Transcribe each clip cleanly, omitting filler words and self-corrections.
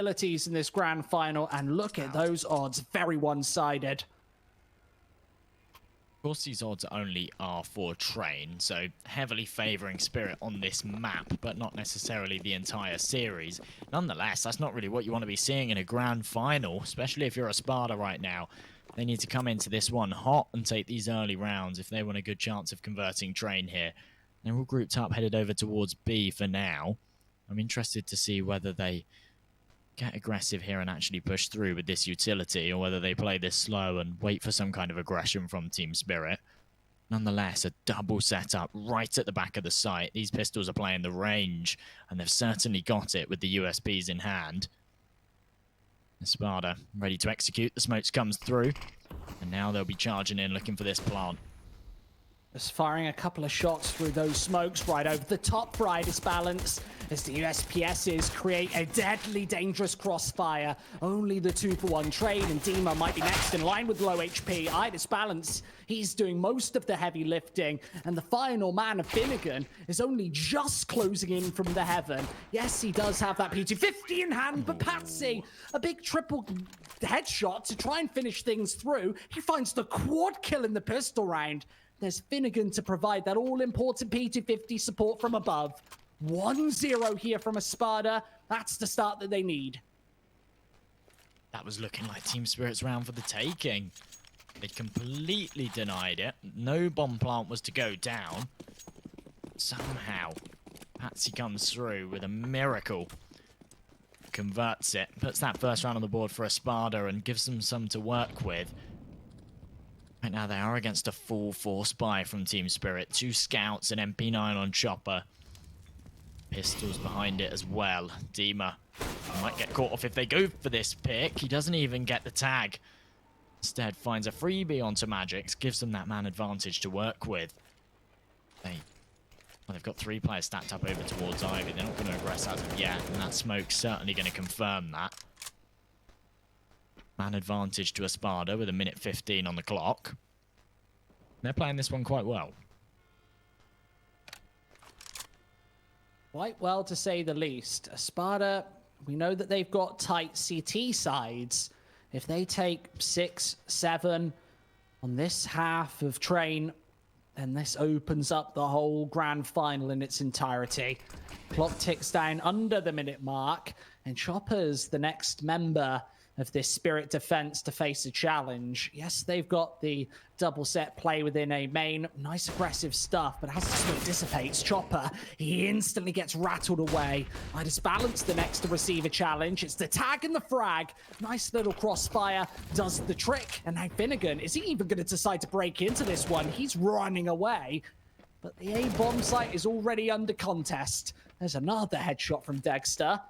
abilities in this grand final, and look at those odds, very one-sided. Of course, these odds only are for Train, so heavily favouring Spirit on this map, but not necessarily the entire series. Nonetheless, that's not really what you want to be seeing in a grand final, especially if you're a ESPADA right now. They need to come into this one hot and take these early rounds if they want a good chance of converting Train here. They're all grouped up, headed over towards B for now. I'm interested to see whether they get aggressive here and actually push through with this utility, or whether they play this slow and wait for some kind of aggression from Team Spirit. Nonetheless, a double setup right at the back of the site. These pistols are playing the range, and they've certainly got it with the USPs in hand. ESPADA ready to execute. The smokes comes through, and now they'll be charging in, looking for this plant. Just firing a couple of shots through those smokes right over the top for ESPADA as the USPSs create a deadly dangerous crossfire. Only the 2-for-1 trade, and Dima might be next in line with low HP. ESPADA, he's doing most of the heavy lifting, and the final man of Finnegan is only just closing in from the heaven. Yes, he does have that P250 in hand, but Patsy, a big triple headshot to try and finish things through. He finds the quad kill in the pistol round. There's Finnegan to provide that all-important P250 support from above. 1-0 here from ESPADA. That's the start that they need. That was looking like Team Spirit's round for the taking. They completely denied it. No bomb plant was to go down. Somehow, Patsy comes through with a miracle. Converts it. Puts that first round on the board for ESPADA and gives them some to work with. Right now, they are against a full force buy from Team Spirit. 2 scouts, an MP9 on Chopper. Pistols behind it as well. Dima might get caught off if they go for this pick. He doesn't even get the tag. Instead, finds a freebie onto Magix. Gives them that man advantage to work with. They've got 3 players stacked up over towards Ivy. They're not going to aggress as of yet. And that smoke's certainly going to confirm that. Man advantage to ESPADA with 1:15 on the clock. They're playing this one quite well. Quite well, to say the least. ESPADA, we know that they've got tight CT sides. If they take 6, 7 on this half of Train, then this opens up the whole grand final in its entirety. Clock ticks down under the minute mark, and Chopper's the next member of this Spirit defense to face a challenge. Yes, they've got the double set play within a main. Nice aggressive stuff, but as the smoke dissipates, Chopper, he instantly gets rattled away. ESPADA the next to receive a challenge. It's the tag and the frag. Nice little crossfire does the trick. And now Finnegan, is he even going to decide to break into this one? He's running away. But the A bomb site is already under contest. There's another headshot from Dexter,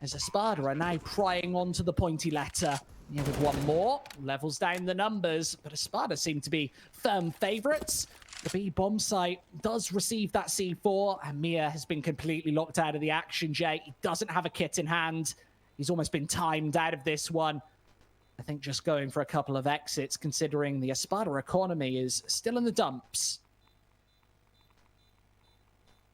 as ESPADA are now prying onto the pointy letter. Yeah, with one more, levels down the numbers, but ESPADA seem to be firm favorites. The B bomb site does receive that C4, and Mia has been completely locked out of the action, Jay. He doesn't have a kit in hand. He's almost been timed out of this one. I think just going for a couple of exits, considering the ESPADA economy is still in the dumps.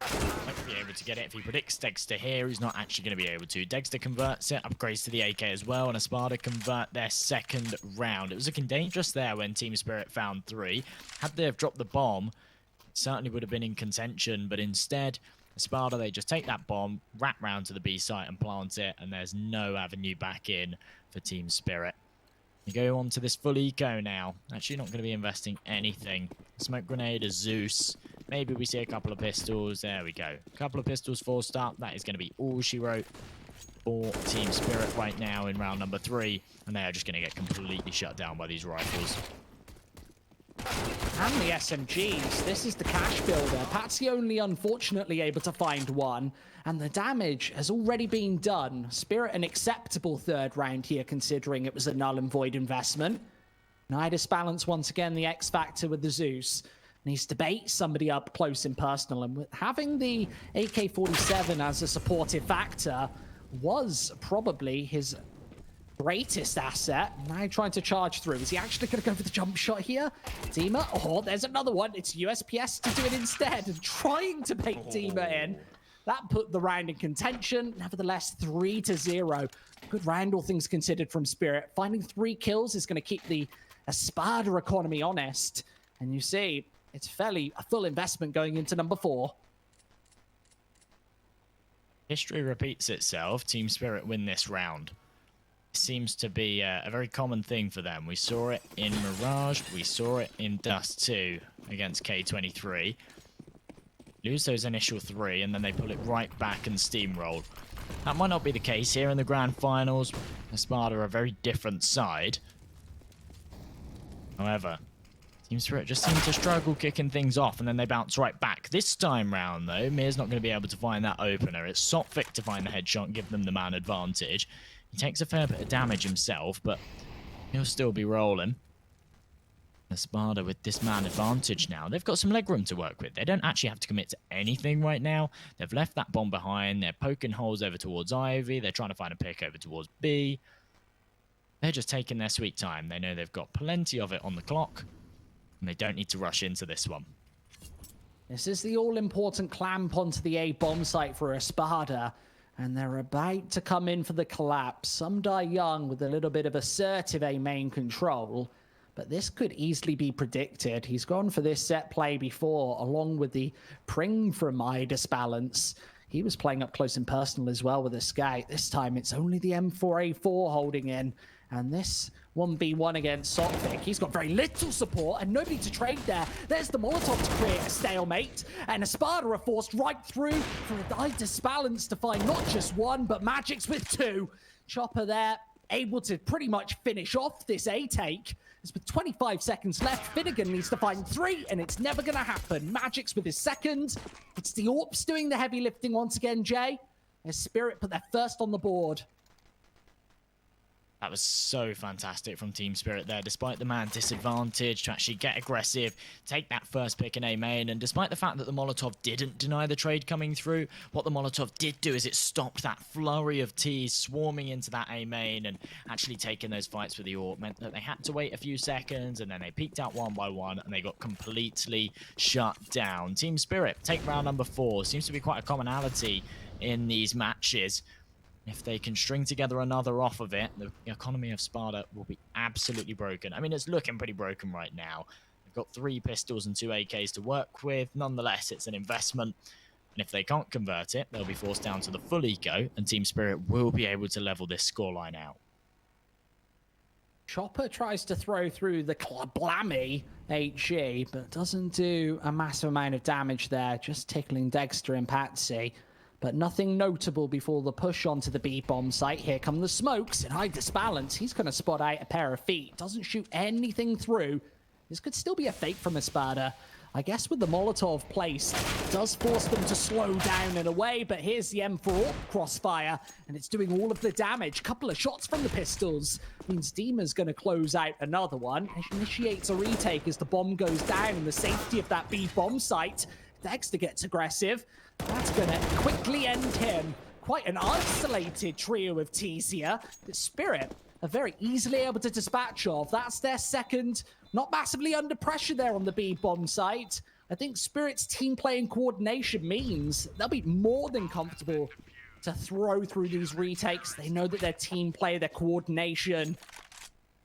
Might be able to get it if he predicts Dexter here. He's not actually going to be able to. Dexter converts it, upgrades to the AK as well, and ESPADA convert their second round. It was looking dangerous there when Team Spirit found 3. Had they have dropped the bomb, it certainly would have been in contention, but instead, ESPADA, they just take that bomb, wrap round to the B site and plant it, and there's no avenue back in for Team Spirit. You go on to this full eco now. Actually not going to be investing anything. Smoke grenade, a Zeus. Maybe we see a couple of pistols. There we go. A couple of pistols forced up. That is going to be all she wrote for Team Spirit right now in round number 3. And they are just going to get completely shut down by these rifles. And the SMGs. This is the cash builder. Patsy only unfortunately able to find one. And the damage has already been done. Spirit an acceptable third round here, considering it was a null and void investment. Nidus balance once again the X factor with the Zeus. Needs to bait somebody up close and personal. And with having the AK-47 as a supportive factor was probably his greatest asset. Now trying to charge through. Is he actually going to go for the jump shot here? Dima. Oh, there's another one. It's USPS to do it instead. And trying to bait Dima in. That put the round in contention. Nevertheless, 3-0. Good round, all things considered, from Spirit. Finding 3 kills is going to keep the ESPADA economy honest. And you see, it's fairly a full investment going into number 4. History repeats itself. Team Spirit win this round. Seems to be a very common thing for them. We saw it in Mirage. We saw it in Dust 2 against K23. Lose those initial 3, and then they pull it right back and steamroll. That might not be the case here in the grand finals. ESPADA are a very different side. However, Team Spirit just seem to struggle kicking things off, and then they bounce right back. This time round, though, Mir's not going to be able to find that opener. It's Sophic to find the headshot and give them the man advantage. He takes a fair bit of damage himself, but he'll still be rolling. ESPADA with this man advantage now. They've got some legroom to work with. They don't actually have to commit to anything right now. They've left that bomb behind. They're poking holes over towards Ivy. They're trying to find a pick over towards B. They're just taking their sweet time. They know they've got plenty of it on the clock, and they don't need to rush into this one. This is the all-important clamp onto the A bomb site for ESPADA, and they're about to come in for the collapse. Some die young with a little bit of assertive A main control, but this could easily be predicted. He's gone for this set play before, along with the pring from Midas balance. He was playing up close and personal as well with a scout. This time it's only the M4A4 holding in. And this 1v1 against Sophic, he's got very little support and nobody to trade there. There's the Molotov to create a stalemate, and ESPADA are forced right through for a Midas balance to find not just 1, but Magic's with 2. Chopper there, able to pretty much finish off this A take. As with 25 seconds left, Finnegan needs to find 3, and it's never going to happen. Magic's with his 2nd. It's the AWPs doing the heavy lifting once again, Jay. As Spirit put their first on the board. That was so fantastic from Team Spirit there, despite the man disadvantage to actually get aggressive, take that first pick in A main, and despite the fact that the Molotov didn't deny the trade coming through, what the Molotov did do is it stopped that flurry of T's swarming into that A main and actually taking those fights with the AWP. Meant that they had to wait a few seconds, and then they peeked out one by one, and they got completely shut down. Team Spirit take round number 4. Seems to be quite a commonality in these matches. If they can string together another off of it, the economy of ESPADA will be absolutely broken. I mean, it's looking pretty broken right now. They've got 3 pistols and 2 AKs to work with. Nonetheless, it's an investment. And if they can't convert it, they'll be forced down to the full eco, and Team Spirit will be able to level this scoreline out. Chopper tries to throw through the Blammy HE, but doesn't do a massive amount of damage there, just tickling Dexter and Patsy. But nothing notable before the push onto the B-bomb site. Here come the smokes, and Midas balance. He's going to spot out a pair of feet. Doesn't shoot anything through. This could still be a fake from ESPADA. I guess with the Molotov placed, it does force them to slow down in a way, but here's the M4 crossfire, and it's doing all of the damage. Couple of shots from the pistols. Means Dima's going to close out another one. Initiates a retake as the bomb goes down in the safety of that B-bomb site. Dexter gets aggressive. That's going to quickly end him. Quite an isolated trio of T's here. But Spirit are very easily able to dispatch of. That's their 2nd. Not massively under pressure there on the B-bomb site. I think Spirit's team play and coordination means they'll be more than comfortable to throw through these retakes. They know that their team play, their coordination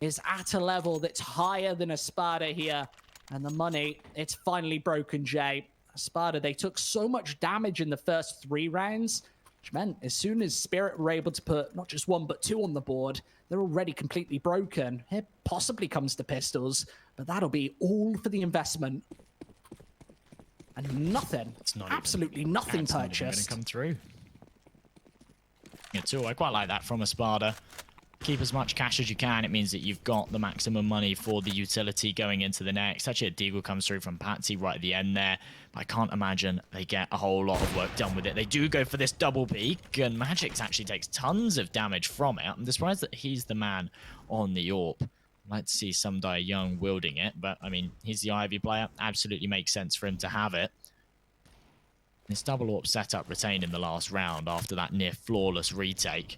is at a level that's higher than ESPADA here. And the money, it's finally broken, Jay. ESPADA, they took so much damage in the first 3 rounds, which meant as soon as Spirit were able to put not just 1 but 2 on the board, they're already completely broken. It possibly comes to pistols, but that'll be all for the investment. And nothing, absolutely nothing purchased. Come through. Yeah, too. I quite like that from ESPADA. Keep as much cash as you can. It means that you've got the maximum money for the utility going into the next. Actually, a deagle comes through from Patsy right at the end there. But I can't imagine they get a whole lot of work done with it. They do go for this double peek, and Magix actually takes tons of damage from it. I'm surprised that he's the man on the AWP. I'd like to see some die young wielding it, but I mean, he's the Ivy player. Absolutely makes sense for him to have it. This double AWP setup retained in the last round after that near flawless retake.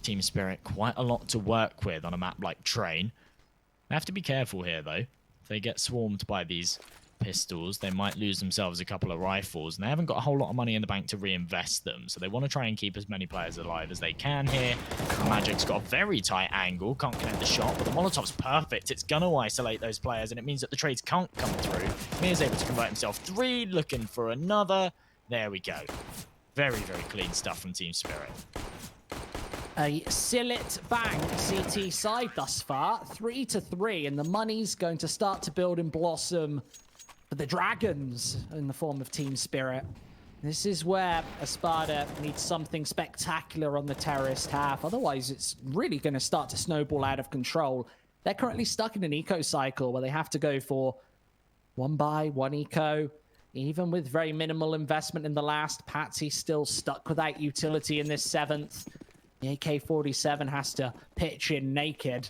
Team Spirit quite a lot to work with on a map like Train. They have to be careful here though. If they get swarmed by these pistols. They might lose themselves a couple of rifles, and they haven't got a whole lot of money in the bank to reinvest them. So they want to try and keep as many players alive as they can here. Magic's got a very tight angle, can't connect the shot, but the Molotov's perfect. It's going to isolate those players, and it means that the trades can't come through. Mia's able to convert himself 3, looking for another. There we go. Very, very clean stuff from Team Spirit. A Sillet Bang CT side thus far, 3-3, and the money's going to start to build and blossom for the Dragons in the form of Team Spirit. This is where ESPADA needs something spectacular on the terrorist half, otherwise it's really going to start to snowball out of control. They're currently stuck in an eco cycle where they have to go for 1 buy, 1 eco. Even with very minimal investment in the last, Patsy's still stuck without utility in this 7th. The AK-47 has to pitch in naked.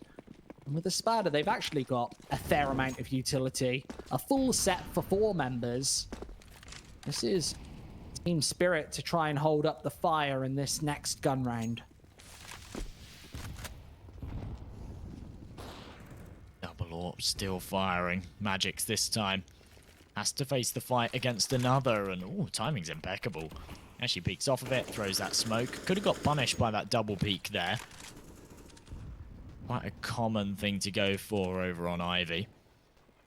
And with ESPADA, they've actually got a fair amount of utility. A full set for 4 members. This is Team Spirit to try and hold up the fire in this next gun round. Double AWP still firing. Magic's this time has to face the fight against another, and oh, timing's impeccable. Actually peeks off of it, throws that smoke. Could have got punished by that double peek there. Quite a common thing to go for over on Ivy.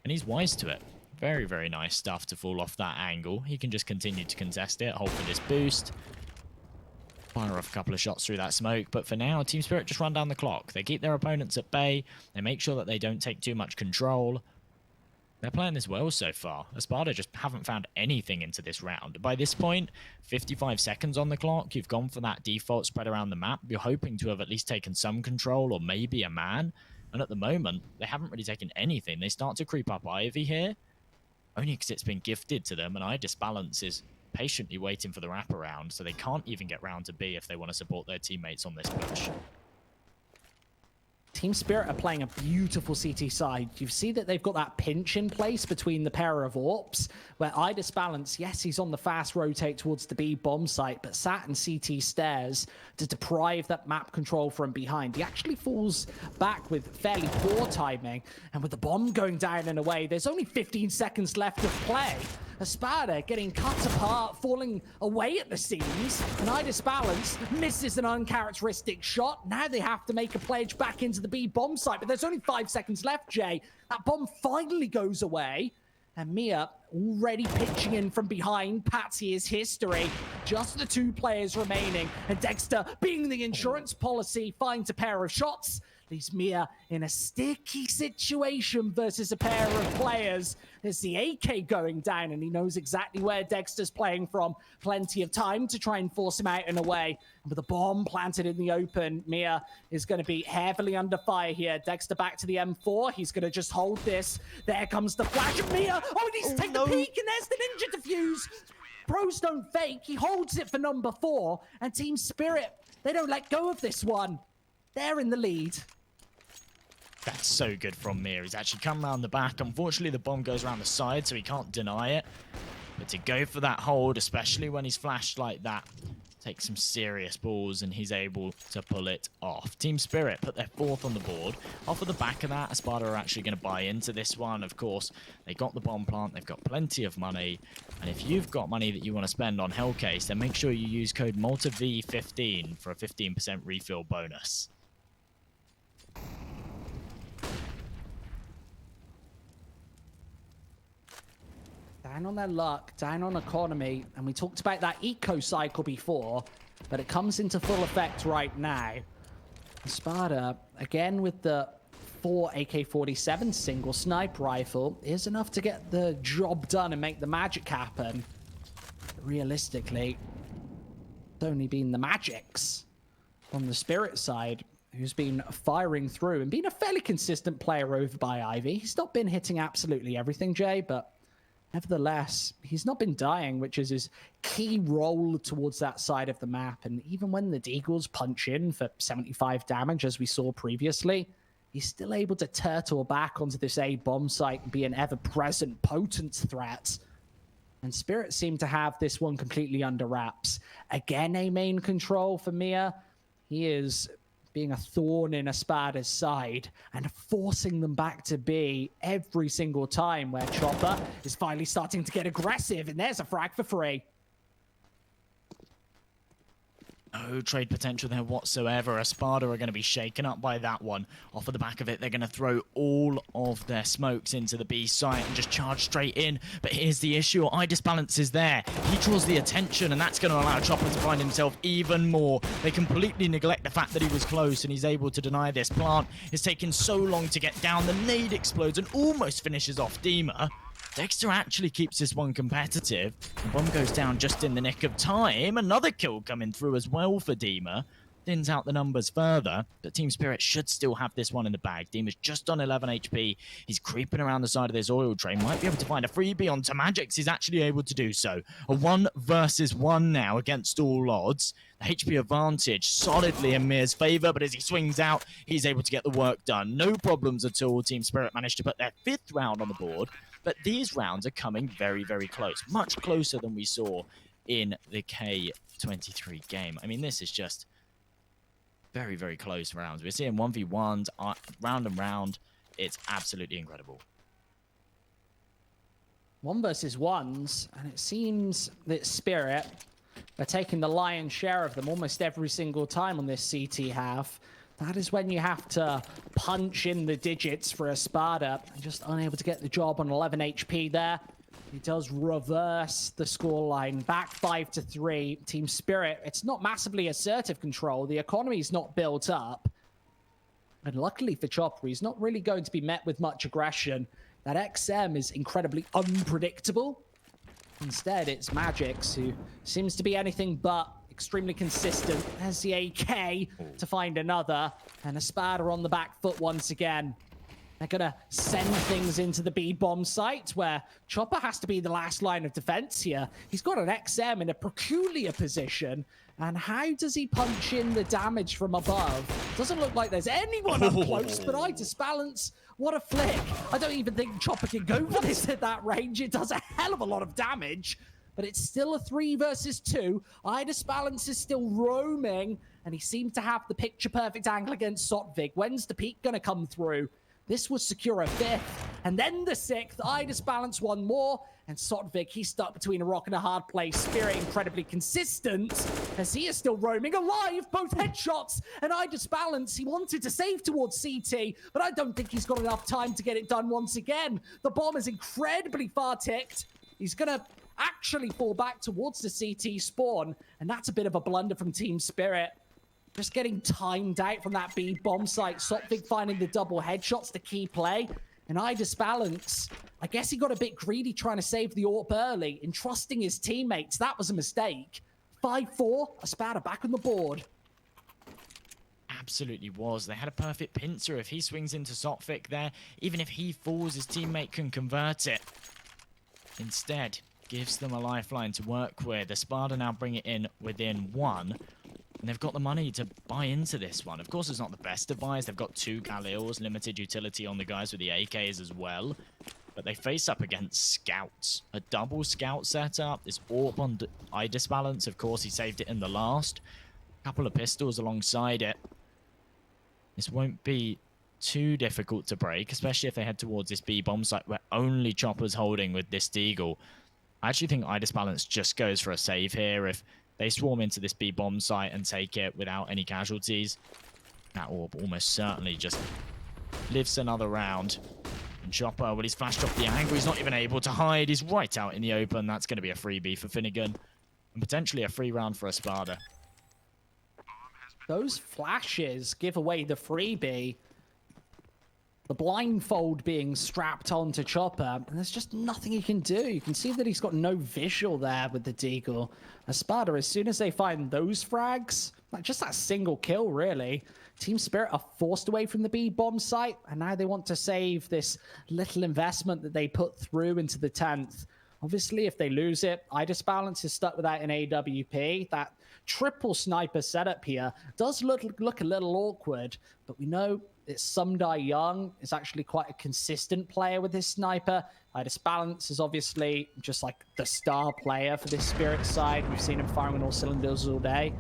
And he's wise to it. Very, very nice stuff to fall off that angle. He can just continue to contest it, hold for this boost. Fire off a couple of shots through that smoke. But for now, Team Spirit just run down the clock. They keep their opponents at bay. They make sure that they don't take too much control. They're playing this well so far. ESPADA just haven't found anything into this round. By this point, 55 seconds on the clock. You've gone for that default spread around the map. You're hoping to have at least taken some control or maybe a man. And at the moment, they haven't really taken anything. They start to creep up Ivy here. Only because it's been gifted to them. And iDisbalance is patiently waiting for the wraparound. So they can't even get round to B if they want to support their teammates on this push. Team Spirit are playing a beautiful CT side. You see that they've got that pinch in place between the pair of AWPs, where iDisbalance, yes, he's on the fast rotate towards the B bomb site, but sat in CT stairs to deprive that map control from behind. He actually falls back with fairly poor timing, and with the bomb going down and away, there's only 15 seconds left of play. ESPADA getting cut apart, falling away at the seams, and iDisbalance misses an uncharacteristic shot. Now they have to make a pledge back into the B bomb site, but there's only 5 seconds left, Jay. That bomb finally goes away, and Mia already pitching in from behind. Patsy is history. Just the 2 players remaining, and Dexter, being the insurance policy, finds a pair of shots. Leaves Mia in a sticky situation versus a pair of players. There's the AK going down, and he knows exactly where Dexter's playing from. Plenty of time to try and force him out and away. And with a bomb planted in the open, Mia is going to be heavily under fire here. Dexter back to the M4. He's going to just hold this. There comes the flash of Mia. Oh, he needs to take the peek, and there's the ninja defuse. Pros don't fake. He holds it for number 4. And Team Spirit, they don't let go of this one. They're in the lead. That's so good from Mir. He's actually come around the back. Unfortunately, the bomb goes around the side, so he can't deny it. But to go for that hold, especially when he's flashed like that, takes some serious balls, and he's able to pull it off. Team Spirit put their 4th on the board. Off of the back of that, ESPADA are actually going to buy into this one. Of course, they got the bomb plant. They've got plenty of money. And if you've got money that you want to spend on Hellcase, then make sure you use code MALTAV15 for a 15% refill bonus. Down on their luck, down on economy, and we talked about that eco cycle before, but it comes into full effect right now. ESPADA, again with the 4 AK-47 single sniper rifle, is enough to get the job done and make the magic happen. But realistically, it's only been the Magics on the Spirit side who's been firing through and being a fairly consistent player over by Ivy. He's not been hitting absolutely everything, Jay, but nevertheless, he's not been dying, which is his key role towards that side of the map. And even when the Deagles punch in for 75 damage, as we saw previously, he's still able to turtle back onto this A bomb site and be an ever-present, potent threat. And Spirit seem to have this one completely under wraps. Again, A main control for Mia. He is being a thorn in ESPADA's side and forcing them back to B every single time, where Chopper is finally starting to get aggressive, and there's a frag for free. No trade potential there whatsoever. ESPADA are going to be shaken up by that one. Off of the back of it, they're going to throw all of their smokes into the B site and just charge straight in. But here's the issue. Balance is there. He draws the attention, and that's going to allow Chopper to find himself even more. They completely neglect the fact that he was close, and he's able to deny this. Plant is taking so long to get down. The nade explodes and almost finishes off Dima. Dexter actually keeps this one competitive. The bomb goes down just in the nick of time. Another kill coming through as well for Dima. Thins out the numbers further, but Team Spirit should still have this one in the bag. Dima's just on 11 HP. He's creeping around the side of this oil train. Might be able to find a freebie onto Magix. He's actually able to do so. A 1 versus 1 now against all odds. The HP advantage solidly in Mir's favor, but as he swings out, he's able to get the work done. No problems at all. Team Spirit managed to put their 5th round on the board. But these rounds are coming very, very close. Much closer than we saw in the K23 game. I mean, this is just very, very close rounds. We're seeing 1v1s round and round. It's absolutely incredible. 1 versus 1s, and it seems that Spirit are taking the lion's share of them almost every single time on this CT half. That is when you have to punch in the digits for ESPADA. Just unable to get the job on 11 HP there. He does reverse the scoreline, back 5-3. Team Spirit, it's not massively assertive control. The economy's not built up. And luckily for Chopper, he's not really going to be met with much aggression. That XM is incredibly unpredictable. Instead, it's Magix, who seems to be anything but extremely consistent. There's the AK to find another, and ESPADA on the back foot once again. They're gonna send things into the B bomb site, where Chopper has to be the last line of defense here. He's got an XM in a peculiar position, and how does he punch in the damage from above? Doesn't look like there's anyone up close, but Balance, what a flick. I don't even think Chopper can go for this at that range. It does a hell of a lot of damage. But it's still a 3 versus 2. Balance is still roaming, and he seemed to have the picture-perfect angle against Sotvig. When's the peak going to come through? This would secure a 5th, and then the 6th. Balance one more, and Sotvig, he's stuck between a rock and a hard place. Spirit incredibly consistent, as he is still roaming alive. Both headshots, and Balance, he wanted to save towards CT, but I don't think he's got enough time to get it done once again. The bomb is incredibly far ticked. He's going to actually fall back towards the CT spawn, and that's a bit of a blunder from Team Spirit. Just getting timed out from that B bomb site. Sotvig finding the double headshots, the key play. And Balance, I guess he got a bit greedy trying to save the AWP early, entrusting his teammates. That was a mistake. 5-4, ESPADA back on the board. Absolutely was. They had a perfect pincer. If he swings into Sotvig there, even if he falls, his teammate can convert it. Instead, gives them a lifeline to work with. ESPADA now bring it in within 1. And they've got the money to buy into this one. Of course, it's not the best of buys. They've got 2 Galils, limited utility on the guys with the AKs as well. But they face up against scouts. A double scout setup. This AWP on Balance. Of course, he saved it in the last. A couple of pistols alongside it. This won't be too difficult to break, especially if they head towards this B bomb site where only Chopper's holding with this Deagle. I actually think Balance just goes for a save here. If they swarm into this B bomb site and take it without any casualties, that AWP almost certainly just lives another round. And Chopper, well, he's flashed off the angle. He's not even able to hide. He's right out in the open. That's going to be a freebie for Finnegan. And potentially a free round for ESPADA. Those flashes give away the freebie. The blindfold being strapped onto Chopper, and there's just nothing he can do. You can see that he's got no visual there with the Deagle. ESPADA, as soon as they find those frags, like just that single kill, really, Team Spirit are forced away from the B bomb site, and now they want to save this little investment that they put through into the 10th. Obviously, if they lose it, Balance is stuck without an AWP. That triple sniper setup here does look a little awkward, but we know that Sumdai Young is actually quite a consistent player with his sniper. Balance is obviously just like the star player for this Spirit side. We've seen him firing on all cylinders all day.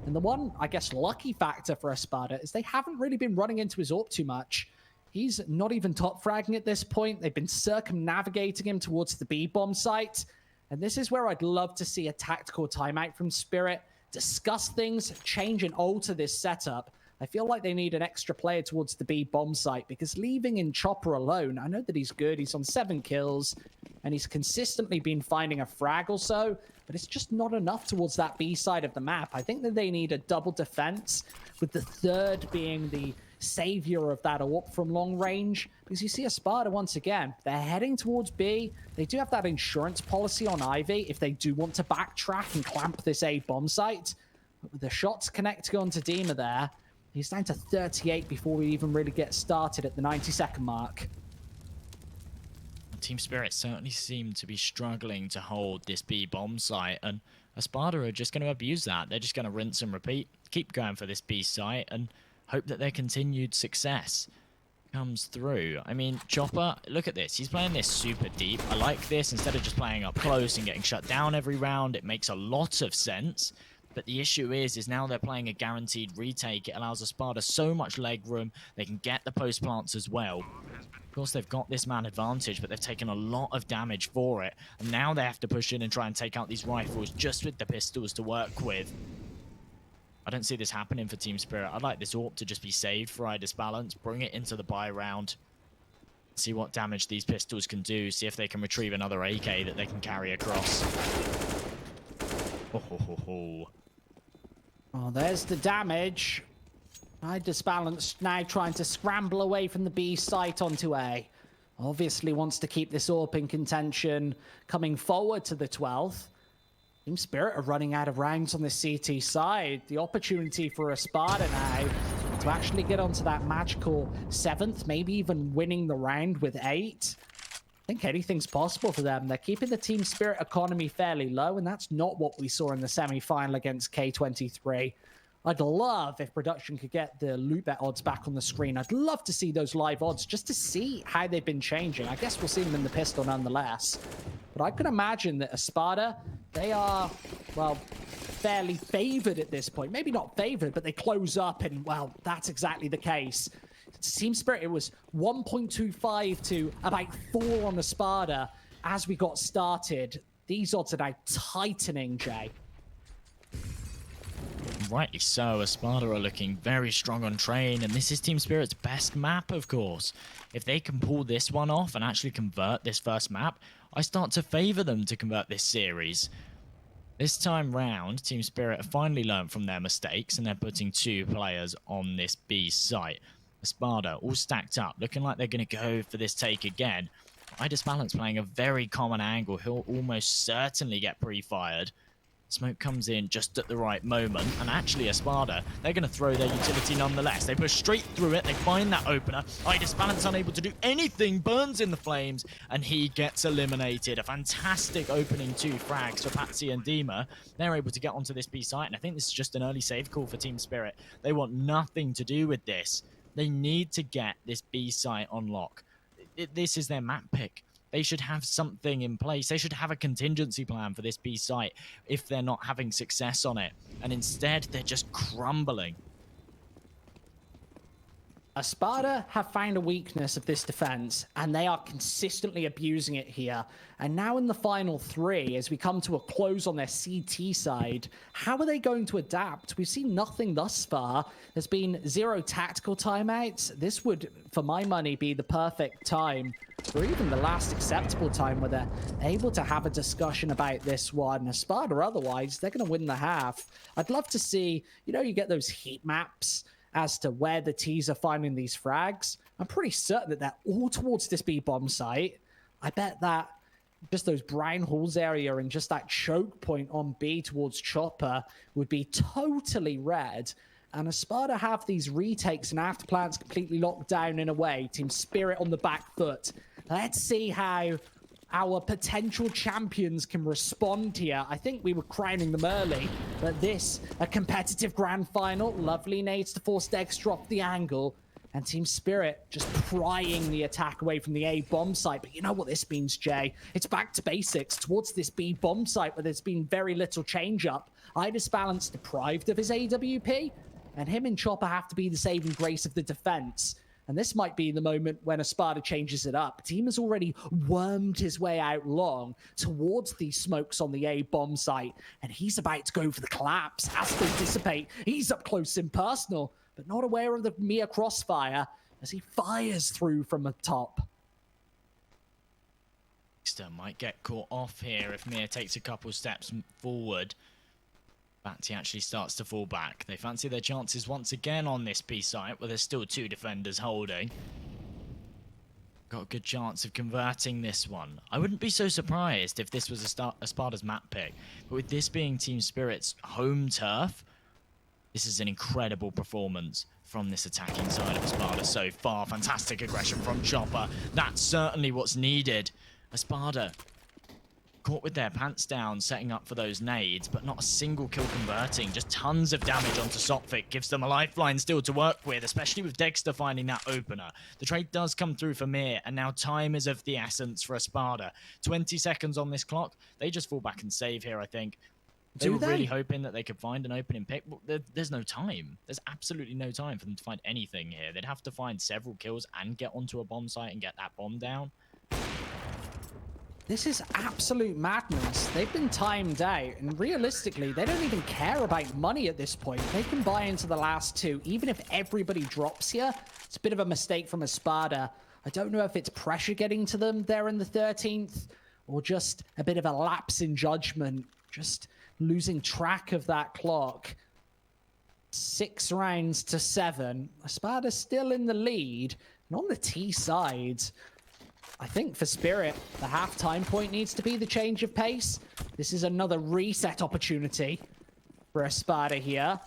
And the one, I guess, lucky factor for ESPADA is they haven't really been running into his AWP too much. He's not even top fragging at this point. They've been circumnavigating him towards the B-bomb site. And this is where I'd love to see a tactical timeout from Spirit, discuss things, change and alter this setup. I feel like they need an extra player towards the B-bomb site because leaving in Chopper alone, I know that he's good. He's on 7 kills and he's consistently been finding a frag or so, but it's just not enough towards that B side of the map. I think that they need a double defense with the third being the savior of that AWP from long range, because you see ESPADA once again, they're heading towards B. They do have that insurance policy on Ivy if they do want to backtrack and clamp this A bomb site. But with the shots connecting onto Dima there, he's down to 38 before we even really get started at the 90-second mark. Team Spirit certainly seem to be struggling to hold this B bomb site, and ESPADA are just going to abuse that. They're just going to rinse and repeat, keep going for this B site, and hope that their continued success comes through. I mean, Chopper, look at this. He's playing this super deep. I like this. Instead of just playing up close and getting shut down every round, it makes a lot of sense. But the issue is now they're playing a guaranteed retake. It allows ESPADA so much leg room. They can get the post plants as well. Of course, they've got this man advantage, but they've taken a lot of damage for it. And now they have to push in and try and take out these rifles just with the pistols to work with. I don't see this happening for Team Spirit. I'd like this AWP to just be saved for Idis Balance, bring it into the buy round, see what damage these pistols can do, see if they can retrieve another AK that they can carry across. Oh, there's the damage. Idis Balance now trying to scramble away from the B site onto A. Obviously wants to keep this AWP in contention coming forward to the 12th. Team Spirit are running out of rounds on the CT side. The opportunity for ESPADA now to actually get onto that magical 7th, maybe even winning the round with 8. I think anything's possible for them. They're keeping the Team Spirit economy fairly low, and that's not what we saw in the semi-final against K23. I'd love if production could get the loot bet odds back on the screen. I'd love to see those live odds just to see how they've been changing. I guess we'll see them in the pistol nonetheless. But I could imagine that ESPADA, they are, well, fairly favored at this point. Maybe not favored, but they close up and, well, that's exactly the case. Team Spirit, it was 1.25 to about 4 on ESPADA as we got started. These odds are now tightening, Jay. Rightly so. ESPADA are looking very strong on train, and this is Team Spirit's best map, of course. If they can pull this one off and actually convert this first map, I start to favour them to convert this series. This time round, Team Spirit have finally learned from their mistakes, and they're putting 2 players on this B site. ESPADA all stacked up, looking like they're going to go for this take again. Idis Balance playing a very common angle. He'll almost certainly get pre-fired. Smoke comes in just at the right moment, and actually ESPADA, they're going to throw their utility nonetheless. They push straight through it, they find that opener. Idis Balance unable to do anything, burns in the flames, and he gets eliminated. A fantastic opening 2 frags for Patsy and Dima. They're able to get onto this B site, and I think this is just an early save call for Team Spirit. They want nothing to do with this. They need to get this B site on lock. This is their map pick. They should have something in place. They should have a contingency plan for this B site if they're not having success on it. And instead, they're just crumbling. ESPADA have found a weakness of this defense, and they are consistently abusing it here. And now in the final 3, as we come to a close on their CT side, how are they going to adapt? We've seen nothing thus far. There's been 0 tactical timeouts. This would, for my money, be the perfect time, or even the last acceptable time where they're able to have a discussion about this one. ESPADA, otherwise, they're going to win the half. I'd love to see, you get those heat maps as to where the T's are finding these frags. I'm pretty certain that they're all towards this B-bomb site. I bet that just those brown holes area and just that choke point on B towards Chopper would be totally red. And ESPADA have these retakes and afterplans completely locked down in a way. Team Spirit on the back foot. Let's see how our potential champions can respond here. I think we were crowning them early, but this, a competitive grand final. Lovely nades to force Dexter off the angle, and Team Spirit just prying the attack away from the A bomb site. But you know what this means, Jay? It's back to basics towards this B bomb site where there's been very little change up. Idis Balance deprived of his AWP, and him and Chopper have to be the saving grace of the defense. And this might be the moment when ESPADA changes it up. Team has already wormed his way out long towards these smokes on the A bomb site, and he's about to go for the collapse. As they dissipate, he's up close and personal, but not aware of the Mia crossfire as he fires through from the top. Dexter might get caught off here if Mia takes a couple steps forward. Batsy actually starts to fall back. They fancy their chances once again on this B site where there's still 2 defenders holding. Got a good chance of converting this one. I wouldn't be so surprised if this was ESPADA's map pick. But with this being Team Spirit's home turf, this is an incredible performance from this attacking side of ESPADA so far. Fantastic aggression from Chopper. That's certainly what's needed. ESPADA caught with their pants down, setting up for those nades, but not a single kill converting. Just tons of damage onto Sophic. Gives them a lifeline still to work with, especially with Dexter finding that opener. The trade does come through for Mir, and now time is of the essence for ESPADA. 20 seconds on this clock. They just fall back and save here, I think. They were really hoping that they could find an opening pick. There's no time. There's absolutely no time for them to find anything here. They'd have to find several kills and get onto a bomb site and get that bomb down. This is absolute madness. They've been timed out, and realistically, they don't even care about money at this point. They can buy into the last 2, even if everybody drops here. It's a bit of a mistake from ESPADA. I don't know if it's pressure getting to them there in the 13th, or just a bit of a lapse in judgment, just losing track of that clock. 6 rounds to 7. ESPADA still in the lead, and on the T side, I think for Spirit, the half-time point needs to be the change of pace. This is another reset opportunity for ESPADA here.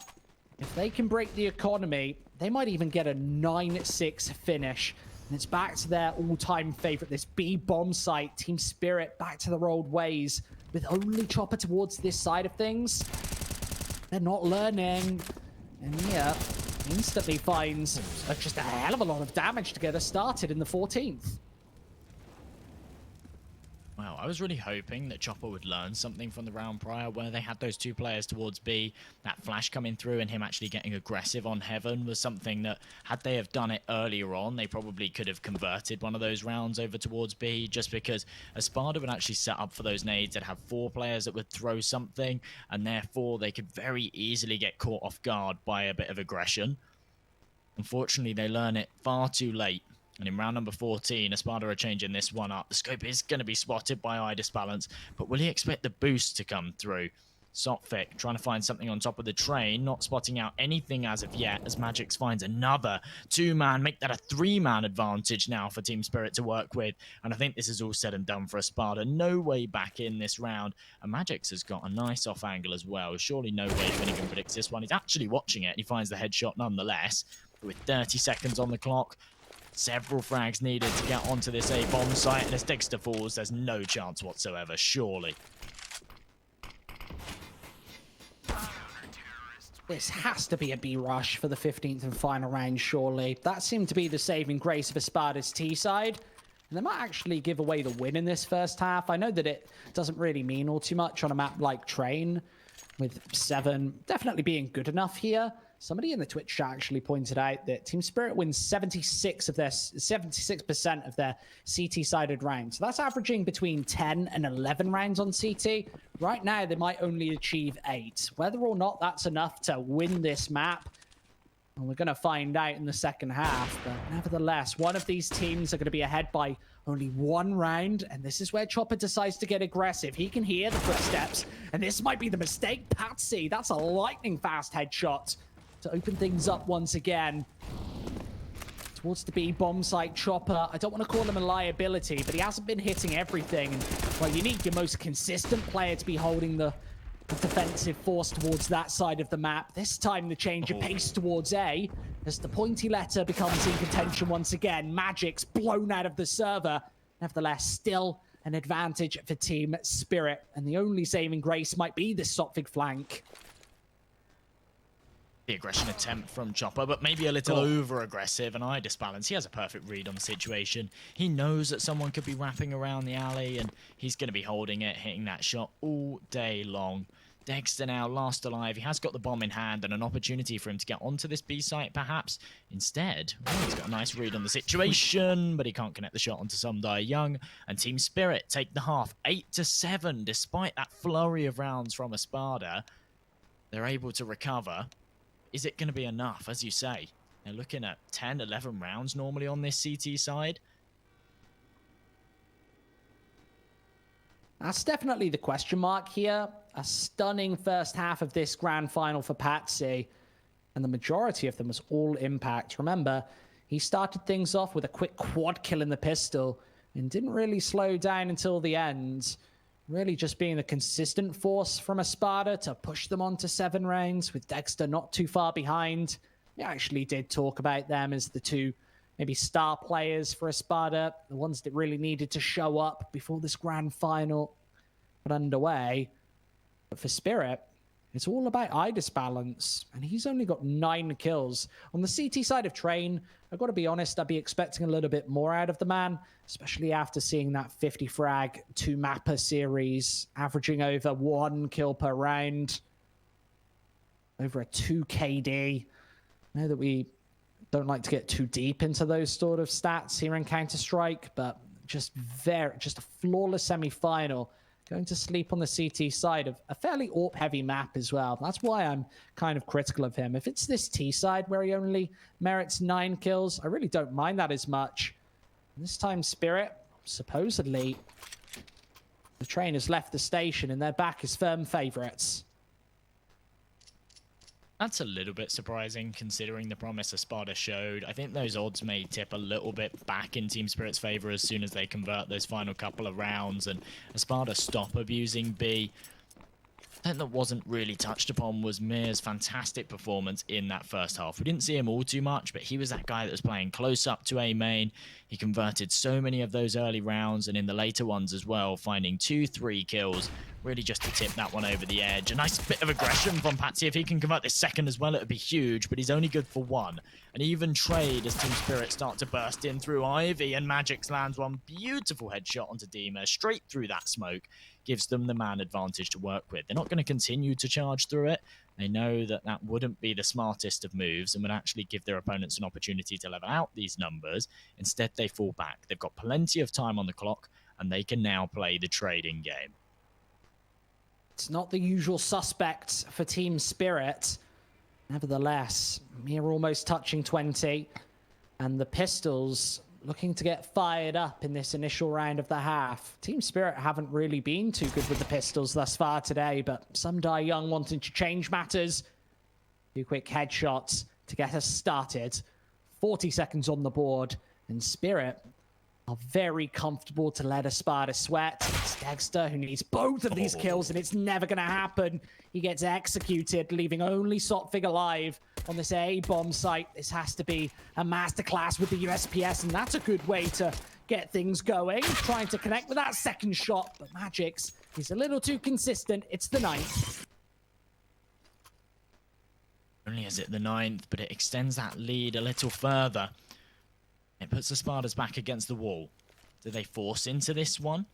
If they can break the economy, they might even get a 9-6 finish. And it's back to their all-time favorite, this B bomb site. Team Spirit back to their old ways with only Chopper towards this side of things. They're not learning. And yeah, instantly finds just a hell of a lot of damage to get us started in the 14th. Wow, I was really hoping that Chopper would learn something from the round prior where they had those 2 players towards B. That flash coming through and him actually getting aggressive on Heaven was something that, had they have done it earlier on, they probably could have converted one of those rounds over towards B, just because ESPADA would actually set up for those nades that have 4 players that would throw something, and therefore they could very easily get caught off guard by a bit of aggression. Unfortunately, they learn it far too late. And in round number 14, ESPADA are changing this one up. The scope is going to be spotted by Idis Balance, but will he expect the boost to come through? Sophic trying to find something on top of the train, not spotting out anything as of yet, as Magix finds another 2-man, make that a 3-man advantage now for Team Spirit to work with. And I think this is all said and done for ESPADA. No way back in this round. And Magix has got a nice off angle as well. Surely no way Finnegan predicts this one. He's actually watching it and he finds the headshot nonetheless. But with 30 seconds on the clock, several frags needed to get onto this A bomb site, and as Dexter falls, there's no chance whatsoever, surely. This has to be a B rush for the 15th and final round, surely. That seemed to be the saving grace of ESPADA's T side. And they might actually give away the win in this first half. I know that it doesn't really mean all too much on a map like Train, with 7 definitely being good enough here. Somebody in the Twitch chat actually pointed out that Team Spirit wins 76% of their CT-sided rounds. So that's averaging between 10 and 11 rounds on CT. Right now, they might only achieve 8. Whether or not that's enough to win this map, well, we're going to find out in the second half. But nevertheless, one of these teams are going to be ahead by only 1 round, and this is where Chopper decides to get aggressive. He can hear the footsteps, and this might be the mistake. Patsy, that's a lightning-fast headshot to open things up once again. Towards the B bomb site, Chopper. I don't want to call him a liability, but he hasn't been hitting everything. And, well, you need your most consistent player to be holding the defensive force towards that side of the map. This time, the change of pace towards A, as the pointy letter becomes in contention once again. Magic's blown out of the server. Nevertheless, still an advantage for Team Spirit. And the only saving grace might be this Sophic flank. The aggression attempt from Chopper, but maybe a little over-aggressive, and Idis Balance, he has a perfect read on the situation. He knows that someone could be wrapping around the alley, and he's going to be holding it, hitting that shot all day long. Dexter now last alive. He has got the bomb in hand and an opportunity for him to get onto this B site, perhaps. Instead, he's got a nice read on the situation, but he can't connect the shot onto Sumdai Young. And Team Spirit take the half 8-7, despite that flurry of rounds from ESPADA. They're able to recover. Is it going to be enough? As you say, they're looking at 10, 11 rounds normally on this CT side. That's definitely the question mark here. A stunning first half of this grand final for Patsy, and the majority of them was all impact. Remember, he started things off with a quick quad kill in the pistol and didn't really slow down until the end. Really just being the consistent force from ESPADA to push them on to 7 rounds, with Dexter not too far behind. We actually did talk about them as the two maybe star players for ESPADA, the ones that really needed to show up before this grand final got underway. But for Spirit, it's all about IDIS balance, and he's only got 9 kills. On the CT side of Train, I've got to be honest, I'd be expecting a little bit more out of the man, especially after seeing that 50 frag 2-mapper series, averaging over 1 kill per round, over a 2 KD. I know that we don't like to get too deep into those sort of stats here in Counter-Strike, but just a flawless semi-final. Going to sleep on the CT side of a fairly AWP-heavy map as well. That's why I'm kind of critical of him. If it's this T side where he only merits 9 kills, I really don't mind that as much. And this time, Spirit, supposedly, the train has left the station and they're back as firm favorites. That's a little bit surprising considering the promise ESPADA showed. I think those odds may tip a little bit back in Team Spirit's favor as soon as they convert those final couple of rounds and ESPADA stop abusing B. I think that wasn't really touched upon was Mir's fantastic performance in that first half. We didn't see him all too much, but he was that guy that was playing close up to A main. He converted so many of those early rounds and in the later ones as well, finding 2-3 kills, really just to tip that one over the edge. A nice bit of aggression from Patsy. If he can convert this second as well, it would be huge, but he's only good for 1. And even trade as Team Spirit start to burst in through Ivy, and Magix lands one beautiful headshot onto Dima, straight through that smoke. Gives them the man advantage to work with. They're not going to continue to charge through it. They know that that wouldn't be the smartest of moves and would actually give their opponents an opportunity to level out these numbers. Instead, they fall back. They've got plenty of time on the clock, and they can now play the trading game. It's not the usual suspects for Team Spirit. Nevertheless, Mir almost touching 20, and the Pistols looking to get fired up in this initial round of the half. Team Spirit haven't really been too good with the Pistols thus far today, but Sumdai Young wanting to change matters. 2 quick headshots to get us started. 40 seconds on the board, and Spirit are very comfortable to let ESPADA sweat. It's Dexter who needs both of these kills, and it's never going to happen. He gets executed, leaving only Sotfig alive on this A-bomb site. This has to be a masterclass with the USPS, and that's a good way to get things going. Trying to connect with that second shot, but Magix is a little too consistent. It's the 9th. Only is it the 9th, but it extends that lead a little further. It puts the ESPADA's back against the wall. Do they force into this one?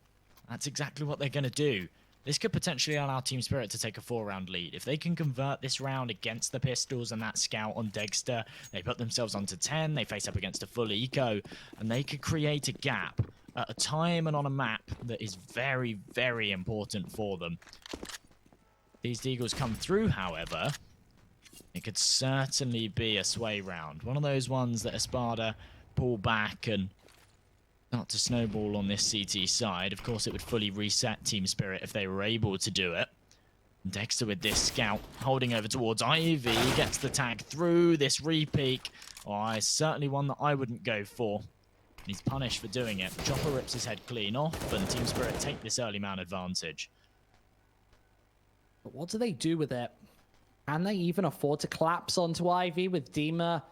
That's exactly what they're going to do. This could potentially allow Team Spirit to take a 4-round lead. If they can convert this round against the Pistols and that scout on Dexter, they put themselves onto 10, they face up against a full eco, and they could create a gap at a time and on a map that is very, very important for them. These Deagles come through, however, it could certainly be a sway round. One of those ones that ESPADA pull back and start to snowball on this CT side. Of course, it would fully reset Team Spirit if they were able to do it. And Dexter with this scout holding over towards Ivy, gets the tag through this re-peek. Oh, it's certainly one that I wouldn't go for. And he's punished for doing it. Chopper rips his head clean off, and Team Spirit take this early man advantage. But what do they do with it? Can they even afford to collapse onto Ivy with Dima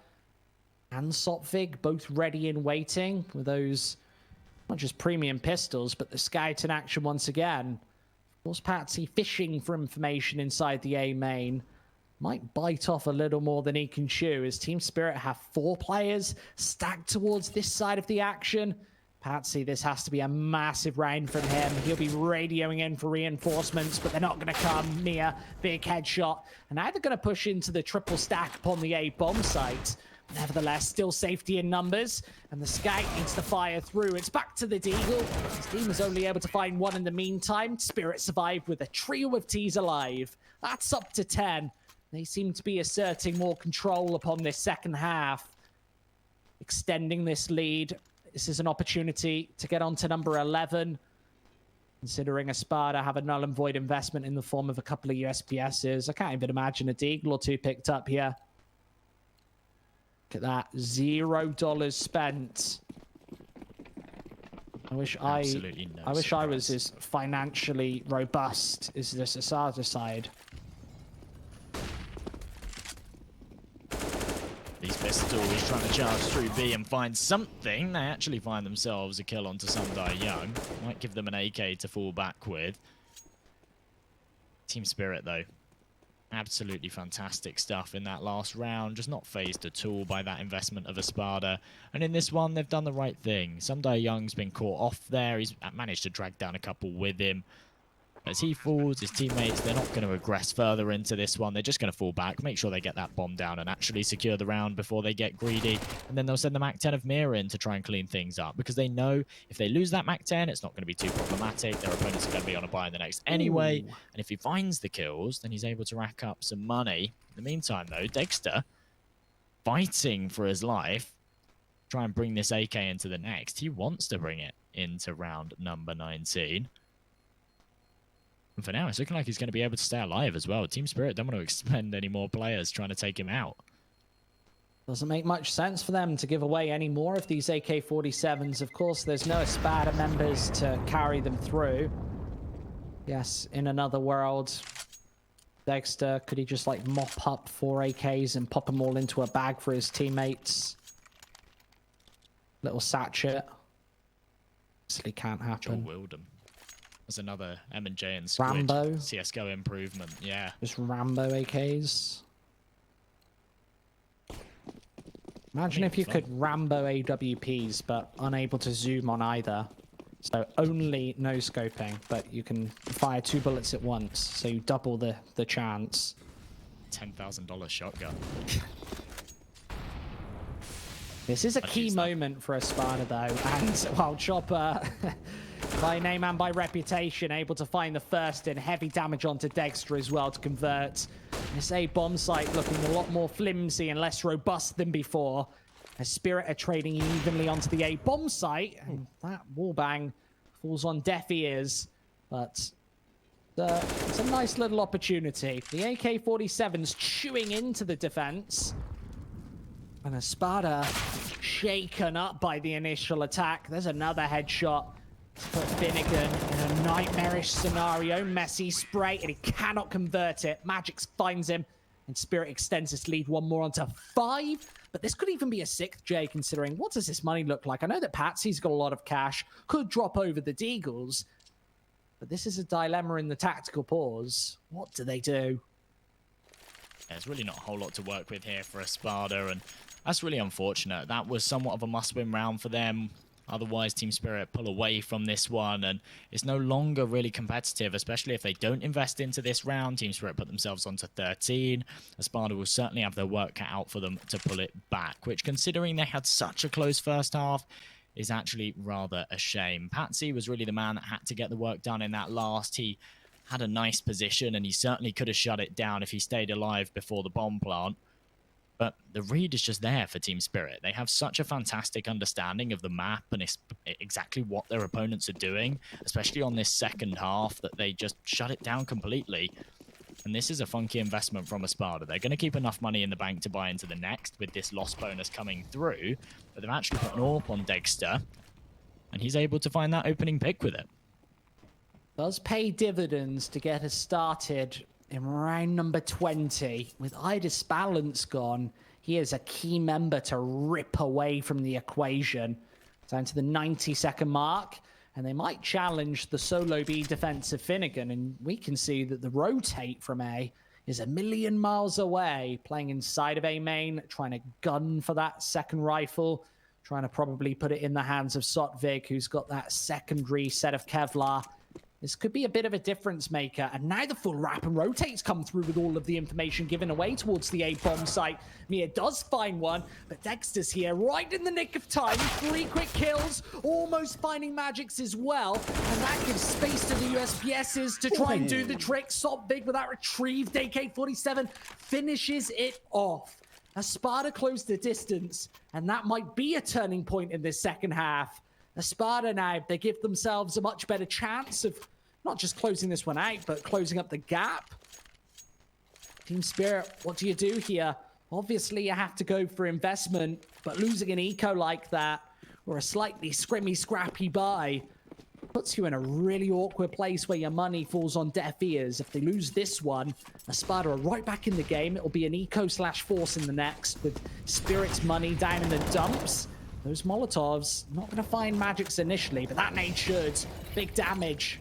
and Sotfig both ready and waiting with those, not just premium pistols, but the scout in action once again? Of course, Patsy fishing for information inside the A main. Might bite off a little more than he can chew as Team Spirit have 4 players stacked towards this side of the action. Patsy, this has to be a massive round from him. He'll be radioing in for reinforcements, but they're not going to come. Mia, big headshot. And now they're going to push into the triple stack upon the A bomb site. Nevertheless, still safety in numbers, and the Scout needs to fire through. It's back to the Deagle. His team was only able to find one in the meantime. Spirit survived with a trio of T's alive. That's up to 10. They seem to be asserting more control upon this second half, extending this lead. This is an opportunity to get on to number 11. Considering ESPADA have a null and void investment in the form of a couple of USPSs, I can't even imagine a Deagle or two picked up here. Look at that, $0 spent. I wish I was as financially robust as this ESPADA side. These Pistols always trying to charge through B and find something. They actually find themselves a kill onto Sundai Young. Might give them an AK to fall back with. Team Spirit, though. Absolutely fantastic stuff in that last round. Just not phased at all by that investment of ESPADA. And in this one, they've done the right thing. Sundai Young's been caught off there. He's managed to drag down a couple with him. As he falls, his teammates, they're not going to regress further into this one. They're just going to fall back, make sure they get that bomb down and actually secure the round before they get greedy. And then they'll send the MAC-10 of Mira in to try and clean things up, because they know if they lose that MAC-10, it's not going to be too problematic. Their opponents are going to be on a buy in the next anyway. Ooh. And if he finds the kills, then he's able to rack up some money. In the meantime, though, Dexter, fighting for his life, try and bring this AK into the next. He wants to bring it into round number 19. And for now, it's looking like he's going to be able to stay alive as well. Team Spirit don't want to expend any more players trying to take him out. Doesn't make much sense for them to give away any more of these AK-47s. Of course, there's no ESPADA members to carry them through. Yes, in another world, Dexter, could he just like mop up 4 AKs and pop them all into a bag for his teammates? Little sachet. Actually can't happen. Joel Wildham. There's another M&J and Squid. Rambo. CSGO improvement, yeah. Just Rambo AKs. Imagine if you could Rambo AWPs, but unable to zoom on either. So only no-scoping, but you can fire 2 bullets at once, so you double the chance. $10,000 shotgun. This is a key moment for ESPADA, though, and while Chopper... by name and by reputation, able to find the first in heavy damage onto Dexter as well to convert. This A bomb site looking a lot more flimsy and less robust than before. As Spirit are trading evenly onto the A bomb site, and that wallbang falls on deaf ears. But it's a nice little opportunity. The AK-47's chewing into the defense. And ESPADA shaken up by the initial attack. There's another headshot. Put Finnegan in a nightmarish scenario. Messy spray, and he cannot convert it. Magic finds him, and Spirit extends his lead one more onto 5. But this could even be a 6th, Jay, considering what does this money look like? I know that Patsy's got a lot of cash, could drop over the Deagles, but this is a dilemma in the tactical pause. What do they do? Yeah, there's really not a whole lot to work with here for ESPADA, and that's really unfortunate. That was somewhat of a must-win round for them. Otherwise, Team Spirit pull away from this one, and it's no longer really competitive, especially if they don't invest into this round. Team Spirit put themselves onto 13. ESPADA will certainly have their work cut out for them to pull it back, which, considering they had such a close first half, is actually rather a shame. Patsy was really the man that had to get the work done in that last. He had a nice position, and he certainly could have shut it down if he stayed alive before the bomb plant. But the read is just there for Team Spirit. They have such a fantastic understanding of the map and exactly what their opponents are doing, especially on this second half, that they just shut it down completely. And this is a funky investment from ESPADA. They're going to keep enough money in the bank to buy into the next with this loss bonus coming through. But they've actually put an AWP on Dexter, and he's able to find that opening pick with it. Does pay dividends to get us started in round number 20. With Idis balance gone, he is a key member to rip away from the equation. Down to the 90-second mark, and they might challenge the solo B defense of Finnegan, and we can see that the rotate from A is a million miles away, playing inside of A main, trying to gun for that second rifle, Trying to probably put it in the hands of Sotvig, who's got that secondary set of Kevlar. This could be a bit of a difference maker. And now the full wrap and rotates come through with all of the information given away towards the A bomb site. Mia does find one, but Dexter's here right in the nick of time. 3 quick kills, almost finding Magics as well. And that gives space to the USPSs to try and do the trick. Sotvig with that retrieved AK-47 finishes it off. ESPADA closed the distance, and that might be a turning point in this second half. ESPADA now, they give themselves a much better chance of not just closing this one out, but closing up the gap. Team Spirit, what do you do here? Obviously, you have to go for investment, but losing an eco like that, or a slightly scrimmy, scrappy buy, puts you in a really awkward place where your money falls on deaf ears. If they lose this one, ESPADA are right back in the game. It'll be an eco/force in the next, with Spirit's money down in the dumps. Those Molotovs, not going to find Magics initially, but that nade should. Big damage.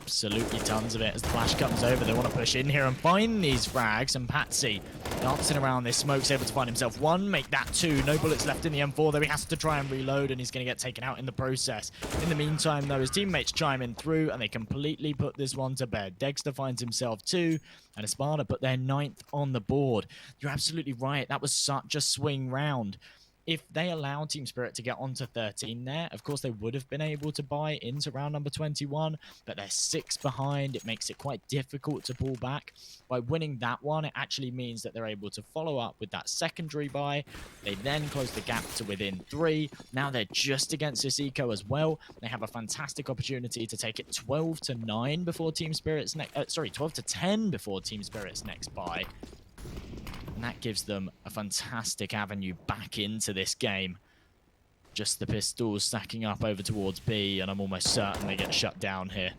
Absolutely tons of it. As the flash comes over, they want to push in here and find these frags. And Patsy dancing around this smoke's able to find himself 1, make that 2. No bullets left in the M4, though he has to try and reload, and he's going to get taken out in the process. In the meantime, though, his teammates chime in through, and they completely put this one to bed. Dexter finds himself 2, and ESPADA put their 9th on the board. You're absolutely right. That was such a swing round. If they allowed Team Spirit to get onto 13 there, of course they would have been able to buy into round number 21, but they're 6 behind. It makes it quite difficult to pull back. By winning that one, it actually means that they're able to follow up with that secondary buy. They then close the gap to within 3. Now they're just against this eco as well. They have a fantastic opportunity to take it 12-9 before Team Spirit's next... 12-10 before Team Spirit's next buy. And that gives them a fantastic avenue back into this game. Just the pistols stacking up over towards B, and I'm almost certain they get shut down here.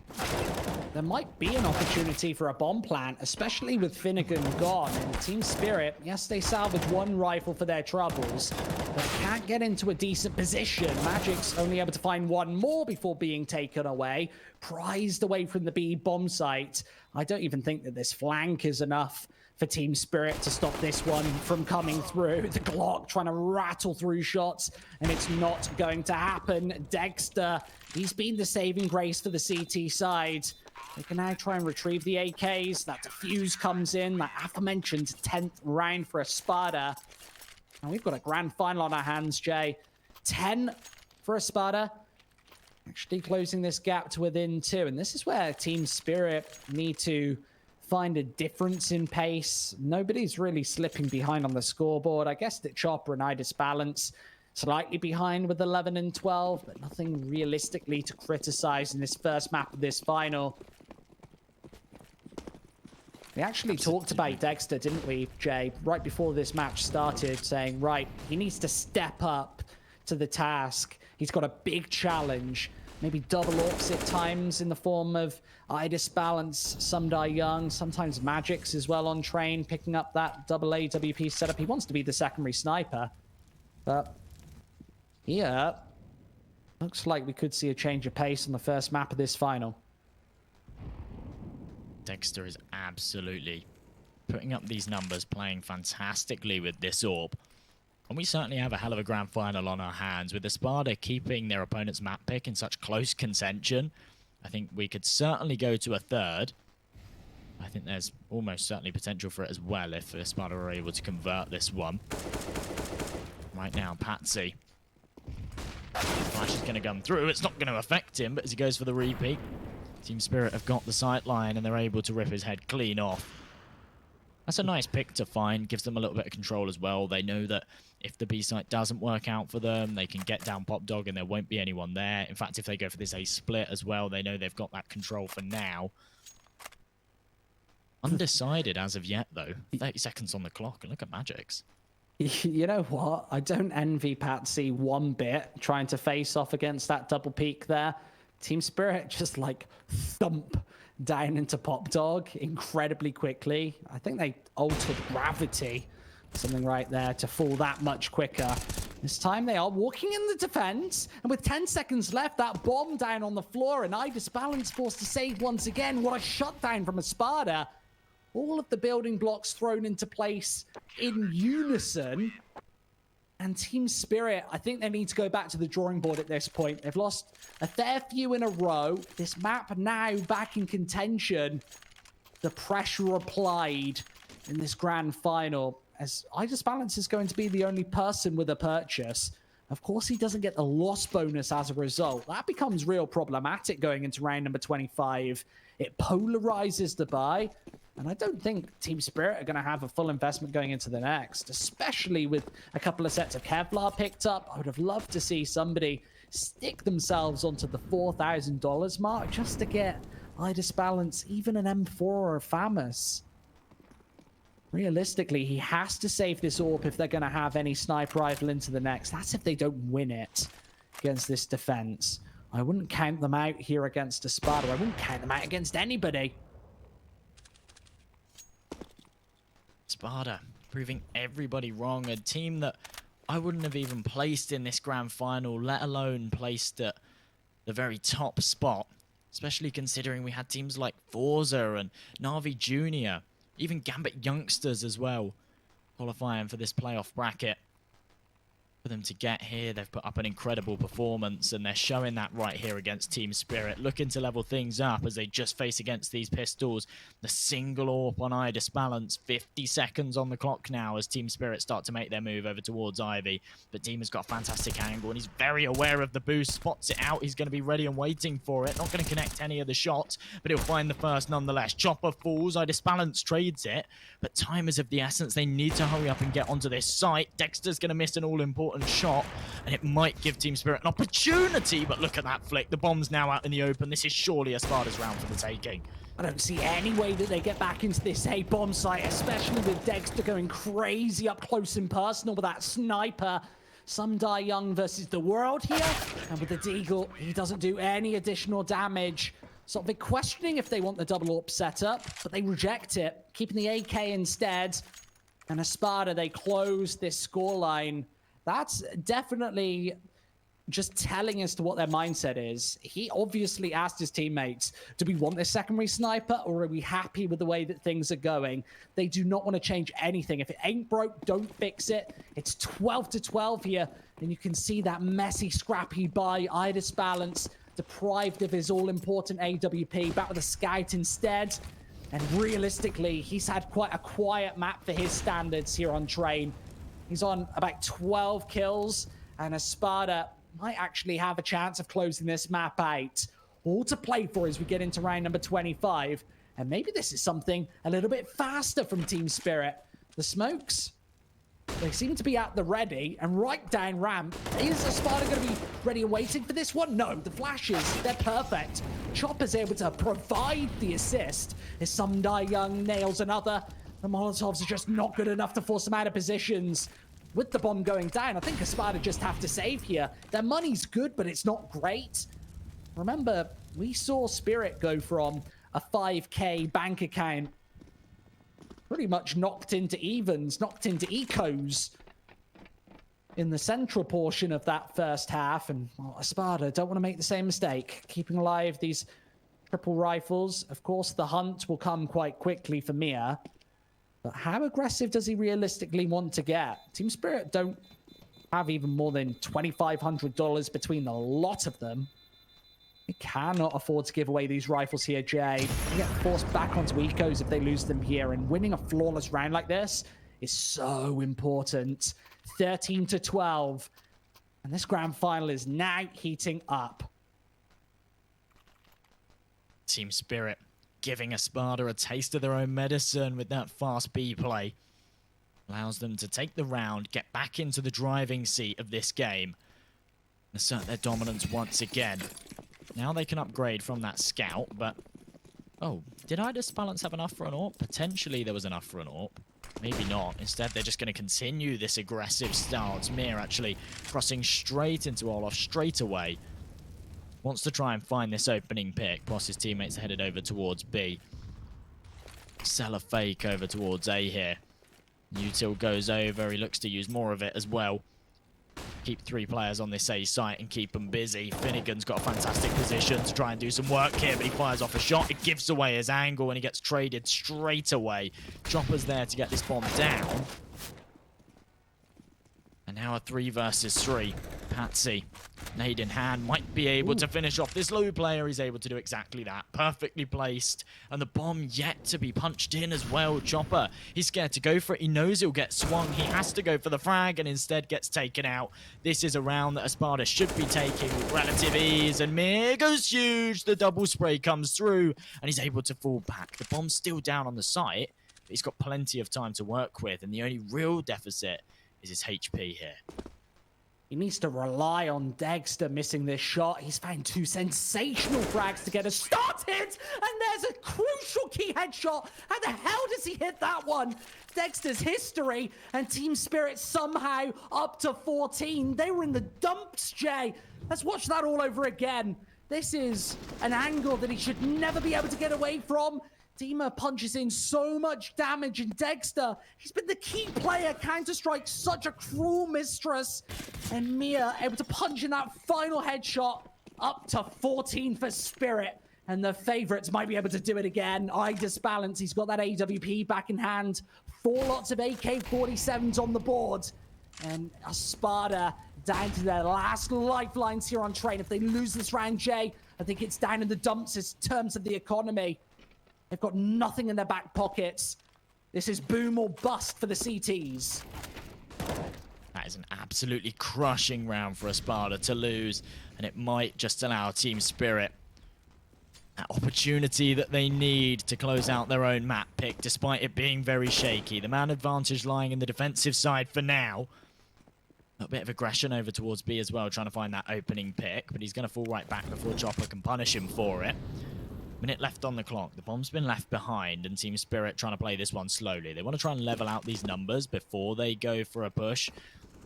There might be an opportunity for a bomb plant, especially with Finnegan gone. And Team Spirit, yes, they salvage 1 rifle for their troubles, but can't get into a decent position. Magic's only able to find 1 more before being taken away, prized away from the B bomb site. I don't even think that this flank is enough for Team Spirit to stop this one from coming through. The Glock trying to rattle through shots, and it's not going to happen. Dexter, he's been the saving grace for the CT side. They can now try and retrieve the AKs. That defuse comes in, that aforementioned 10th round for ESPADA. And we've got a grand final on our hands, Jay. 10 for ESPADA. Actually closing this gap to within 2. And this is where Team Spirit need to find a difference in pace. Nobody's really slipping behind on the scoreboard. I guess that Chopper and Idis balance slightly behind with 11 and 12, but nothing realistically to criticize in this first map of this final. We actually talked about Dexter, didn't we, Jay, right before this match started, saying, right, he needs to step up to the task. He's got a big challenge. Maybe double orcs at times in the form of Idis balance, some die young, sometimes Magics as well on train, picking up that double AWP setup. He wants to be the secondary sniper. But here, looks like we could see a change of pace on the first map of this final. Dexter is absolutely putting up these numbers, playing fantastically with this AWP. And we certainly have a hell of a grand final on our hands, with ESPADA keeping their opponent's map pick in such close contention. I think we could certainly go to a 3rd. I think there's almost certainly potential for it as well if ESPADA are able to convert this one. Right now, Patsy. Flash is going to come through. It's not going to affect him, but as he goes for the repeat, Team Spirit have got the sight line and they're able to rip his head clean off. That's a nice pick to find, gives them a little bit of control as well. They know that if the B site doesn't work out for them, they can get down Pop Dog and there won't be anyone there. In fact, if they go for this A split as well, they know they've got that control for now. Undecided as of yet, though. 30 seconds on the clock, and look at Magics. You know what? I don't envy Patsy one bit trying to face off against that double peak there. Team Spirit just like thump down into Pop Dog incredibly quickly. I think they altered gravity, something right there, to fall that much quicker. This time they are walking in the defense, and with 10 seconds left, that bomb down on the floor, and Idis balance forced to save once again. What a shutdown from ESPADA. All of the building blocks thrown into place in unison. And Team Spirit, I think they need to go back to the drawing board at this point. They've lost a fair few in a row. This map now back in contention. The pressure applied in this grand final, as ESPADA is going to be the only person with a purchase. Of course, he doesn't get the loss bonus as a result. That becomes real problematic going into round number 25. It polarizes the buy. And I don't think Team Spirit are going to have a full investment going into the next, especially with a couple of sets of Kevlar picked up. I would have loved to see somebody stick themselves onto the $4,000 mark just to get ESPADA, even an M4 or a FAMAS. Realistically, he has to save this AWP if they're going to have any sniper rifle into the next. That's if they don't win it against this defense. I wouldn't count them out here against ESPADA. I wouldn't count them out against anybody. ESPADA proving everybody wrong. A team that I wouldn't have even placed in this grand final, let alone placed at the very top spot, especially considering we had teams like Forza and Na'Vi Jr., even Gambit Youngsters as well, qualifying for this playoff bracket. For them to get here, they've put up an incredible performance, and they're showing that right here against Team Spirit, looking to level things up as they just face against these pistols. The single AWP on ESPADA, 50 seconds on the clock now as Team Spirit start to make their move over towards Ivy. But Team has got a fantastic angle, and he's very aware of the boost, spots it out. He's going to be ready and waiting for it. Not going to connect any of the shots, but he'll find the first nonetheless. Chopper falls, ESPADA trades it, but time is of the essence. They need to hurry up and get onto this site. Dexter's going to miss an all-important shot, and it might give Team Spirit an opportunity, but look at that flick. The bomb's now out in the open. This is surely ESPADA's round for the taking. I don't see any way that they get back into this A bomb site, especially with Dexter going crazy up close and personal with that sniper. Some die young versus the world here, and with the Deagle, he doesn't do any additional damage. So they're questioning if they want the double AWP setup, but they reject it, keeping the AK instead. And ESPADA, they close this scoreline. That's definitely just telling as to what their mindset is. He obviously asked his teammates, do we want this secondary sniper, or are we happy with the way that things are going? They do not want to change anything. If it ain't broke, don't fix it. It's 12-12 here, and you can see that messy, scrappy buy. ESPADA deprived of his all-important AWP, back with a scout instead. And realistically, he's had quite a quiet map for his standards here on Train. He's on about 12 kills, and ESPADA might actually have a chance of closing this map out. All to play for as we get into round number 25. And maybe this is something a little bit faster from Team Spirit. The smokes, they seem to be at the ready, and right down ramp. Is ESPADA going to be ready and waiting for this one? No, the flashes, they're perfect. Chopper's able to provide the assist as some die young nails another. The Molotovs are just not good enough to force them out of positions. With the bomb going down, I think ESPADA just have to save here. Their money's good, but it's not great. Remember, we saw Spirit go from a 5K bank account pretty much knocked into evens, knocked into ecos in the central portion of that first half. And well, ESPADA don't want to make the same mistake. Keeping alive these triple rifles. Of course, the hunt will come quite quickly for Mia. But how aggressive does he realistically want to get? Team Spirit don't have even more than $2,500 between the lot of them. They cannot afford to give away these rifles here, Jay. They get forced back onto ecos if they lose them here, and winning a flawless round like this is so important. 13-12. And this grand final is now heating up. Team Spirit giving ESPADA a taste of their own medicine with that fast B play. Allows them to take the round, get back into the driving seat of this game, and assert their dominance once again. Now they can upgrade from that scout, but... Oh, did ESPADA have enough for an AWP? Potentially there was enough for an AWP. Maybe not. Instead, they're just going to continue this aggressive stance. Mir actually crossing straight into Olaf straight away. Wants to try and find this opening pick, whilst his teammates are headed over towards B. Sell a fake over towards A here. Util goes over. He looks to use more of it as well. Keep 3 players on this A site and keep them busy. Finnegan's got a fantastic position to try and do some work here, but he fires off a shot. It gives away his angle and he gets traded straight away. Chopper's there to get this bomb down. And now a 3 versus 3. Patsy, nade in hand, might be able to finish off this low player. He's able to do exactly that. Perfectly placed. And the bomb yet to be punched in as well. Chopper, he's scared to go for it. He knows he'll get swung. He has to go for the frag and instead gets taken out. This is a round that ESPADA should be taking with relative ease. And Mir goes huge. The double spray comes through and he's able to fall back. The bomb's still down on the site, but he's got plenty of time to work with. And the only real deficit is his HP here. He needs to rely on Dexter missing this shot. He's found 2 sensational frags to get us started. And there's a crucial key headshot. How the hell does he hit that one? Dexter's history and Team Spirit somehow up to 14. They were in the dumps, Jay. Let's watch that all over again. This is an angle that he should never be able to get away from. Dima punches in so much damage, and Dexter, he's been the key player. Counter-Strike, such a cruel mistress. And Mia able to punch in that final headshot, up to 14 for Spirit. And the favorites might be able to do it again. I disbalance, he's got that AWP back in hand. 4 lots of AK-47s on the board. And ESPADA down to their last lifelines here on train. If they lose this round, Jay, I think it's down in the dumps in terms of the economy. They've got nothing in their back pockets. This is boom or bust for the CTs. That is an absolutely crushing round for ESPADA to lose, and it might just allow Team Spirit that opportunity that they need to close out their own map pick, despite it being very shaky. The man advantage lying in the defensive side for now. A bit of aggression over towards B as well, trying to find that opening pick, but he's going to fall right back before Chopper can punish him for it. Minute left on the clock. The bomb's been left behind, and Team Spirit trying to play this one slowly. They want to try and level out these numbers before they go for a push.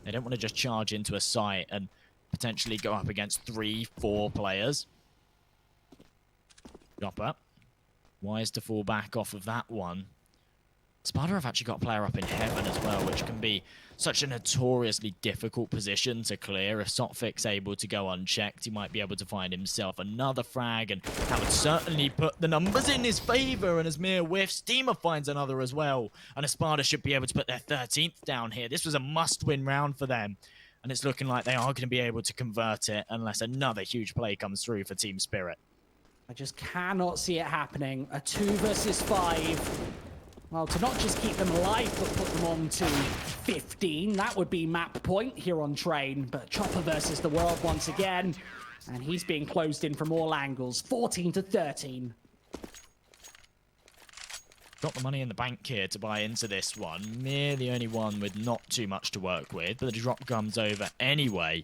They don't want to just charge into a site and potentially go up against 3-4 players. Chopper, wise to fall back off of that one. ESPADA have actually got a player up in heaven as well, which can be such a notoriously difficult position to clear. If Sotfik's able to go unchecked, he might be able to find himself another frag, and that would certainly put the numbers in his favor. And as Mir whiffs, Dima finds another as well, and ESPADA should be able to put their 13th down here. This was a must-win round for them, and it's looking like they are going to be able to convert it unless another huge play comes through for Team Spirit. I just cannot see it happening. A 2 versus 5. Well, to not just keep them alive, but put them on to 15. That would be map point here on train. But Chopper versus the world once again. And he's being closed in from all angles. 14 to 13. Got the money in the bank here to buy into this one. Mir the only one with not too much to work with. But the drop comes over anyway.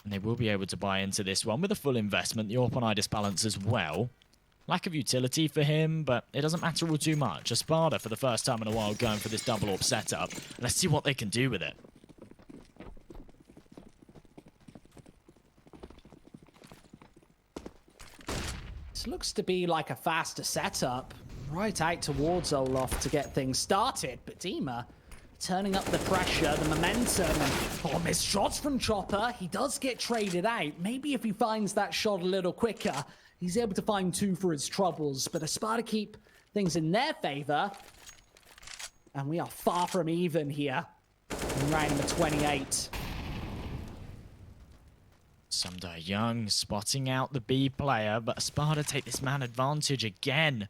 And they will be able to buy into this one with a full investment. The Orpon Eye disbalance as well. Lack of utility for him, but it doesn't matter all too much. ESPADA, for the first time in a while, going for this double AWP setup. Let's see what they can do with it. This looks to be like a faster setup. Right out towards Olaf to get things started. But Dima turning up the pressure, the momentum, and missed shots from Chopper. He does get traded out. Maybe if he finds that shot a little quicker, he's able to find 2 for his troubles, but ESPADA keep things in their favor. And we are far from even here in round number 28. Sumda Young spotting out the B player, but ESPADA take this man advantage again.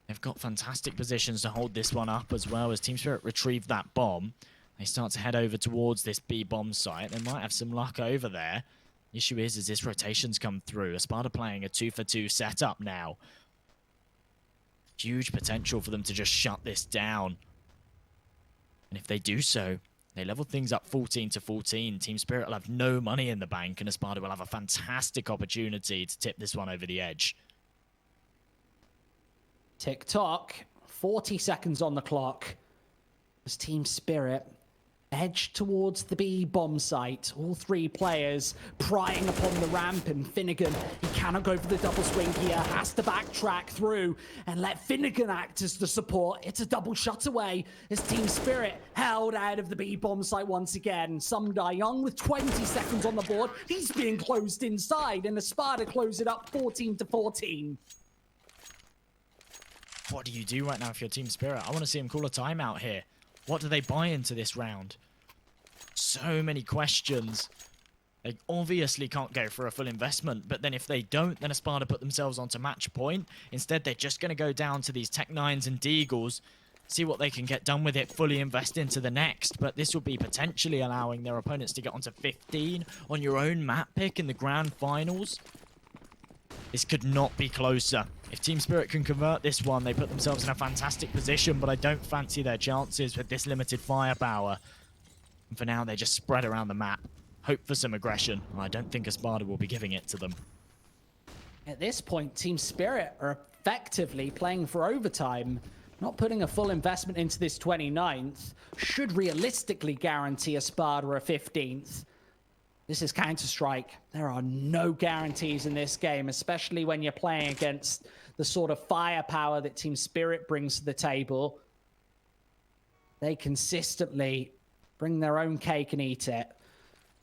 They've got fantastic positions to hold this one up as well as Team Spirit retrieve that bomb. They start to head over towards this B bomb site. They might have some luck over there. The issue is this rotations come through. ESPADA playing a 2-for-2 setup now. Huge potential for them to just shut this down. And if they do so, they level things up 14 to 14. Team Spirit will have no money in the bank, and ESPADA will have a fantastic opportunity to tip this one over the edge. Tick-tock, 40 seconds on the clock. As Team Spirit edge towards the B bomb site. All 3 players prying upon the ramp, and Finnegan, he cannot go for the double swing here, has to backtrack through and let Finnegan act as the support. It's a double shut away as Team Spirit held out of the B bomb site once again. Sumda Young with 20 seconds on the board. He's being closed inside, and ESPADA close it up 14 to 14. What do you do right now for your Team Spirit? I want to see him call a timeout here. What do they buy into this round? So many questions. They obviously can't go for a full investment, but then if they don't, then ESPADA put themselves onto match point. Instead, they're just going to go down to these Tech 9s and Deagles, see what they can get done with it, fully invest into the next. But this will be potentially allowing their opponents to get onto 15 on your own map pick in the grand finals. This could not be closer. If Team Spirit can convert this one, they put themselves in a fantastic position, but I don't fancy their chances with this limited firepower. And for now, they just spread around the map. Hope for some aggression. I don't think ESPADA will be giving it to them. At this point, Team Spirit are effectively playing for overtime. Not putting a full investment into this 29th should realistically guarantee ESPADA a 15th. This is Counter-Strike. There are no guarantees in this game, especially when you're playing against the sort of firepower that Team Spirit brings to the table. They consistently bring their own cake and eat it.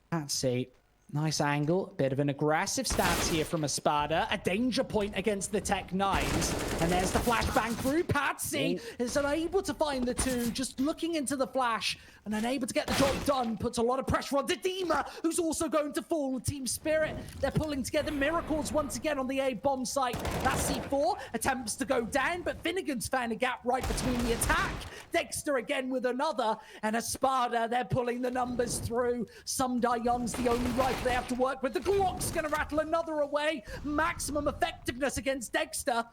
Let's see. Nice angle. Bit of an aggressive stance here from ESPADA. A danger point against the Tech 9s. And there's the flashbang through. Patsy is unable to find the two. Just looking into the flash and unable to get the job done. Puts a lot of pressure on Didima, who's also going to fall with Team Spirit. They're pulling together miracles once again on the A bomb site. That C4 attempts to go down, but Finnegan's found a gap right between the attack. Dexter again with another. And ESPADA, they're pulling the numbers through. Sumdai Young's the only rifle they have to work with. The Glock's going to rattle another away. Maximum effectiveness against Dexter,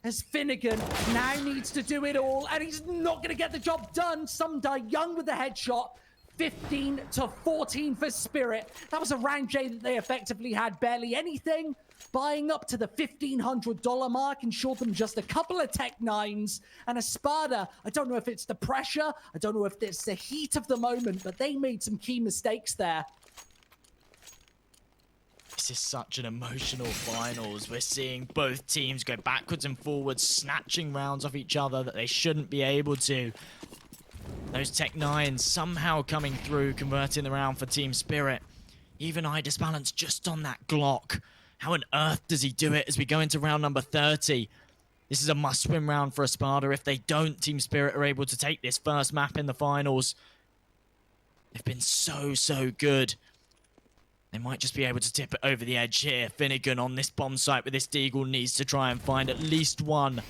as Finnegan now needs to do it all, and he's not going to get the job done. Sumdai Young with the headshot. 15-14 for Spirit. That was a round, J, that they effectively had barely anything. Buying up to the $1,500 mark ensured them just a couple of Tech 9s. And ESPADA, I don't know if it's the pressure, I don't know if it's the heat of the moment, but they made some key mistakes there. This is such an emotional finals. We're seeing both teams go backwards and forwards, snatching rounds off each other that they shouldn't be able to. Those Tech 9s somehow coming through, converting the round for Team Spirit. Even eye disbalance just on that Glock. How on earth does he do it as we go into round number 30? This is a must-win round for ESPADA. If they don't, Team Spirit are able to take this first map in the finals. They've been so good. They might just be able to tip it over the edge here. Finnegan on this bomb site with this Deagle needs to try and find at least one.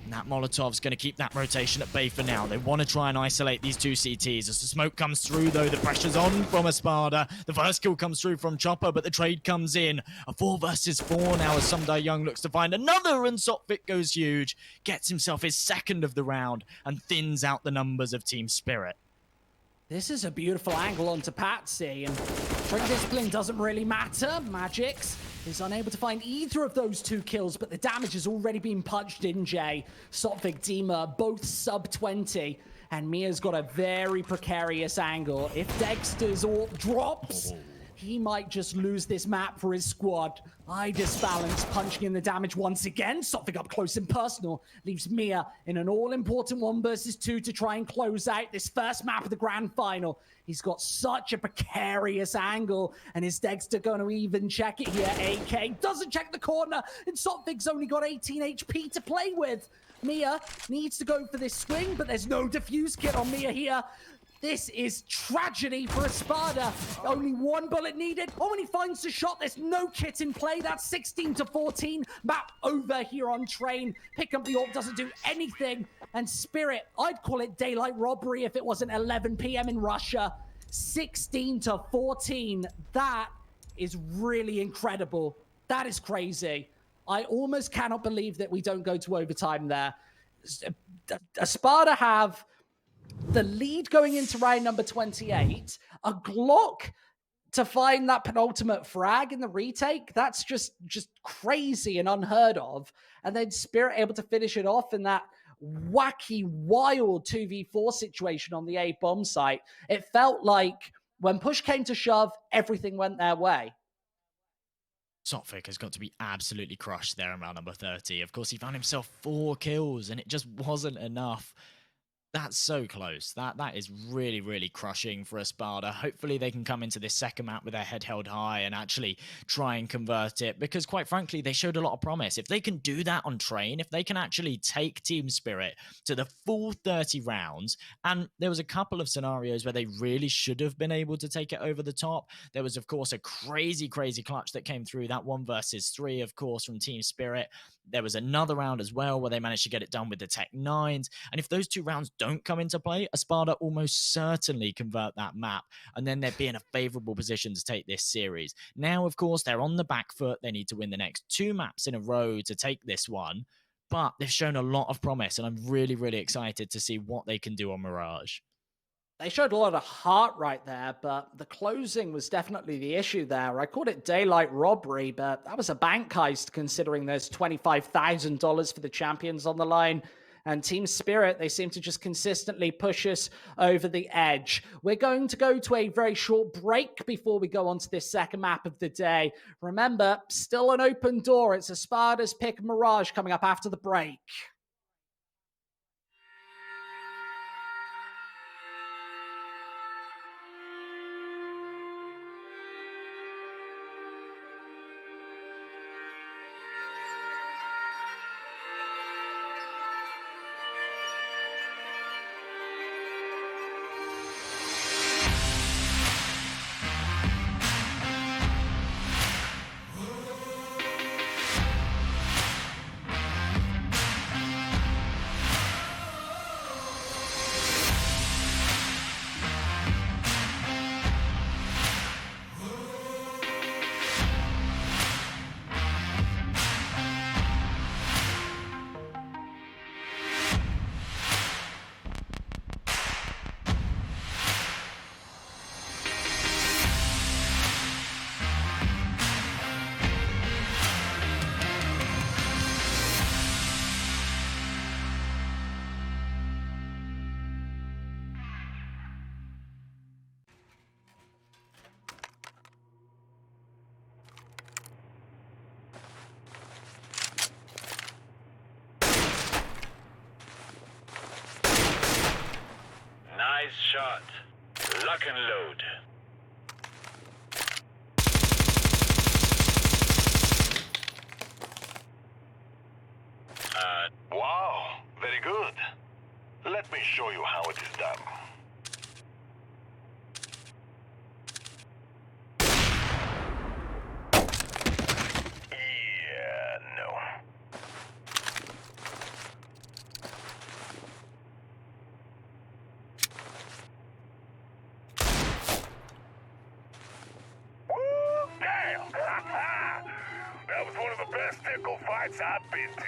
And that Molotov's going to keep that rotation at bay for now. They want to try and isolate these two CTs. As the smoke comes through, though, the pressure's on from ESPADA. The first kill comes through from Chopper, but the trade comes in. A 4 versus 4 now as Sumdai Young looks to find another, and Sotvik goes huge. Gets himself his second of the round and thins out the numbers of Team Spirit. This is a beautiful angle onto Patsy, and Trig Discipline doesn't really matter. Magix is unable to find either of those two kills, but the damage has already been punched in, Jay. Sotvik, Dima, both sub 20, and Mia's got a very precarious angle. If Dexter's AWP drops, he might just lose this map for his squad. Eye disbalance, punching in the damage once again. Sotvik up close and personal. Leaves Mia in an all-important 1 versus 2 to try and close out this first map of the grand final. He's got such a precarious angle. And is Dexter going to even check it here? AK doesn't check the corner. And Sotvik's only got 18 HP to play with. Mia needs to go for this swing, but there's no defuse kit on Mia here. This is tragedy for ESPADA. Only 1 bullet needed. Oh, and he finds the shot. There's no kit in play. That's 16-14. Map over here on train. Pick up the AWP doesn't do anything. And Spirit, I'd call it daylight robbery if it wasn't 11 p.m. in Russia. 16-14. That is really incredible. That is crazy. I almost cannot believe that we don't go to overtime there. ESPADA have the lead going into round number 28, a Glock to find that penultimate frag in the retake. That's just crazy and unheard of. And then Spirit able to finish it off in that wacky, wild 2v4 situation on the A bomb site. It felt like when push came to shove, everything went their way. Sotvik has got to be absolutely crushed there in round number 30. Of course, he found himself 4 kills, and it just wasn't enough. That's so close. That is really, really crushing for ESPADA. Hopefully they can come into this second map with their head held high and actually try and convert it, because quite frankly, they showed a lot of promise. If they can do that on train, if they can actually take Team Spirit to the full 30 rounds, and there was a couple of scenarios where they really should have been able to take it over the top. There was, of course, a crazy, crazy clutch that came through, that 1 versus 3, of course, from Team Spirit. There was another round as well where they managed to get it done with the Tech 9s. And if those 2 rounds don't come into play, ESPADA almost certainly convert that map, and then they'd be in a favorable position to take this series. Now, of course, they're on the back foot. They need to win the next 2 maps in a row to take this one, but they've shown a lot of promise, and I'm really, really excited to see what they can do on Mirage. They showed a lot of heart right there, but the closing was definitely the issue there. I called it daylight robbery, but that was a bank heist considering there's $25,000 for the champions on the line. And Team Spirit, they seem to just consistently push us over the edge. We're going to go to a very short break before we go on to this second map of the day. Remember, still an open door. It's ESPADA's pick Mirage coming up after the break. Nice shot. Lock and load. Wow, very good. Let me show you how it is done. Yeah, no. Woo, damn! That was one of the best nickel fights I've been to.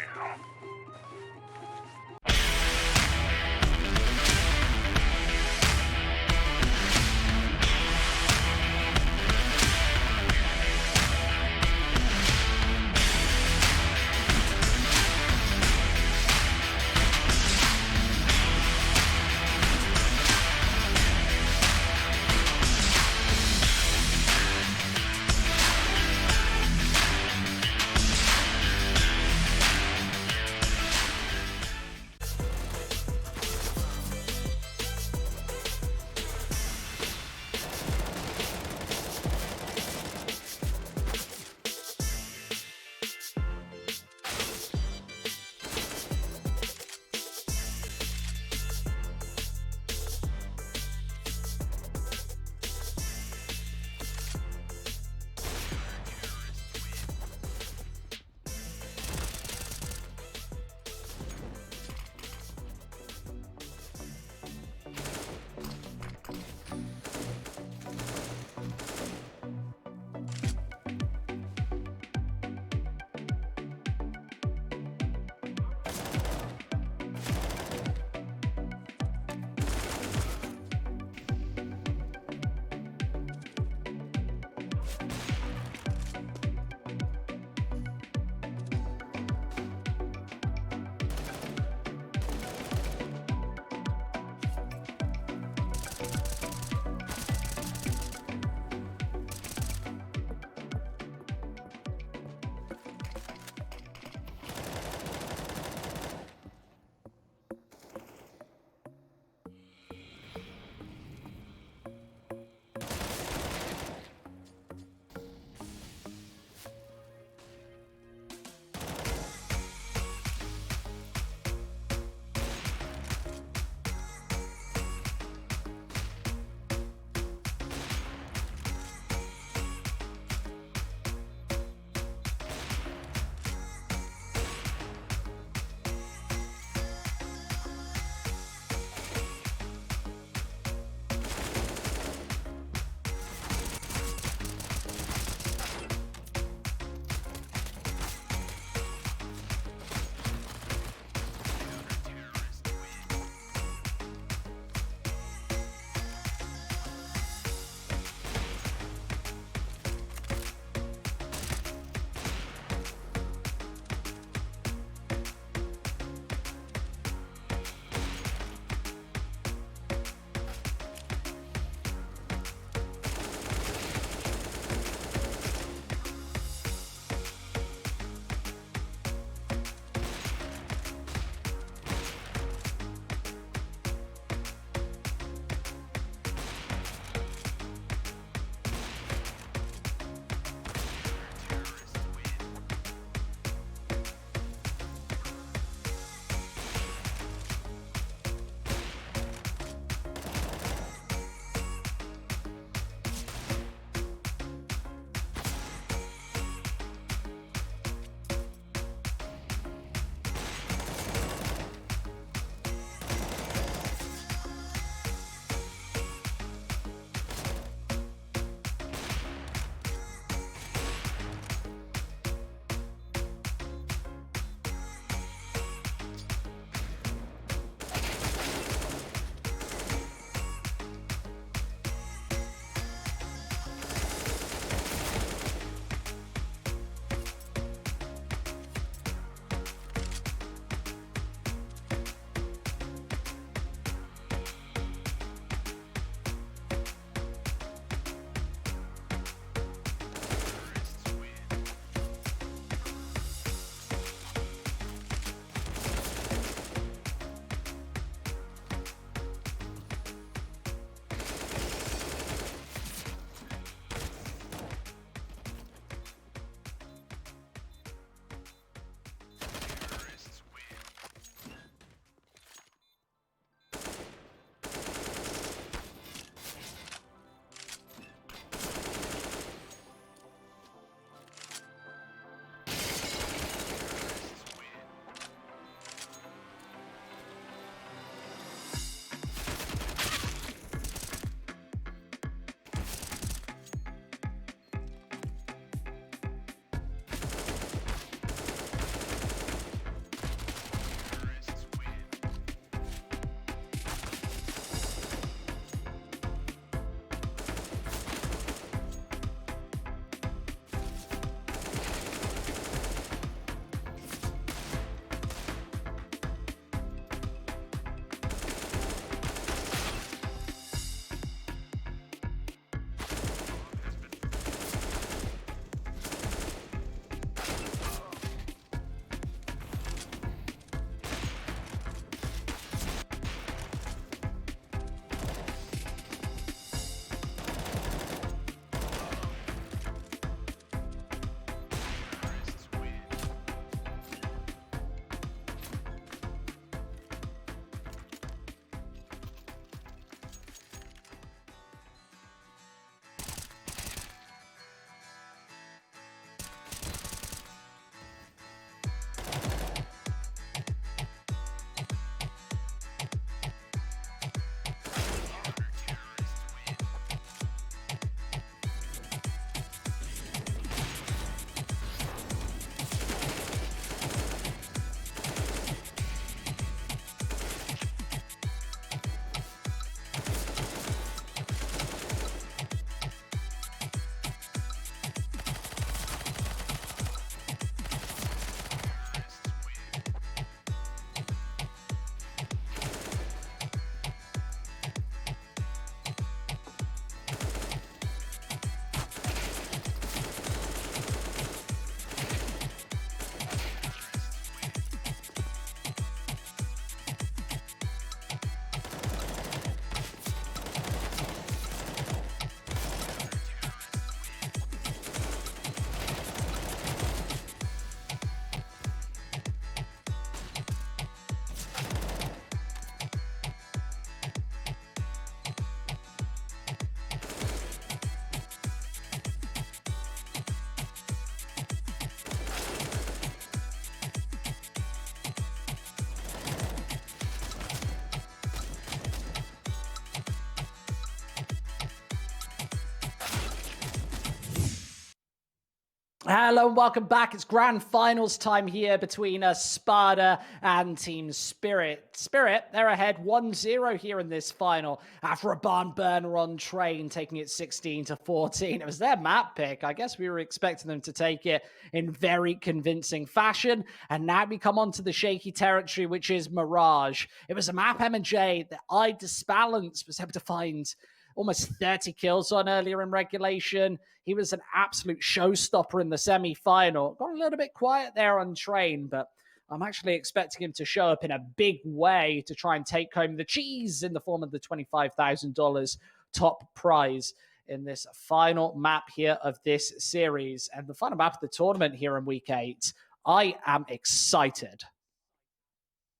Hello and welcome back. It's grand finals time here between ESPADA and Team Spirit. Spirit, they're ahead 1-0 here in this final after a barn burner on Train, taking it 16-14. It was their map pick. I guess we were expecting them to take it in very convincing fashion. And now we come on to the shaky territory, which is Mirage. It was a map M&J that iDisbalance was able to find almost 30 kills on earlier in regulation. He was an absolute showstopper in the semi-final. Got a little bit quiet there on Train, but I'm actually expecting him to show up in a big way to try and take home the cheese in the form of the $25,000 top prize in this final map here of this series. And the final map of the tournament here in week 8. I am excited.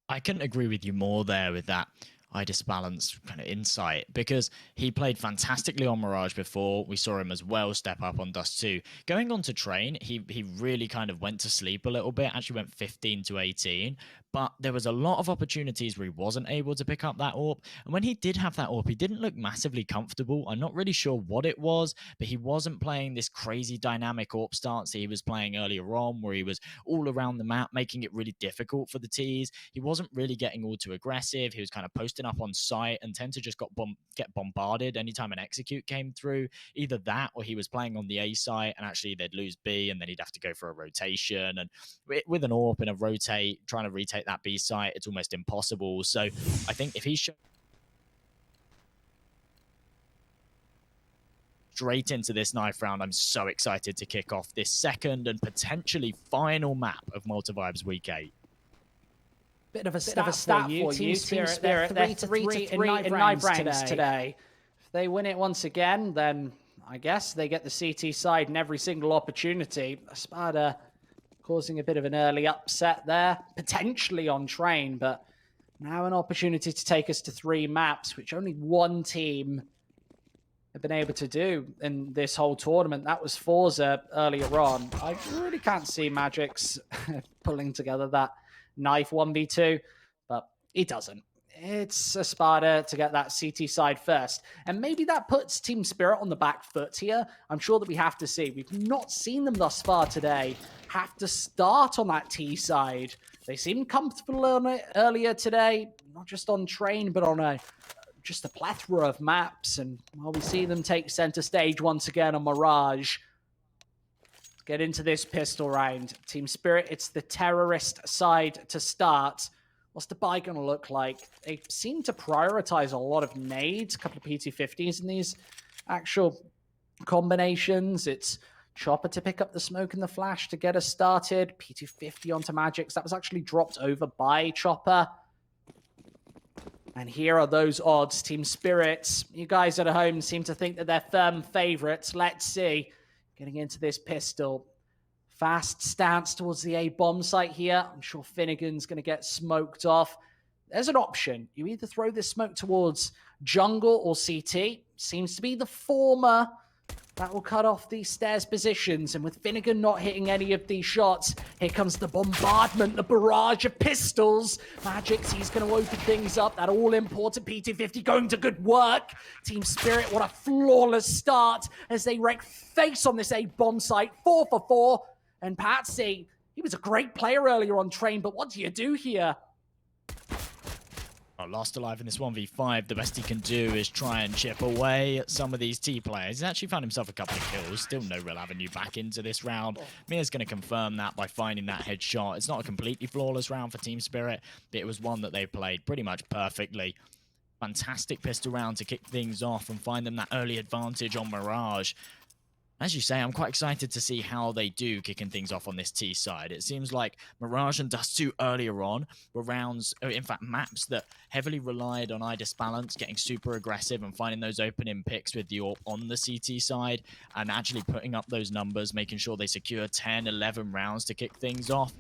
I couldn't agree with you more there with that iDisbalance kind of insight, because he played fantastically on Mirage before. We saw him as well step up on Dust 2. Going on to Train, he really kind of went to sleep a little bit, actually went 15-18, but there was a lot of opportunities where he wasn't able to pick up that AWP. And when he did have that AWP, he didn't look massively comfortable. I'm not really sure what it was, but he wasn't playing this crazy dynamic AWP stance that he was playing earlier on, where he was all around the map, making it really difficult for the Ts. He wasn't really getting all too aggressive. He was kind of posting up on site and tend to just get bombarded anytime an execute came through. Either that, or he was playing on the A site and actually they'd lose B and then he'd have to go for a rotation. And with an AWP and a rotate, trying to retake that B site, it's almost impossible. So I think if he straight into this knife round, I'm so excited to kick off this second and potentially final map of Malta Vibes Week 8. Bit of a stat for you, Team Spirit. They're 3-3 in knife rounds today. If they win it once again, then I guess they get the CT side in every single opportunity. ESPADA causing a bit of an early upset there, potentially on Train, but now an opportunity to take us to 3 maps, which only one team have been able to do in this whole tournament. That was Forza earlier on. I really can't see Magic's pulling together that knife 1v2, but he doesn't. It's ESPADA to get that CT side first. And maybe that puts Team Spirit on the back foot here. I'm sure that we have to see. We've not seen them thus far today have to start on that T side. They seemed comfortable on it earlier today, not just on Train, but on just a plethora of maps. And while we see them take center stage once again on Mirage, get into this pistol round. Team Spirit, it's the terrorist side to start. What's the buy going to look like? They seem to prioritize a lot of nades, a couple of PT-50s in these actual combinations. It's Chopper to pick up the smoke and the flash to get us started. PT-50 onto Magix. That was actually dropped over by Chopper. And here are those odds. Team Spirit, you guys at home seem to think that they're firm favorites. Let's see. Getting into this pistol. Fast stance towards the A bomb site here. I'm sure Finnegan's going to get smoked off. There's an option. You either throw this smoke towards jungle or CT. Seems to be the former. That will cut off these stairs positions. And with Finnegan not hitting any of these shots, here comes the bombardment, the barrage of pistols. Magix, he's going to open things up. That all-important PT-50 going to good work. Team Spirit, what a flawless start as they wreck face on this A-bomb site. 4 for 4. And Patsy, he was a great player earlier on Train, but what do you do here? Well, lost alive in this 1v5, the best he can do is try and chip away at some of these T players. He's actually found himself a couple of kills. Still no real avenue back into this round. Mia's going to confirm that by finding that headshot. It's not a completely flawless round for Team Spirit, but it was one that they played pretty much perfectly. Fantastic pistol round to kick things off and find them that early advantage on Mirage. As you say, I'm quite excited to see how they do kicking things off on this T side. It seems like Mirage and Dust 2 earlier on were rounds, in fact, maps that heavily relied on iDisbalance, getting super aggressive and finding those opening picks with the AWP on the CT side and actually putting up those numbers, making sure they secure 10, 11 rounds to kick things off.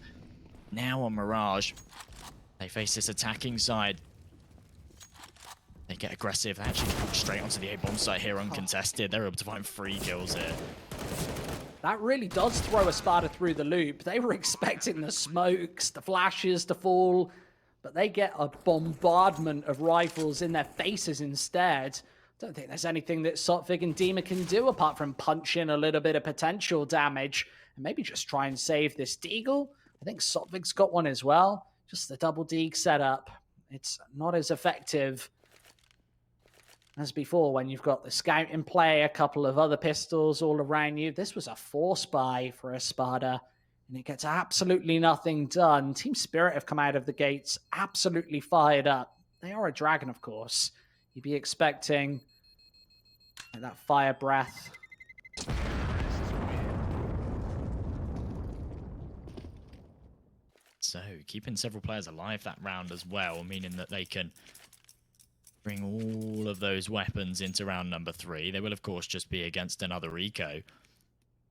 Now on Mirage, they face this attacking side. They get aggressive. They actually push straight onto the A-bomb site here uncontested. They're able to find 3 kills here. That really does throw ESPADA through the loop. They were expecting the smokes, the flashes to fall, but they get a bombardment of rifles in their faces instead. Don't think there's anything that Sotvig and Dima can do apart from punch in a little bit of potential damage and maybe just try and save this Deagle. I think Sotvig's got one as well. Just the double Deagle setup. It's not as effective as before when you've got the scout in play, a couple of other pistols all around you. This was a force buy for ESPADA, and it gets absolutely nothing done. Team Spirit have come out of the gates absolutely fired up. They are a dragon, of course. You'd be expecting that fire breath. So, keeping several players alive that round as well, meaning that they can bring all of those weapons into round number 3. They will, of course, just be against another eco.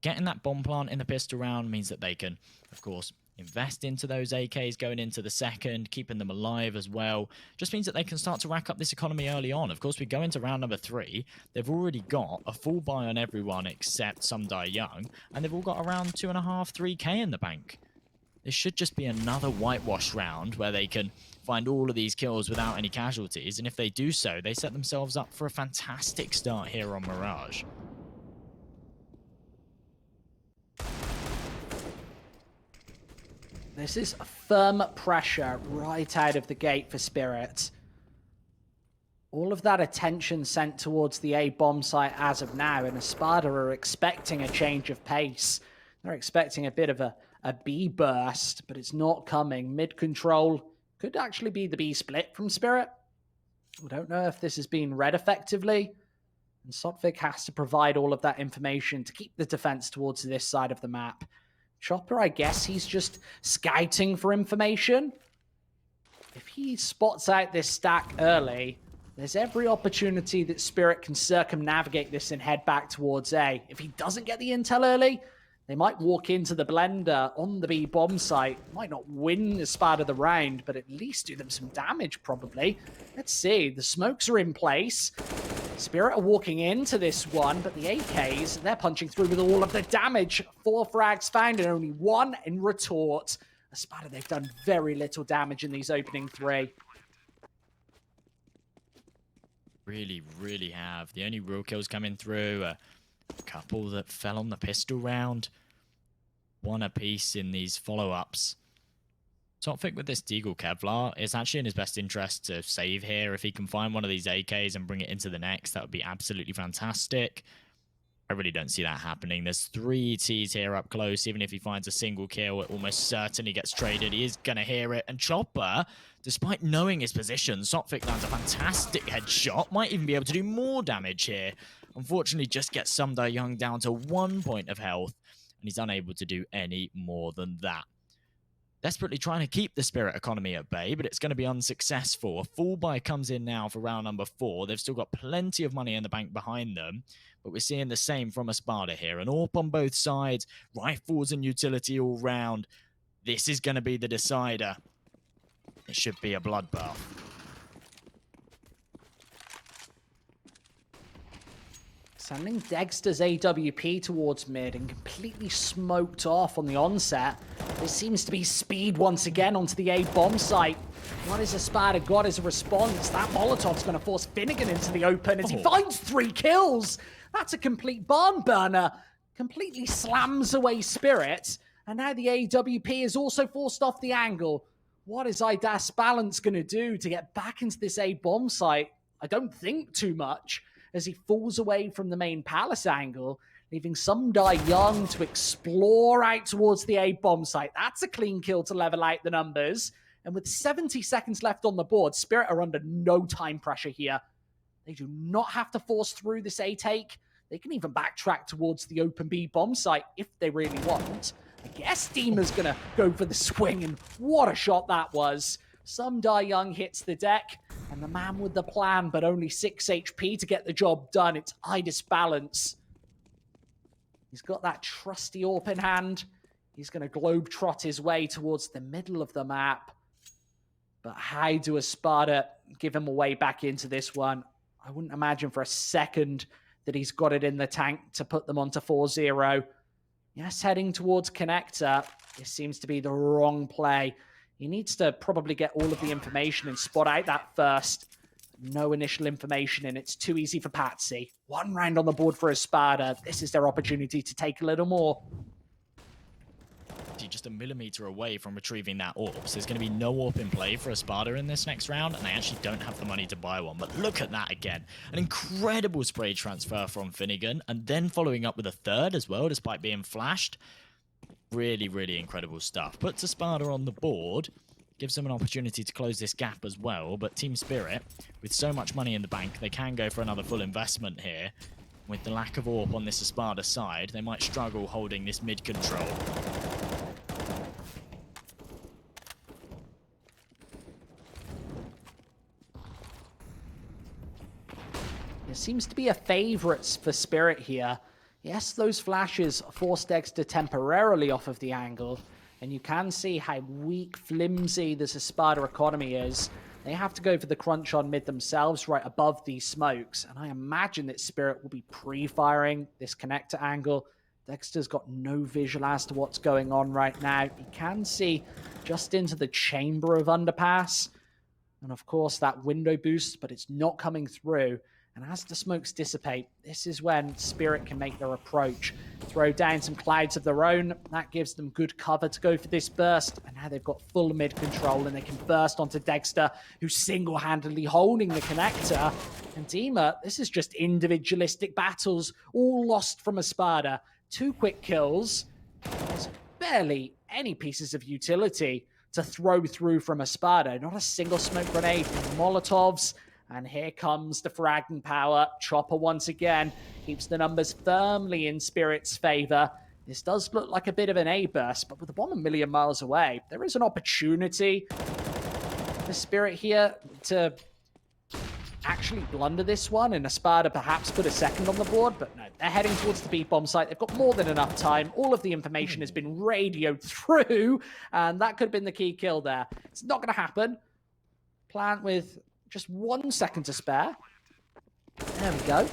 Getting that bomb plant in the pistol round means that they can, of course, invest into those AKs going into the second, keeping them alive as well. Just means that they can start to rack up this economy early on. Of course, we go into round number 3. They've already got a full buy on everyone except some die young, and they've all got around 2.5, 3k in the bank. This should just be another whitewash round where they can find all of these kills without any casualties, and if they do so, they set themselves up for a fantastic start here on Mirage. This is firm pressure right out of the gate for Spirit. All of that attention sent towards the A bomb site as of now, and ESPADA are expecting a change of pace. They're expecting a bit of a B burst, but it's not coming. Mid control could actually be the B split from Spirit. We don't know if this has been read effectively, and Sotvig has to provide all of that information to keep the defense towards this side of the map. Chopper, I guess he's just scouting for information. If he spots out this stack early, there's every opportunity that Spirit can circumnavigate this and head back towards A. If he doesn't get the intel early, they might walk into the blender on the B bomb site. Might not win the ESPADA the round, but at least do them some damage, probably. Let's see. The smokes are in place. Spirit are walking into this one, but the AKs, they're punching through with all of the damage. 4 frags found and only 1 in retort. ESPADA, they've done very little damage in these opening 3. Really have. The only real kills coming through are a couple that fell on the pistol round. 1 apiece in these follow-ups. Sotvig with this Deagle Kevlar, it's actually in his best interest to save here. If he can find one of these AKs and bring it into the next, that would be absolutely fantastic. I really don't see that happening. There's 3 Ts here up close. Even if he finds a single kill, it almost certainly gets traded. He is going to hear it. And Chopper, despite knowing his position, Sotvig lands a fantastic headshot. Might even be able to do more damage here. Unfortunately, just gets Sumda Young down to 1 point of health. And he's unable to do any more than that. Desperately trying to keep the Spirit economy at bay, but it's going to be unsuccessful. A full buy comes in now for round number 4. They've still got plenty of money in the bank behind them, but we're seeing the same from ESPADA here. An AWP on both sides, rifles and utility all round. This is going to be the decider. It should be a bloodbath. Sending Dexter's AWP towards mid and completely smoked off on the onset. There seems to be speed once again onto the A bomb site. What has ESPADA got as a response? That Molotov's going to force Finnegan into the open as he finds 3 kills. That's a complete barn burner. Completely slams away Spirit. And now the AWP is also forced off the angle. What is IDAS Balance going to do to get back into this A bomb site? I don't think too much, as he falls away from the main palace angle, leaving Sumda Young to explore out towards the A bomb site. That's a clean kill to level out the numbers. And with 70 seconds left on the board, Spirit are under no time pressure here. They do not have to force through this A take. They can even backtrack towards the open B bomb site if they really want. I guess Dima's going to go for the swing, and what a shot that was. Sumda Young hits the deck, and the man with the plan, but only 6 HP to get the job done. It's IDAS Balance. He's got that trusty AWP in hand. He's going to globe-trot his way towards the middle of the map. But how do ESPADA give him a way back into this one? I wouldn't imagine for a second that he's got it in the tank to put them onto 4-0. Yes, heading towards Connector. This seems to be the wrong play. He needs to probably get all of the information and spot out that first. No initial information, and it's too easy for Patsy. 1 round on the board for ESPADA. This is their opportunity to take a little more. Just a millimeter away from retrieving that AWP. So there's going to be no AWP in play for ESPADA in this next round, and they actually don't have the money to buy one. But look at that again. An incredible spray transfer from Finnegan, and then following up with a third as well, despite being flashed. Really, really incredible stuff. Puts ESPADA on the board, gives them an opportunity to close this gap as well. But Team Spirit, with so much money in the bank, they can go for another full investment here. With the lack of AWP on this ESPADA side, they might struggle holding this mid control. There seems to be a favourites for Spirit here. Yes, those flashes force Dexter temporarily off of the angle, and you can see how weak, flimsy this ESPADA economy is. They have to go for the crunch on mid themselves right above these smokes, and I imagine that Spirit will be pre-firing this connector angle. Dexter's got no visual as to what's going on right now. He can see just into the chamber of underpass, and of course that window boost, but it's not coming through. And as the smokes dissipate, this is when Spirit can make their approach. Throw down some clouds of their own. That gives them good cover to go for this burst. And now they've got full mid control, and they can burst onto Dexter, who's single-handedly holding the connector. And Dima, this is just individualistic battles, all lost from ESPADA. 2 quick kills. There's barely any pieces of utility to throw through from ESPADA. Not a single smoke grenade from Molotovs. And here comes the fragging power. Chopper once again keeps the numbers firmly in Spirit's favor. This does look like a bit of an A-burst, but with the bomb a million miles away, there is an opportunity for Spirit here to actually blunder this one, and ESPADA perhaps put a second on the board, but no, they're heading towards the B-bomb site. They've got more than enough time. All of the information has been radioed through, and that could have been the key kill there. It's not going to happen. Plant with just 1 second to spare. There we go.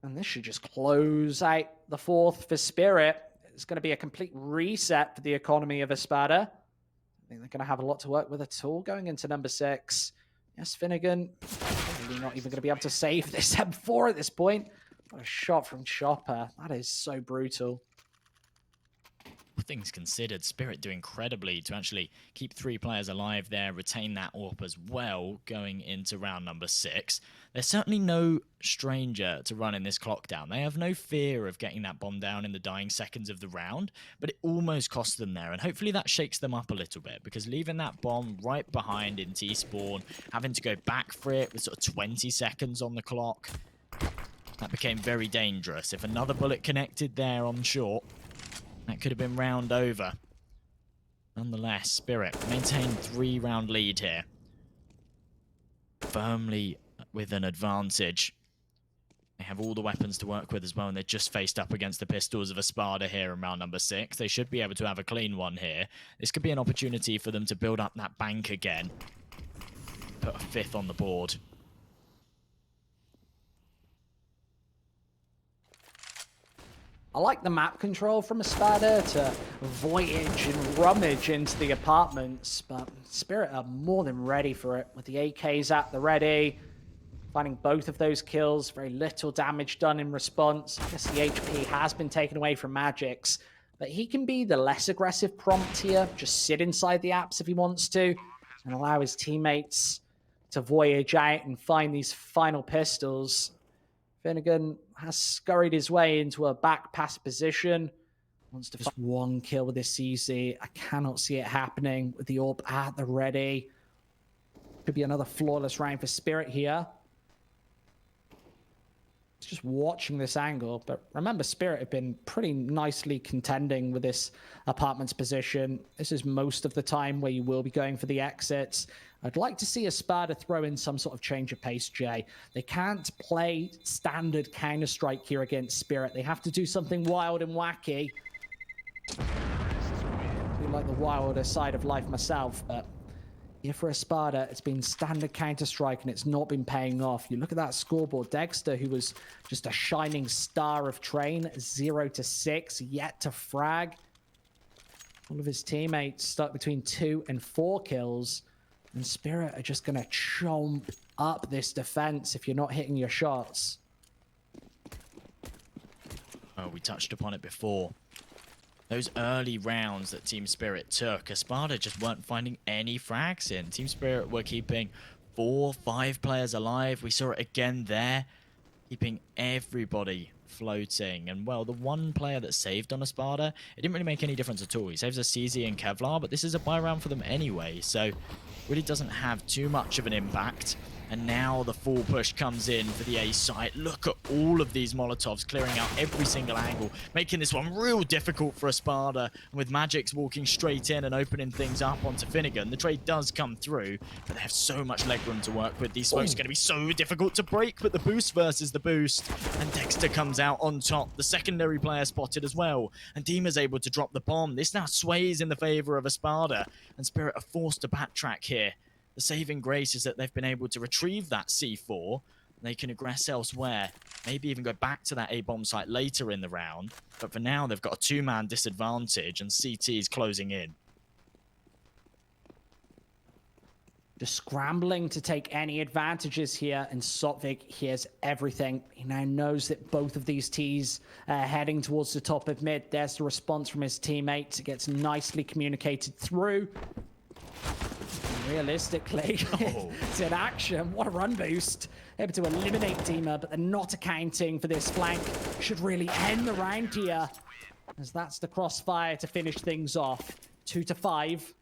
And this should just close out the 4th for Spirit. It's going to be a complete reset for the economy of ESPADA. I think they're going to have a lot to work with at all going into number 6. Yes, Finnegan, probably not even going to be able to save this M4 at this point. What a shot from Chopper. That is so brutal. Things considered, Spirit do incredibly to actually keep 3 players alive there, retain that AWP as well going into round number 6. They're certainly no stranger to running this clock down. They have no fear of getting that bomb down in the dying seconds of the round, but it almost cost them there, and hopefully that shakes them up a little bit, because leaving that bomb right behind in T-spawn, having to go back for it with sort of 20 seconds on the clock, that became very dangerous. If another bullet connected there on short, that could have been round over. Nonetheless, Spirit maintain 3-round lead here. Firmly with an advantage. They have all the weapons to work with as well, and they're just faced up against the pistols of ESPADA here in round number 6. They should be able to have a clean one here. This could be an opportunity for them to build up that bank again. Put a 5th on the board. I like the map control from ESPADA to voyage and rummage into the apartments, but Spirit are more than ready for it with the AKs at the ready. Finding both of those kills, very little damage done in response. I guess the HP has been taken away from Magix, but he can be the less aggressive prompt here. Just sit inside the apps if he wants to and allow his teammates to voyage out and find these final pistols. Finnegan has scurried his way into a back pass position. Wants to just 1 kill with this CZ. I cannot see it happening with the AWP at the ready. Could be another flawless round for Spirit here. It's just watching this angle. But remember, Spirit have been pretty nicely contending with this apartment's position. This is most of the time where you will be going for the exits. I'd like to see ESPADA throw in some sort of change of pace, Jay. They can't play standard Counter-Strike here against Spirit. They have to do something wild and wacky. I do like the wilder side of life myself, but here for ESPADA, it's been standard Counter-Strike and it's not been paying off. You look at that scoreboard. Dexter, who was just a shining star of train, 0-6, yet to frag. All of his teammates stuck between 2 and 4 kills. And Spirit are just going to chomp up this defense if you're not hitting your shots. Oh, we touched upon it before. Those early rounds that Team Spirit took, ESPADA just weren't finding any frags in. Team Spirit were keeping 4, 5 players alive. We saw it again there, keeping everybody floating. And, well, the one player that saved on ESPADA, it didn't really make any difference at all. He saves a CZ and Kevlar, but this is a buy round for them anyway, so really doesn't have too much of an impact. And now the full push comes in for the A site. Look at all of these Molotovs clearing out every single angle, making this one real difficult for ESPADA. And with Magix walking straight in and opening things up onto Finnegan, the trade does come through, but they have so much leg room to work with. These smokes are going to be so difficult to break, but the boost versus the boost. And Dexter comes out on top. The secondary player spotted as well. And Dima's able to drop the bomb. This now sways in the favor of ESPADA, and Spirit are forced to backtrack here. The saving grace is that they've been able to retrieve that C4. And they can aggress elsewhere. Maybe even go back to that A-bomb site later in the round. But for now, they've got a 2-man disadvantage, and CT is closing in. Just scrambling to take any advantages here, and Sotvik hears everything. He now knows that both of these Ts are heading towards the top of mid. There's the response from his teammates. It gets nicely communicated through. Realistically, it's in action. What a run boost. Able to eliminate Dima, but they're not accounting for this flank. Should really end the round here, as that's the crossfire to finish things off. 2-5.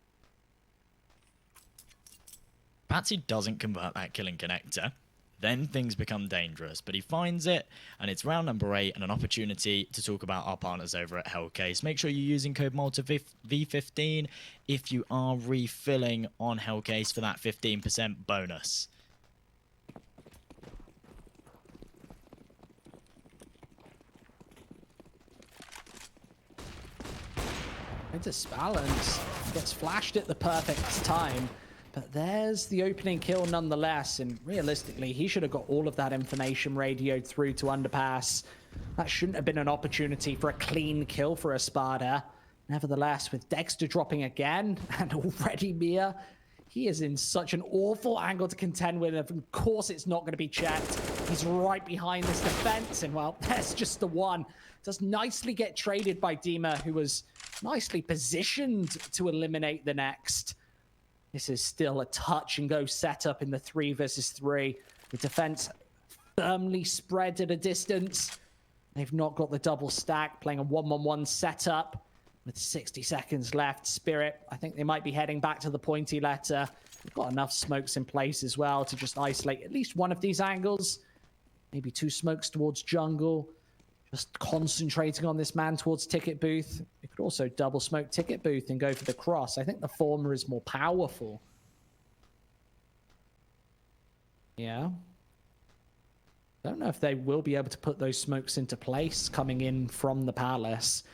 Patsy doesn't convert that killing connector. Then things become dangerous, but he finds it, and it's round number 8 and an opportunity to talk about our partners over at Hellcase. Make sure you're using code Malta V15 if you are refilling on Hellcase for that 15% bonus. It's balance. Gets flashed at the perfect time. But there's the opening kill nonetheless, and realistically, he should have got all of that information radioed through to Underpass. That shouldn't have been an opportunity for a clean kill for ESPADA. Nevertheless, with Dexter dropping again, and already Mia, he is in such an awful angle to contend with. Of course, it's not going to be checked. He's right behind this defense, and well, there's just the one. Does nicely get traded by Dima, who was nicely positioned to eliminate the next. This is still a touch-and-go setup in the 3 versus 3. The defense firmly spread at a distance. They've not got the double stack, playing a 1-1-1 setup with 60 seconds left. Spirit, I think they might be heading back to the pointy letter. They've got enough smokes in place as well to just isolate at least one of these angles. Maybe 2 smokes towards jungle. Just concentrating on this man towards ticket booth. You could also double smoke ticket booth and go for the cross. I think the former is more powerful. Yeah. Don't know if they will be able to put those smokes into place coming in from the palace.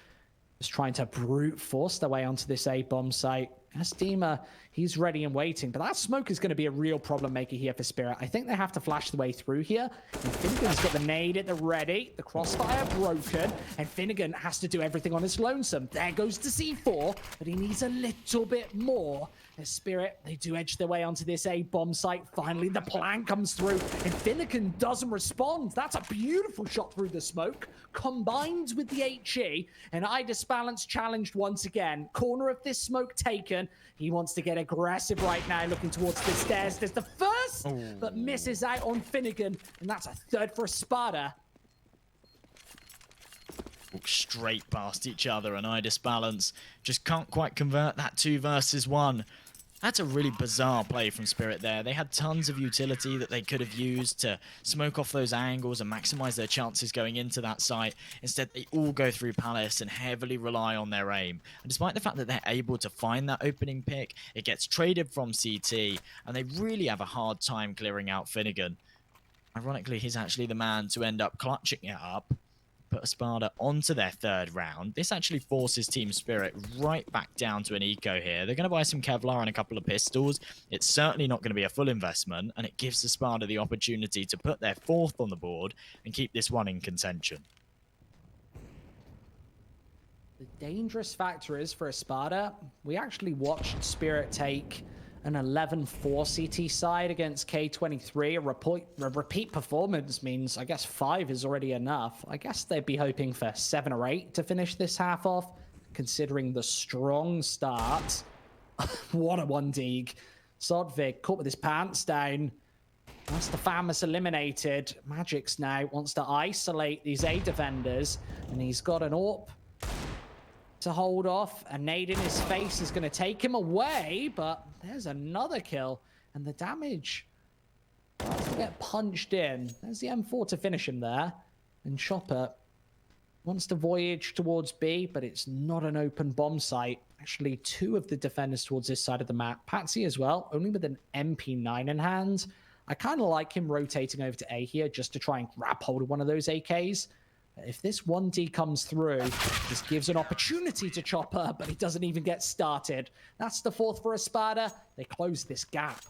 Just trying to brute force their way onto this A-bomb site. Dima, he's ready and waiting, but that smoke is going to be a real problem maker here for Spirit. I think they have to flash the way through here. And Finnegan's got the nade at the ready, the crossfire broken, and Finnegan has to do everything on his lonesome. There goes the C4, but he needs a little bit more. As Spirit, they do edge their way onto this A-bomb site. Finally, the plan comes through, and Finnegan doesn't respond. That's a beautiful shot through the smoke, combined with the HE, and Balance challenged once again. Corner of this smoke taken. He wants to get aggressive right now, looking towards the stairs. There's the first, but misses out on Finnegan, and that's a third for ESPADA. Walk straight past each other, and Balance just can't quite convert that 2 versus 1. That's a really bizarre play from Spirit there. They had tons of utility that they could have used to smoke off those angles and maximize their chances going into that site. Instead, they all go through Palace and heavily rely on their aim. And despite the fact that they're able to find that opening pick, it gets traded from CT, and they really have a hard time clearing out Finnegan. Ironically, he's actually the man to end up clutching it up, put ESPADA onto their 3rd round. This actually forces Team Spirit right back down to an eco here. They're going to buy some Kevlar and a couple of pistols. It's certainly not going to be a full investment, and it gives ESPADA the opportunity to put their 4th on the board and keep this one in contention. The dangerous factor is for ESPADA, we actually watched Spirit take an 11-4 CT side against K23. A repeat performance means, I guess, 5 is already enough. I guess they'd be hoping for 7 or 8 to finish this half off, considering the strong start. What a 1-dig. Sodvig caught with his pants down. That's the Famous eliminated. Magix now wants to isolate these A defenders, and he's got an AWP to hold off. A nade in his face is going to take him away, but there's another kill, and the damage starts to get punched in. There's the M4 to finish him there, and Chopper wants to voyage towards B, but it's not an open bomb site. Actually, 2 of the defenders towards this side of the map. Patsy as well, only with an MP9 in hand. I kind of like him rotating over to A here just to try and grab hold of one of those AKs. If this 1D comes through, this gives an opportunity to Chopper, but he doesn't even get started. That's the 4th for ESPADA. They close this gap.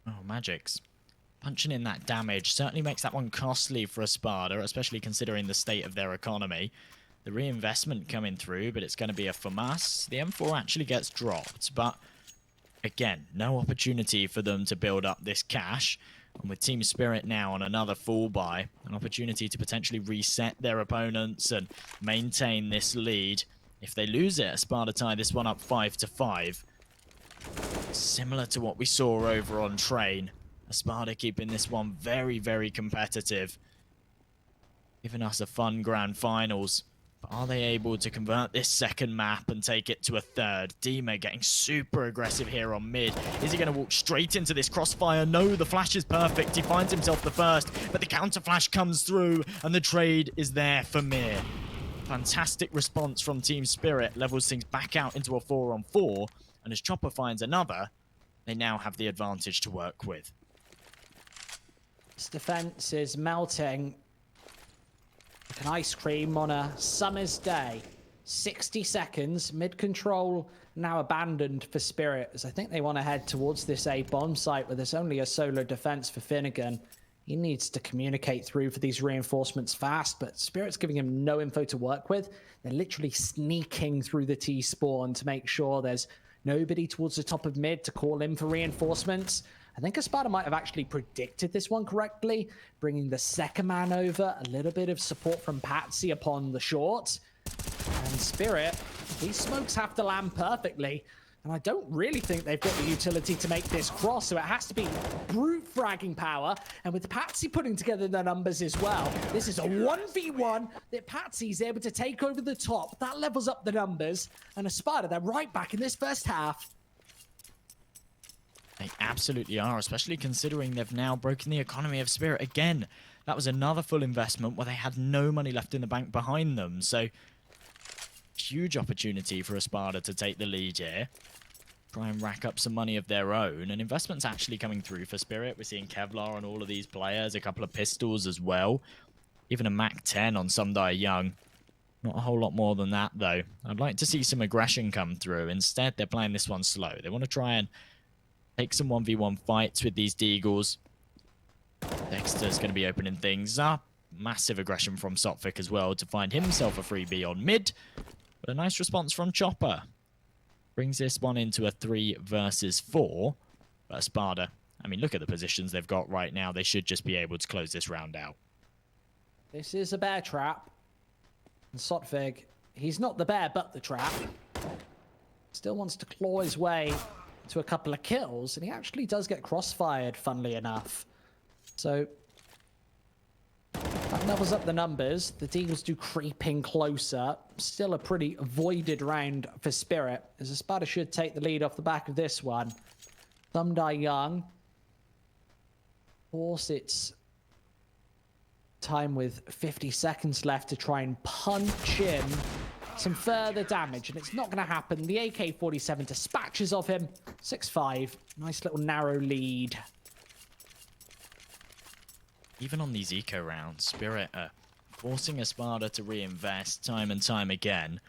Oh, Magix. Punching in that damage certainly makes that one costly for ESPADA, especially considering the state of their economy. The reinvestment coming through, but it's going to be a FAMAS. The M4 actually gets dropped, but again, no opportunity for them to build up this cash. And with Team Spirit now on another full buy, an opportunity to potentially reset their opponents and maintain this lead. If they lose it, ESPADA tie this one up 5-5. Similar to what we saw over on Train. ESPADA keeping this one very, very competitive. Giving us a fun grand finals. But are they able to convert this second map and take it to a third? Dima getting super aggressive here on mid. Is he going to walk straight into this crossfire? No, the flash is perfect. He finds himself the first, but the counter flash comes through and the trade is there for Mir. Fantastic response from Team Spirit. Levels things back out into a 4-on-4. And as Chopper finds another, they now have the advantage to work with. This defense is melting like an ice cream on a summer's day. 60 seconds, mid-control now abandoned for Spirit, as I think they want to head towards this A bomb site where there's only a solo defense for Finnegan. He needs to communicate through for these reinforcements fast, but Spirit's giving him no info to work with. They're literally sneaking through the T-spawn to make sure there's nobody towards the top of mid to call in for reinforcements. I think ESPADA might have actually predicted this one correctly, bringing the second man over, a little bit of support from Patsy upon the short. And Spirit, these smokes have to land perfectly. And I don't really think they've got the utility to make this cross, so it has to be brute fragging power. And with Patsy putting together the numbers as well, this is a 1v1 that Patsy's able to take over the top. That levels up the numbers. And ESPADA, they're right back in this first half. They absolutely are, especially considering they've now broken the economy of Spirit again. That was another full investment where they had no money left in the bank behind them. So, huge opportunity for ESPADA to take the lead here. Try and rack up some money of their own. And investment's actually coming through for Spirit. We're seeing Kevlar on all of these players, a couple of pistols as well. Even a MAC-10 on Sundai Young. Not a whole lot more than that, though. I'd like to see some aggression come through. Instead, they're playing this one slow. They want to try and take some 1v1 fights with these Deagles. Dexter's going to be opening things up. Massive aggression from Sotvic as well to find himself a freebie on mid. But a nice response from Chopper. Brings this one into a 3 versus 4. But ESPADA, I mean, look at the positions they've got right now. They should just be able to close this round out. This is a bear trap. And Sotvig, he's not the bear, but the trap. Still wants to claw his way to a couple of kills, and he actually does get crossfired, funnily enough. So that levels up the numbers. The Deagles do creeping closer. Still a pretty avoided round for Spirit, as ESPADA should take the lead off the back of this one. Sundai Young. Of course, it's time with 50 seconds left to try and punch in some further damage, and it's not going to happen. The AK-47 dispatches of him. 6-5. Nice little narrow lead. Even on these eco rounds, Spirit are forcing ESPADA to reinvest time and time again.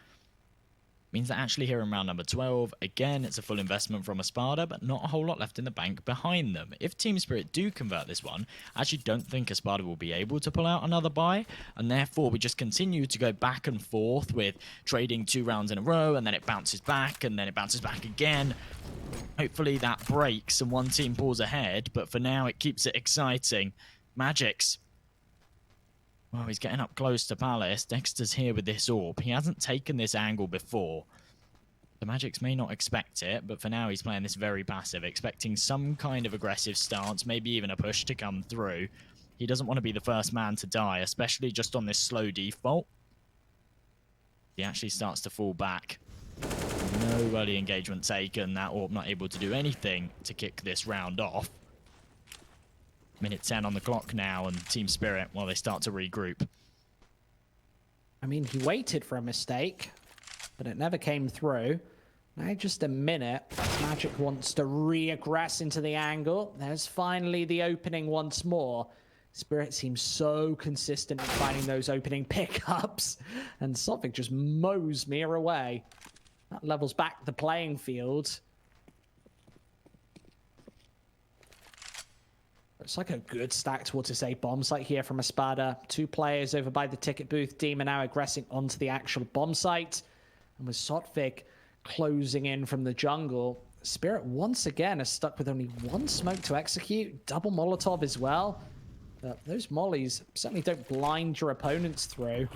Means that actually here in round number 12, again, it's a full investment from ESPADA, but not a whole lot left in the bank behind them. If Team Spirit do convert this one, I actually don't think ESPADA will be able to pull out another buy, and therefore we just continue to go back and forth with trading 2 rounds in a row, and then it bounces back, and then it bounces back again. Hopefully that breaks and one team pulls ahead, but for now it keeps it exciting. Magix. Well, he's getting up close to Palace. Dexter's here with this orb. He hasn't taken this angle before. The Magix may not expect it, but for now he's playing this very passive, expecting some kind of aggressive stance, maybe even a push to come through. He doesn't want to be the first man to die, especially just on this slow default. He actually starts to fall back. No early engagement taken. That orb not able to do anything to kick this round off. Minute 10 on the clock now, and Team Spirit, well, they start to regroup. I mean, he waited for a mistake, but it never came through. Now just a minute. Magic wants to re-aggress into the angle. There's finally the opening once more. Spirit seems so consistent in finding those opening pickups, and Sophic just mows Mia away. That levels back the playing field. It's like a good stack towards this 8 bomb site here from ESPADA. 2 players over by the ticket booth. Demon now aggressing onto the actual bomb site. And with Sotvik closing in from the jungle, Spirit once again is stuck with only 1 smoke to execute. Double Molotov as well. But those mollies certainly don't blind your opponents through.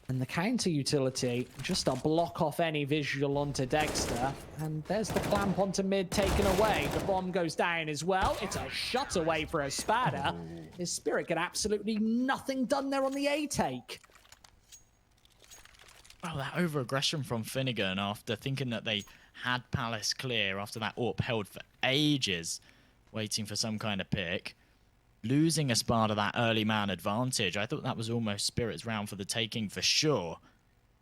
And the counter utility, just to block off any visual onto Dexter. And there's the clamp onto mid taken away. The bomb goes down as well. It's a shut away for ESPADA. His Spirit get absolutely nothing done there on the A take. Well, that over-aggression from Finnegan after thinking that they had Palace clear after that AWP held for ages, waiting for some kind of pick. Losing ESPADA that early man advantage. I thought that was almost Spirit's round for the taking for sure.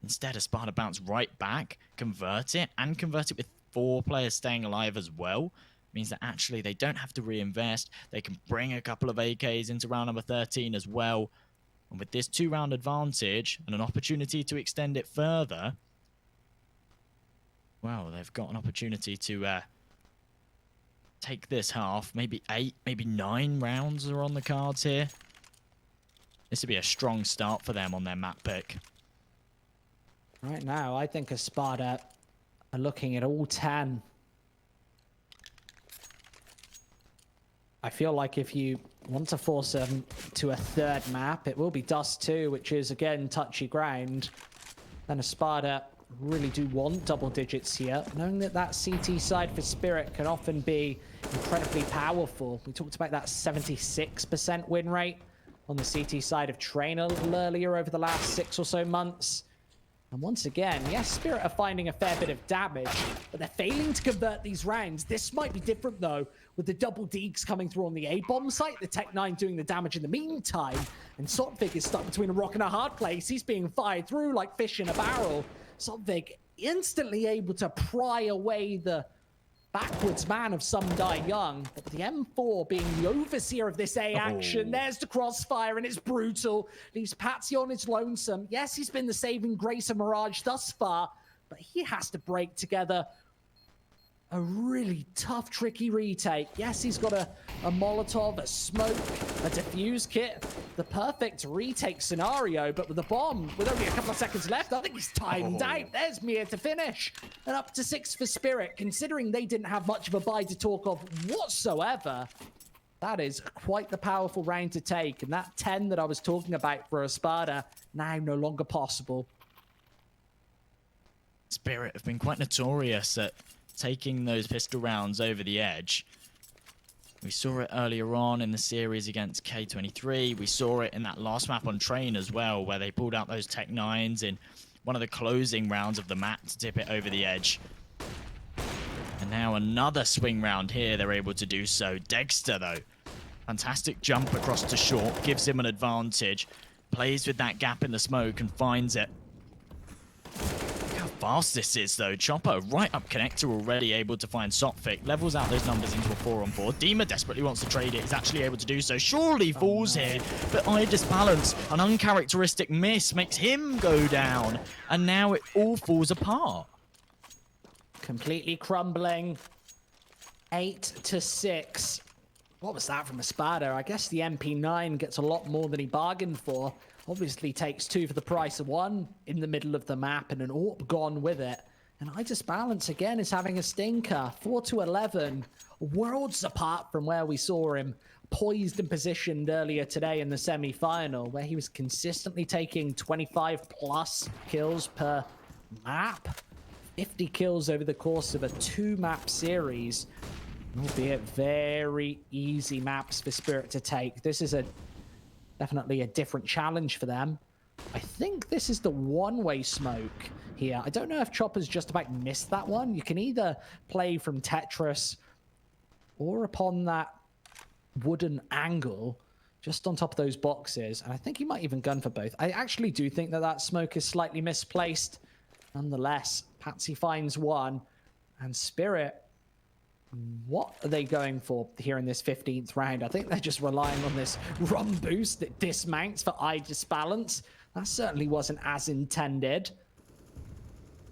Instead, ESPADA bounced right back, convert it with 4 players staying alive as well. Means that actually they don't have to reinvest. They can bring a couple of AKs into round number 13 as well. And with this 2-round advantage and an opportunity to extend it further, well, they've got an opportunity to take this half. Maybe 8, maybe 9 rounds are on the cards here. This would be a strong start for them on their map pick. Right now, I think ESPADA are looking at all 10. I feel like if you want to force them to a 3rd map, it will be Dust 2, which is, again, touchy ground. Then ESPADA really do want double digits here, knowing that that CT side for Spirit can often be incredibly powerful. We talked about that 76% win rate on the CT side of Train a little earlier over the last 6 or so months. And once again, yes, Spirit are finding a fair bit of damage, but they're failing to convert these rounds. This might be different, though, with the double deeks coming through on the A-bomb site, the Tech-9 doing the damage in the meantime, and Sotvik is stuck between a rock and a hard place. He's being fired through like fish in a barrel. Sotvik instantly able to pry away the backwards man of Some Die Young, but the M4 being the overseer of this A action, there's the crossfire and it's brutal. Leaves Patsy on his lonesome. Yes, he's been the saving grace of Mirage thus far, but he has to break together a really tough, tricky retake. Yes, he's got a Molotov, a smoke, a defuse kit. The perfect retake scenario, but with the bomb, with only a couple of seconds left, I think he's timed out. There's Mia to finish. And up to 6 for Spirit, considering they didn't have much of a buy to talk of whatsoever. That is quite the powerful round to take. And that 10 that I was talking about for ESPADA, now no longer possible. Spirit have been quite notorious at taking those pistol rounds over the edge. We saw it earlier on in the series against K23. We saw it in that last map on Train as well, where they pulled out those Tech-9s in one of the closing rounds of the map to tip it over the edge. And now another swing round here, they're able to do so. Dexter, though, fantastic jump across to short, gives him an advantage. Plays with that gap in the smoke and finds it. Look how fast this is, though. Chopper right up connector already able to find Sophic. Levels out those numbers into a 4-on-4. Dima desperately wants to trade it. He's actually able to do so. Surely falls here, but Idis balance, an uncharacteristic miss, makes him go down. And now it all falls apart. Completely crumbling. 8-6. What was that from ESPADA? I guess the MP9 gets a lot more than he bargained for. Obviously takes 2 for the price of 1 in the middle of the map and an AWP gone with it. And Idis Balance again is having a stinker. 4-11. Worlds apart from where we saw him poised and positioned earlier today in the semi-final, where he was consistently taking 25 plus kills per map. 50 kills over the course of a 2-map series. Albeit very easy maps for Spirit to take. This is definitely a different challenge for them. I think this is the one-way smoke here. I don't know if Chopper's just about missed that one. You can either play from Tetris or upon that wooden angle just on top of those boxes. And I think he might even gun for both. I actually do think that smoke is slightly misplaced. Nonetheless, Patsy finds one. And Spirit, what are they going for here in this 15th round? I think they're just relying on this run boost that dismounts for Idis Balance. That certainly wasn't as intended.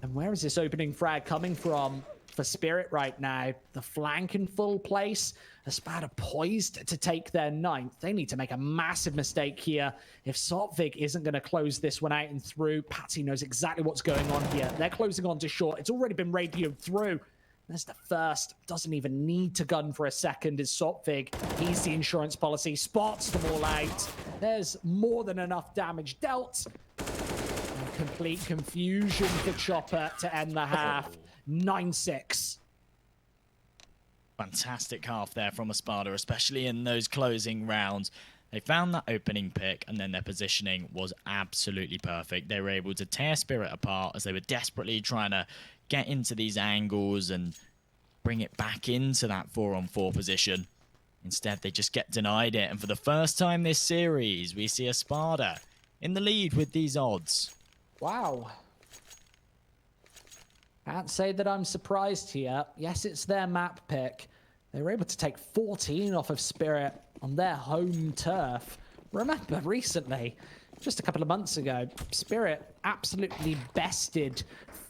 And where is this opening frag coming from for Spirit right now? The flank in full place. ESPADA poised to take their 9th. They need to make a massive mistake here. If Sopvig isn't going to close this one out and through, Patsy knows exactly what's going on here. They're closing on to short. It's already been radioed through. There's the first. Doesn't even need to gun for a second is Sopvig. He's the insurance policy. Spots them all out. There's more than enough damage dealt. And complete confusion for Chopper to end the half. 9-6. Fantastic half there from ESPADA, especially in those closing rounds. They found that opening pick, and then their positioning was absolutely perfect. They were able to tear Spirit apart as they were desperately trying to get into these angles and bring it back into that 4-on-4 position. Instead, they just get denied it. And for the first time this series, we see ESPADA in the lead with these odds. Wow. Can't say that I'm surprised here. Yes, it's their map pick. They were able to take 14 off of Spirit on their home turf. Remember, recently, just a couple of months ago, Spirit absolutely bested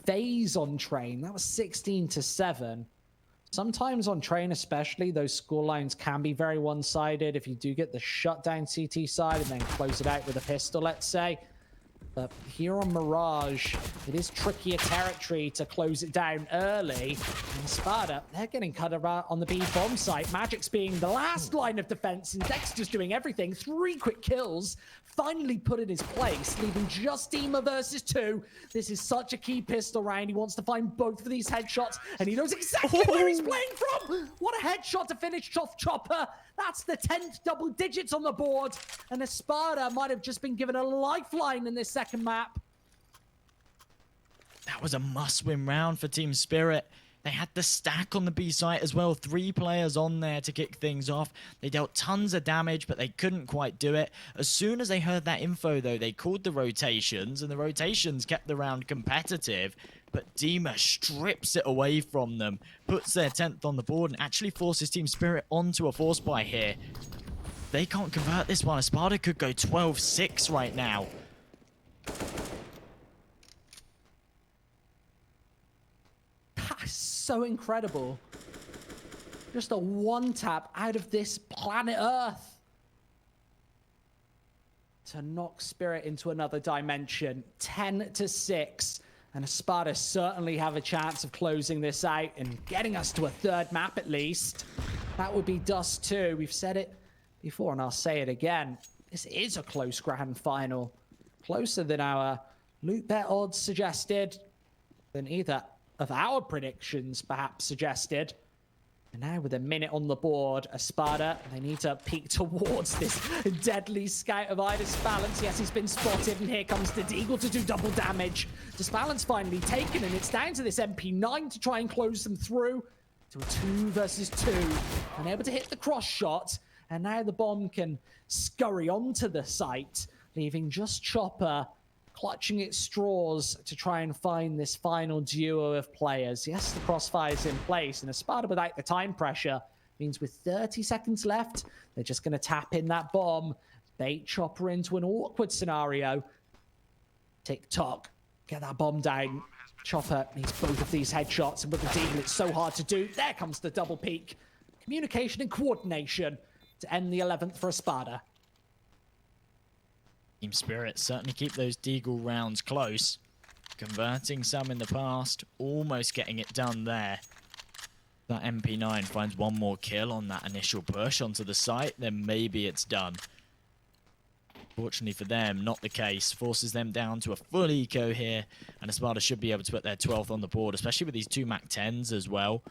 FaZe on Train. That was 16-7. Sometimes on Train especially, those scorelines can be very one-sided if you do get the shutdown CT side and then close it out with a pistol, let's say. But here on Mirage, it is trickier territory to close it down early. And ESPADA, they're getting cut about on the B bomb site. Magic's being the last line of defense, and Dexter's doing everything. 3 quick kills, finally put in his place, leaving just Dima versus 2. This is such a key pistol round. He wants to find both of these headshots, and he knows exactly where he's playing from. What a headshot to finish off Chopper. That's the 10th double digits on the board. And ESPADA might have just been given a lifeline in this second map. That was a must-win round for Team Spirit. They had the stack on the B site as well. 3 players on there to kick things off. They dealt tons of damage, but they couldn't quite do it. As soon as they heard that info, though, they called the rotations, and the rotations kept the round competitive. But Dima strips it away from them, puts their 10th on the board, and actually forces Team Spirit onto a force buy here. They can't convert this one. ESPADA could go 12-6 right now. That's so incredible. Just a one-tap out of this planet Earth to knock Spirit into another dimension. 10-6. And ESPADA certainly have a chance of closing this out and getting us to a 3rd map at least. That would be Dust 2. We've said it before and I'll say it again. This is a close grand final. Closer than our loot bet odds suggested, than either of our predictions perhaps suggested. And now with a minute on the board, ESPADA, they need to peek towards this deadly scout of Idis Balance. Yes, he's been spotted, and here comes the Deagle to do double damage. Balance finally taken, and it's down to this MP9 to try and close them through to a 2 versus 2. Unable to hit the cross shot, and now the bomb can scurry onto the site, leaving just Chopper clutching its straws to try and find this final duo of players. Yes, the crossfire's in place, and ESPADA without the time pressure means with 30 seconds left, they're just going to tap in that bomb, bait Chopper into an awkward scenario. Tick-tock, get that bomb down. Chopper needs both of these headshots, and with the Deagle, it's so hard to do. There comes the double peek. Communication and coordination to end the 11th for ESPADA. Team Spirit certainly keep those Deagle rounds close. Converting some in the past, almost getting it done there. That MP9 finds one more kill on that initial push onto the site, then maybe it's done. Fortunately for them, not the case. Forces them down to a full eco here, and ESPADA should be able to put their 12th on the board, especially with these two MAC-10s as well.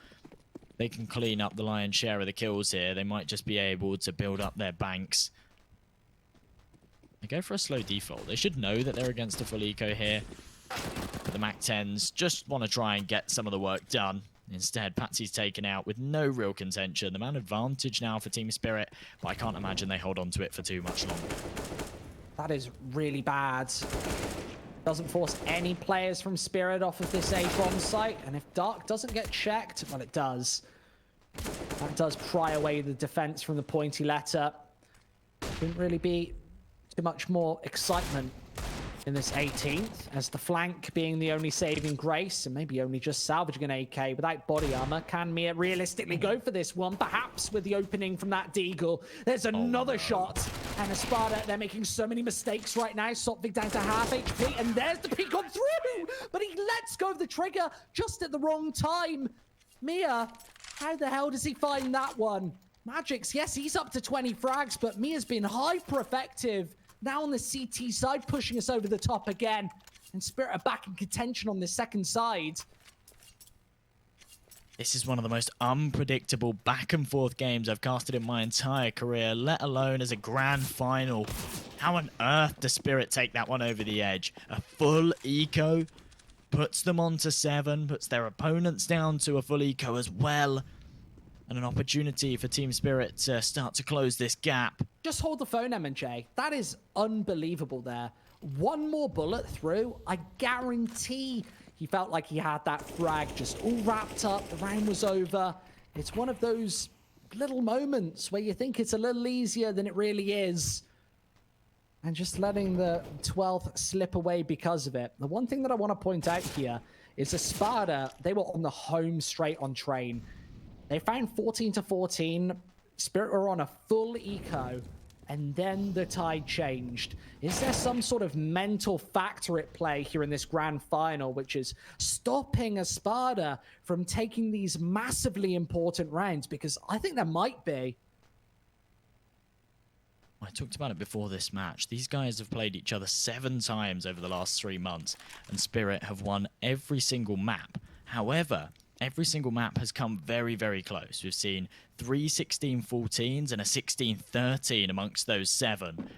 They can clean up the lion's share of the kills here. They might just be able to build up their banks. They go for a slow default. They should know that they're against a full eco here. But the MAC-10s just want to try and get some of the work done. Instead, Patsy's taken out with no real contention. The man advantage now for Team Spirit, but I can't imagine they hold on to it for too much longer. That is really bad. Doesn't force any players from Spirit off of this A-bomb site, and if Dark doesn't get checked, well, it does. That does pry away the defense from the pointy letter. Shouldn't really be too much more excitement in this 18th, as the flank being the only saving grace, and maybe only just salvaging an AK without body armor. Can Mia realistically go for this one? Perhaps with the opening from that Deagle. There's another shot, and ESPADA, they're making so many mistakes right now. Sopvig down to half HP, and there's the peek on through, but he lets go of the trigger just at the wrong time. Mia, how the hell does he find that one? Magix, yes, he's up to 20 frags, but Mia's been hyper effective. Now on the CT side, pushing us over the top again. And Spirit are back in contention on the second side. This is one of the most unpredictable back and forth games I've casted in my entire career, let alone as a grand final. How on earth does Spirit take that one over the edge? A full eco puts them onto 7, puts their opponents down to a full eco as well. And an opportunity for Team Spirit to start to close this gap. Just hold the phone, M&J. That is unbelievable there. One more bullet through, I guarantee he felt like he had that frag just all wrapped up. The round was over. It's one of those little moments where you think it's a little easier than it really is. And just letting the 12th slip away because of it. The one thing that I want to point out here is ESPADA, they were on the home straight on train. They found 14 to 14. Spirit were on a full eco, and then the tide changed. Is there some sort of mental factor at play here in this grand final, which is stopping ESPADA from taking these massively important rounds? Because I think there might be. I talked about it before this match. These guys have played each other 7 times over the last 3 months, and Spirit have won every single map. However, every single map has come very, very close. We've seen 3 16-14s and a 16-13 amongst those 7.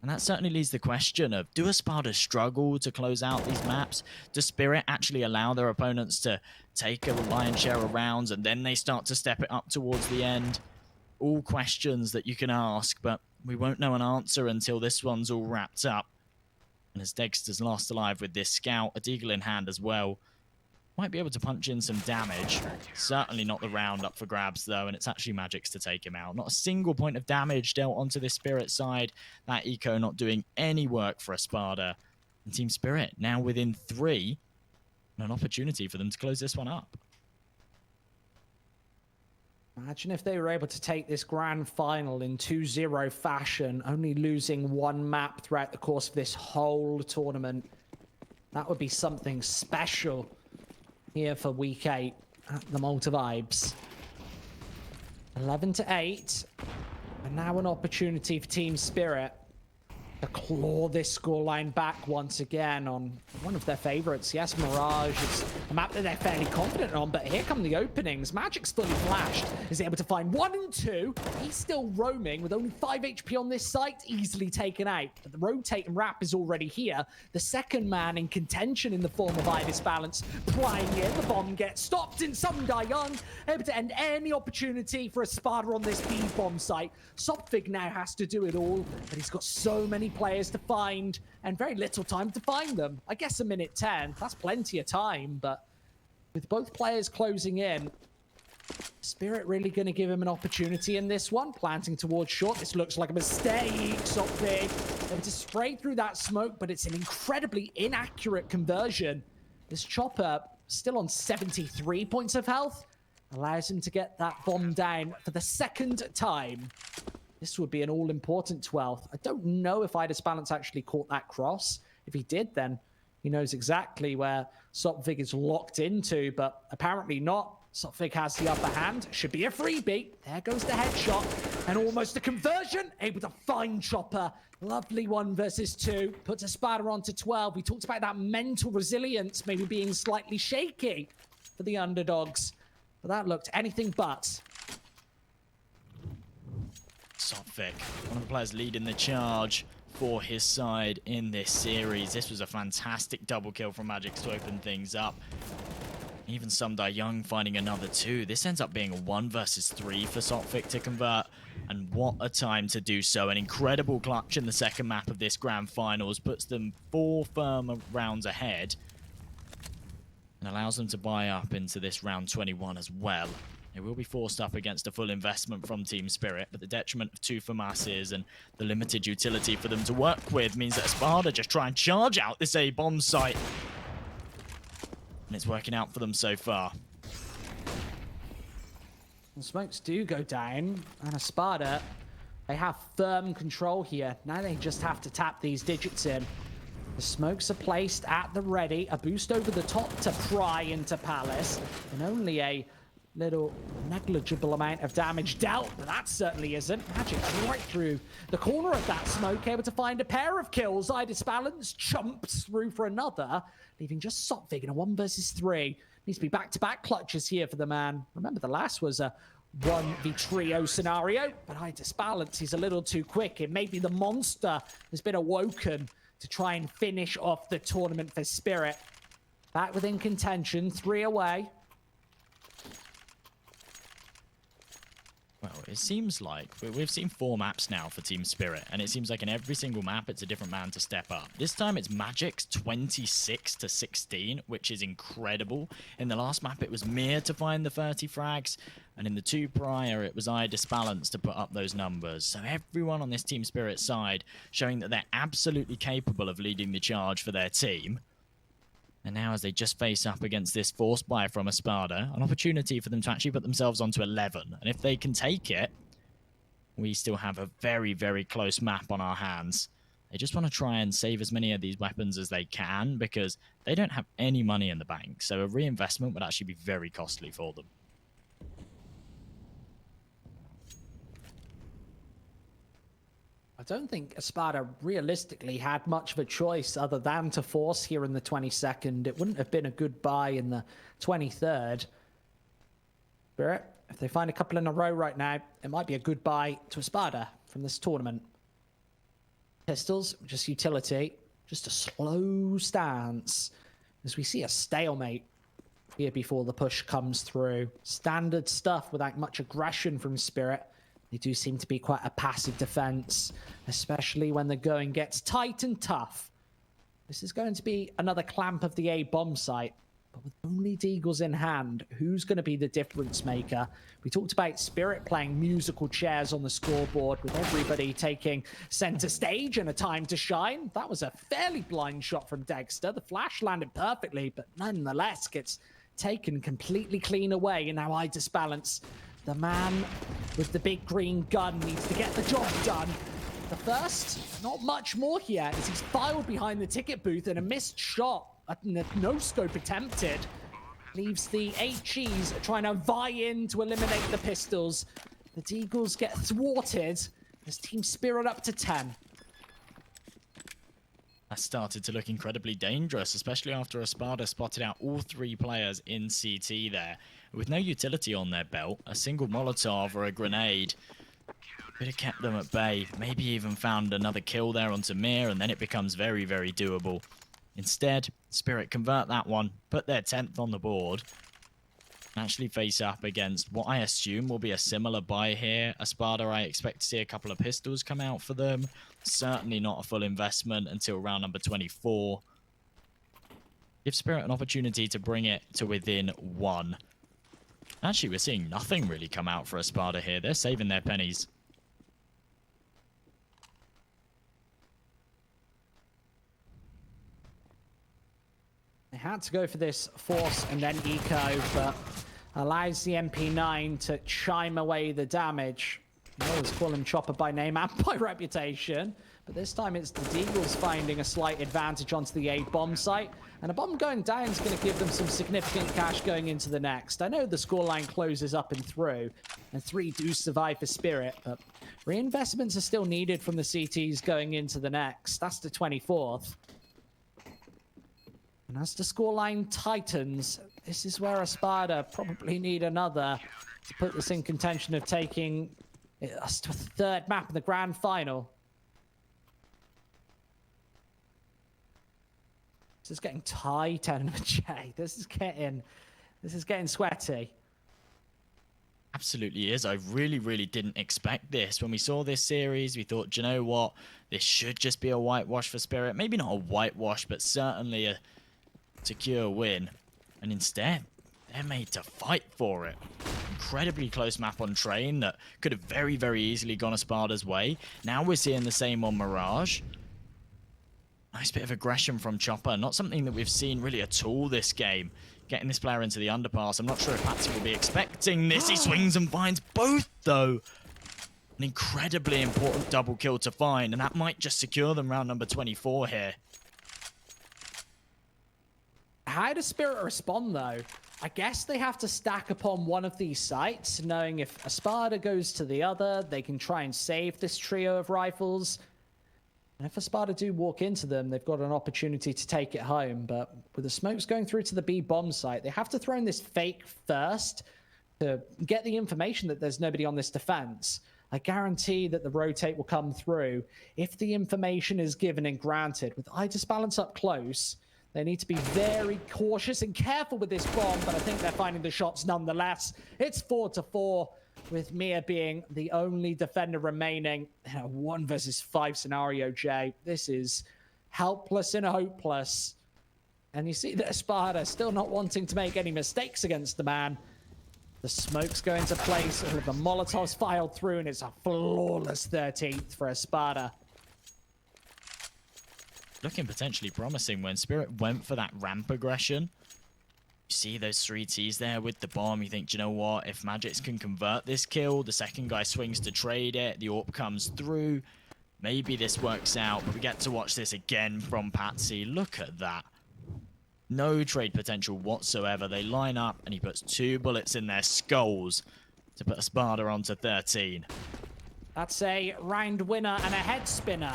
And that certainly leaves the question of, do ESPADA struggle to close out these maps? Does Spirit actually allow their opponents to take a lion's share of rounds and then they start to step it up towards the end? All questions that you can ask, but we won't know an answer until this one's all wrapped up. And as Dexter's last alive with this scout, a deagle in hand as well, might be able to punch in some damage. Certainly not the round up for grabs, though, and it's actually Magix to take him out. Not a single point of damage dealt onto this Spirit side. That eco not doing any work for ESPADA. And Team Spirit now within 3, and an opportunity for them to close this one up. Imagine if they were able to take this grand final in 2-0 fashion, only losing 1 map throughout the course of this whole tournament. That would be something special here for week 8 at the Malta Vibes. 11 to 8, and now an opportunity for Team Spirit to claw this scoreline back once again on one of their favorites. Yes, Mirage is a map that they're fairly confident on, but here come the openings. Magic's fully flashed, is able to find 1 and 2. He's still roaming with only 5 HP on this site, easily taken out. But the rotate and wrap is already here. The second man in contention in the form of Ibis Balance prying in. The bomb gets stopped in Sundar Young, able to end any opportunity for ESPADA on this B-bomb site. Sopvig now has to do it all, but he's got so many many players to find and very little time to find them. I guess a minute 10, that's plenty of time, but with both players closing in, Spirit really going to give him an opportunity in this one. Planting towards short. This looks like a mistake. Something. Able to spray through that smoke, but it's an incredibly inaccurate conversion. This chopper still on 73 points of health. Allows him to get that bomb down for the second time. This would be an all-important 12th. I don't know if ESPADA actually caught that cross. If he did, then he knows exactly where Sopvig is locked into, but apparently not. Sopvig has the upper hand. Should be a freebie. There goes the headshot. And almost a conversion. Able to find Chopper. Lovely 1 versus 2. Puts ESPADA onto 12. We talked about that mental resilience maybe being slightly shaky for the underdogs. But that looked anything but. Sopvig, one of the players leading the charge for his side in this series. This was a fantastic double kill from Magix to open things up. Even Sumdai Young finding another 2. This ends up being a 1 versus 3 for Sopvig to convert. And what a time to do so. An incredible clutch in the second map of this grand finals. Puts them 4 firm rounds ahead. And allows them to buy up into this round 21 as well. They will be forced up against a full investment from Team Spirit, but the detriment of 2 FAMASs and the limited utility for them to work with means that ESPADA just try and charge out this A-bomb site. And it's working out for them so far. The smokes do go down, and ESPADA, they have firm control here. Now they just have to tap these digits in. The smokes are placed at the ready. A boost over the top to pry into Palace, and only a little negligible amount of damage dealt, but that certainly isn't. Magic right through the corner of that smoke, able to find a pair of kills. ESPADA chumps through for another, leaving just Sopvig in a 1 versus 3. Needs to be back-to-back clutches here for the man. Remember, the last was a 1v trio scenario, but ESPADA, he's a little too quick. It may be the monster has been awoken to try and finish off the tournament for Spirit. Back within contention, 3 away. Well, it seems like we've seen 4 maps now for Team Spirit, and it seems like in every single map it's a different man to step up. This time it's Magic's 26-16, which is incredible. In the last map it was Mir to find the 30 frags, and in the 2 prior it was ESPADA to put up those numbers. So everyone on this Team Spirit side showing that they're absolutely capable of leading the charge for their team. And now as they just face up against this forced buy from ESPADA, an opportunity for them to actually put themselves onto 11. And if they can take it, we still have a very, very close map on our hands. They just want to try and save as many of these weapons as they can because they don't have any money in the bank. So a reinvestment would actually be very costly for them. I don't think ESPADA realistically had much of a choice other than to force here in the 22nd. It wouldn't have been a good buy in the 23rd. Spirit, if they find a couple in a row right now, it might be a good buy to ESPADA from this tournament. Pistols, just utility, just a slow stance as we see a stalemate here before the push comes through. Standard stuff without much aggression from Spirit. They do seem to be quite a passive defense, especially when the going gets tight and tough. This is going to be another clamp of the A-bomb site, but with only Deagles in hand, who's going to be the difference maker? We talked about Spirit playing musical chairs on the scoreboard with everybody taking center stage and a time to shine. That was a fairly blind shot from Dexter. The flash landed perfectly, but nonetheless gets taken completely clean away, and now ESPADA. The man with the big green gun needs to get the job done. The first, not much more here, as he's filed behind the ticket booth and a missed shot, a no-scope attempted, leaves the HEs trying to vie in to eliminate the pistols. The Deagles get thwarted as Team Spirit up to 10. That started to look incredibly dangerous, especially after ESPADA spotted out all 3 players in CT there. With no utility on their belt, a single Molotov or a grenade could have kept them at bay. Maybe even found another kill there onto Mir, and then it becomes very, very doable. Instead, Spirit convert that one, put their 10th on the board. Actually face up against what I assume will be a similar buy here. ESPADA, I expect to see a couple of pistols come out for them. Certainly not a full investment until round number 24. Give Spirit an opportunity to bring it to within 1. Actually, we're seeing nothing really come out for ESPADA here. They're saving their pennies. They had to go for this force and then eco, but allows the MP9 to chime away the damage. I always call him Chopper by name and by reputation, but this time it's the Deagles finding a slight advantage onto the A bomb site, and a bomb going down is going to give them some significant cash going into the next. I know the scoreline closes up and through, and 3 do survive for Spirit, but reinvestments are still needed from the CTs going into the next. That's the 24th. And as the scoreline tightens, this is where ESPADA probably need another to put this in contention of taking us to a 3rd map in the grand final. This is getting tight, Enemy J. This is getting sweaty. Absolutely is. I really didn't expect this. When we saw this series, we thought, do you know what? This should just be a whitewash for Spirit. Maybe not a whitewash, but certainly a secure win. And instead, they're made to fight for it. Incredibly close map on Train that could have very easily gone ESPADA's way. Now we're seeing the same on Mirage. Nice bit of aggression from Chopper. Not something that we've seen really at all this game. Getting this player into the underpass. I'm not sure if Patsy will be expecting this. He swings and finds both, though. An incredibly important double kill to find, and that might just secure them round number 24 here. How does Spirit respond, though? I guess they have to stack upon one of these sites, knowing if ESPADA goes to the other, they can try and save this trio of rifles. And if ESPADA do walk into them, they've got an opportunity to take it home. But with the smokes going through to the B bomb site, they have to throw in this fake first to get the information that there's nobody on this defense. I guarantee that the rotate will come through. If the information is given and granted, with Idis balance up close, they need to be very cautious and careful with this bomb, but I think they're finding the shots nonetheless. It's 4-4, with Mia being the only defender remaining in a 1 versus 5 scenario, Jay. This is helpless and hopeless. And you see that ESPADA still not wanting to make any mistakes against the man. The smokes go into place, all of the Molotovs filed through, and it's a flawless 13th for ESPADA. Looking potentially promising when Spirit went for that ramp aggression. You see those 3 Ts there with the bomb. You think, do you know what? If Magix can convert this kill, the second guy swings to trade it. The AWP comes through. Maybe this works out, but we get to watch this again from Patsy. Look at that. No trade potential whatsoever. They line up, and he puts 2 bullets in their skulls to put ESPADA onto 13. That's a round winner and a head spinner.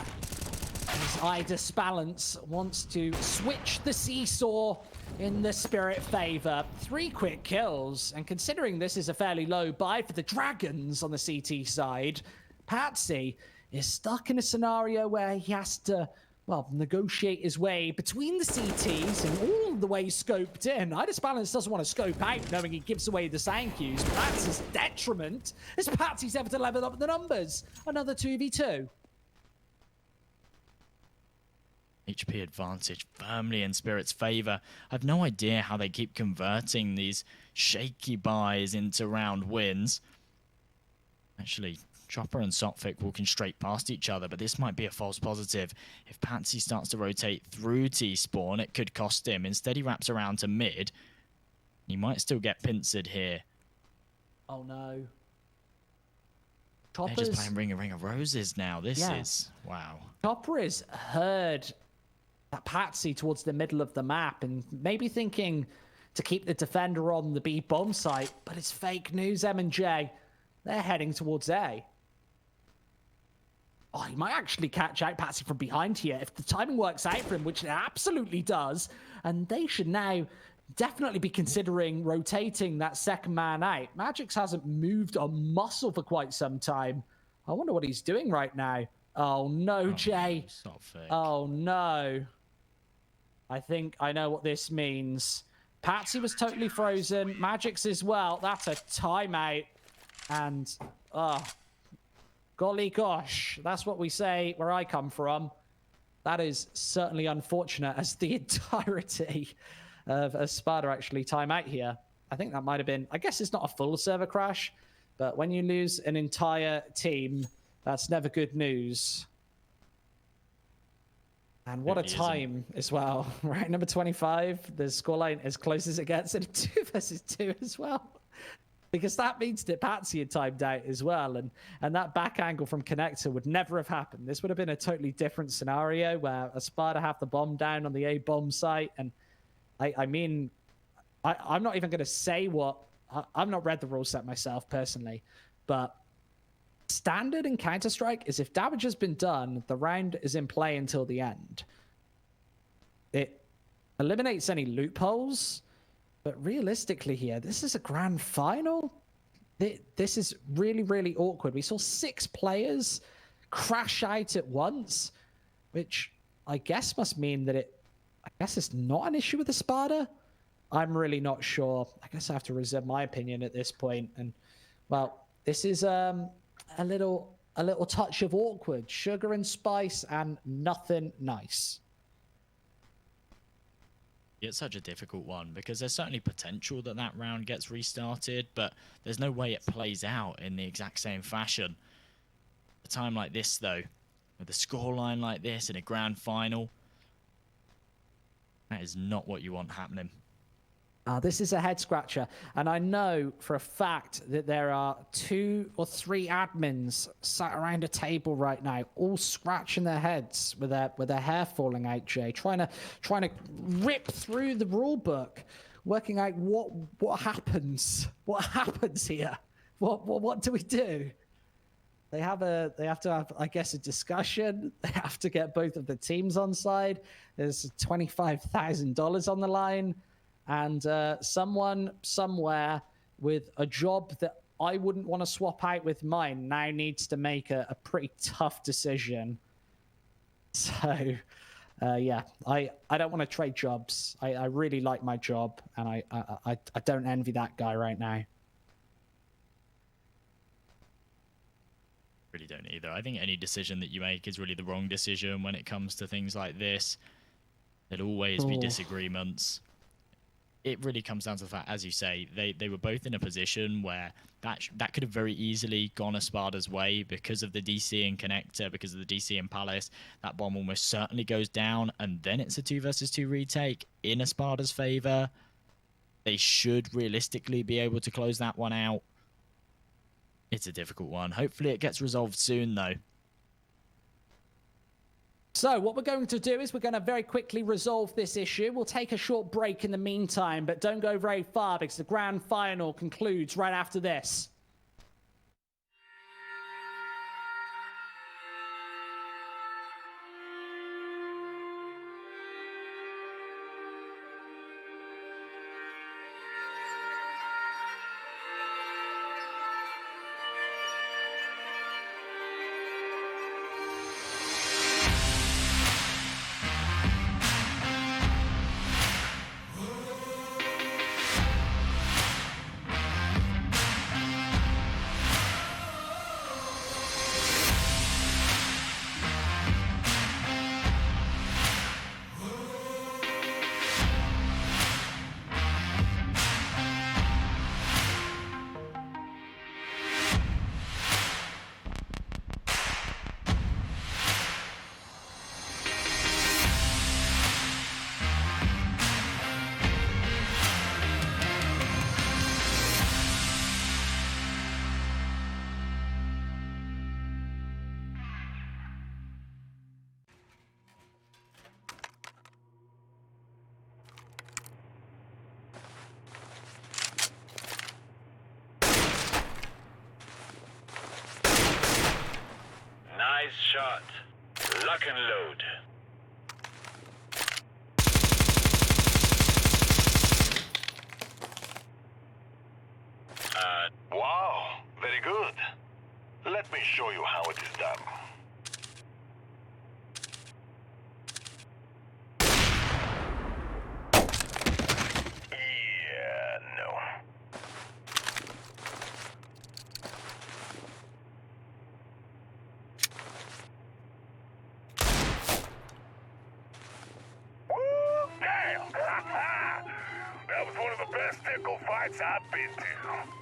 As Idis Balance wants to switch the seesaw in the Spirit favor. 3 quick kills, and considering this is a fairly low buy for the Dragons on the CT side, Patsy is stuck in a scenario where he has to, well, negotiate his way between the CTs and all the way scoped in. Idis Balance doesn't want to scope out, knowing he gives away the sound cues, but that's his detriment as Patsy's able to level up the numbers. Another 2v2. HP advantage firmly in Spirit's favor. I've no idea how they keep converting these shaky buys into round wins. Actually, Chopper and Sotfik walking straight past each other, but this might be a false positive. If Patsy starts to rotate through T-spawn, it could cost him. Instead, he wraps around to mid. He might still get pincered here. Oh no. They're just playing Ring of Roses now. This is... wow. Chopper has heard that Patsy towards the middle of the map and maybe thinking to keep the defender on the B bomb site, but it's fake news, M&J. They're heading towards A. Oh, he might actually catch out Patsy from behind here if the timing works out for him, which it absolutely does. And they should now definitely be considering rotating that second man out. Magix hasn't moved a muscle for quite some time. I wonder what he's doing right now. Oh no, Jay. Sotfik. Oh no. I think I know what this means. Patsy was totally frozen. Magic's as well. That's a timeout. And, golly gosh, that's what we say where I come from. That is certainly unfortunate as the entirety of ESPADA actually time out here. I think that might have been, I guess it's not a full server crash, but when you lose an entire team, that's never good news. And what a time as well, right? Number 25, the scoreline as close as it gets, and 2 versus 2 as well. Because that means that Patsy had timed out as well, and that back angle from Connector would never have happened. This would have been a totally different scenario where ESPADA have the bomb down on the A bomb site, and I mean, I'm not even going to say what... I've not read the rule set myself personally, but standard in Counter-Strike is if damage has been done, the round is in play until the end. It eliminates any loopholes, but realistically here, this is a grand final. This is really, really awkward. We saw 6 players crash out at once, which I guess must mean that I guess it's not an issue with the ESPADA. I'm really not sure. I guess I have to reserve my opinion at this point. And well, this is a little touch of awkward, sugar and spice, and nothing nice. It's such a difficult one because there's certainly potential that round gets restarted, but there's no way it plays out in the exact same fashion. A time like this, though, with a scoreline like this in a grand final, that is not what you want happening. This is a head scratcher, and I know for a fact that there are 2 or 3 admins sat around a table right now, all scratching their heads with their hair falling out, Jay, trying to rip through the rule book, working out what happens here, what do we do? They have to have, I guess, a discussion. They have to get both of the teams on side. There's $25,000 on the line. And someone somewhere with a job that I wouldn't want to swap out with mine now needs to make a pretty tough decision. So, yeah, I don't want to trade jobs. I really like my job, and I don't envy that guy right now. Really don't either. I think any decision that you make is really the wrong decision when it comes to things like this. There'll always be disagreements. It really comes down to the fact, as you say, they were both in a position where that could have very easily gone ESPADA's way because of the DC and Connector, because of the DC and Palace. That bomb almost certainly goes down, and then it's a 2 versus 2 retake in ESPADA's favor. They should realistically be able to close that one out. It's a difficult one. Hopefully it gets resolved soon, though. So what we're going to do is we're going to very quickly resolve this issue. We'll take a short break in the meantime, but don't go very far because the grand final concludes right after this. Nice shot. Lock and load. Wow, very good. Let me show you how it is done. fickle fights I've been to.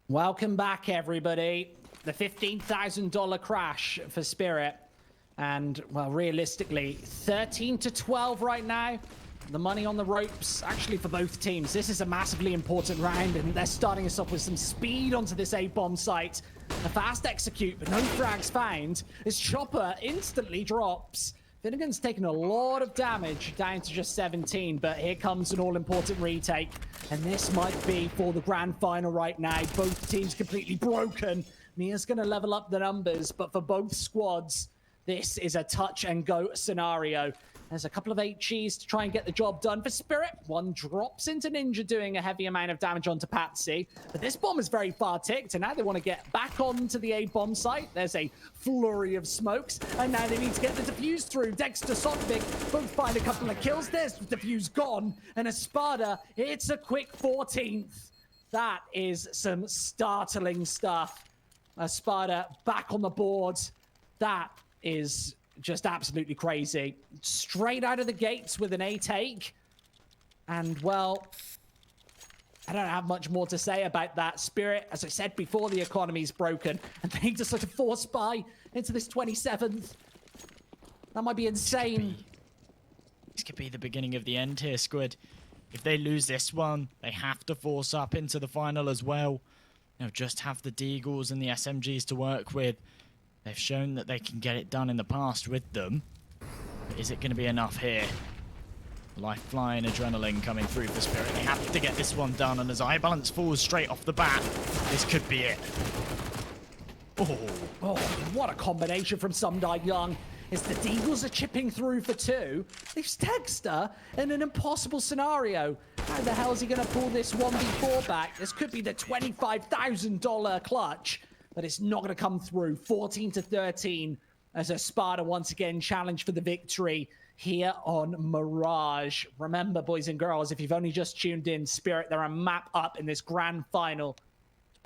Welcome back, everybody. The $15,000 crash for Spirit. And, well, realistically, 13-12 right now. The money on the ropes, actually, for both teams. This is a massively important round, and they're starting us off with some speed onto this A-bomb site. A fast execute, but no frags found. As Chopper instantly drops. Finnegan's taken a lot of damage, down to just 17, but here comes an all-important retake. And this might be for the grand final right now. Both teams completely broken. Mia's going to level up the numbers, but for both squads, this is a touch-and-go scenario. There's a couple of HEs to try and get the job done for Spirit. One drops into Ninja, doing a heavy amount of damage onto Patsy. But this bomb is very far ticked, and now they want to get back onto the A-bomb site. There's a flurry of smokes, and now they need to get the defuse through. Dexter, Sotvic both find a couple of kills. There's the defuse gone, and ESPADA, it's a quick 14th. That is some startling stuff. ESPADA back on the board. That is just absolutely crazy. Straight out of the gates with an A take. And, well, I don't have much more to say about that. Spirit, as I said before, the economy's broken. And they just sort of force buy into this 27th. That might be insane. This could be the beginning of the end here, Squid. If they lose this one, they have to force up into the final as well. You know, just have the Deagles and the SMGs to work with. They've shown that they can get it done in the past with them. But is it going to be enough here? Lifeline adrenaline coming through for Spirit. They have to get this one done, and as iBalance falls straight off the bat, this could be it. Oh, what a combination from Sumdai Young. As the Deagles are chipping through for 2, leaves Dexter in an impossible scenario. How the hell is he going to pull this 1v4 back? This could be the $25,000 clutch, but it's not going to come through. 14-13 as ESPADA once again challenge for the victory here on Mirage. Remember, boys and girls, if you've only just tuned in, Spirit, they're a map up in this grand final.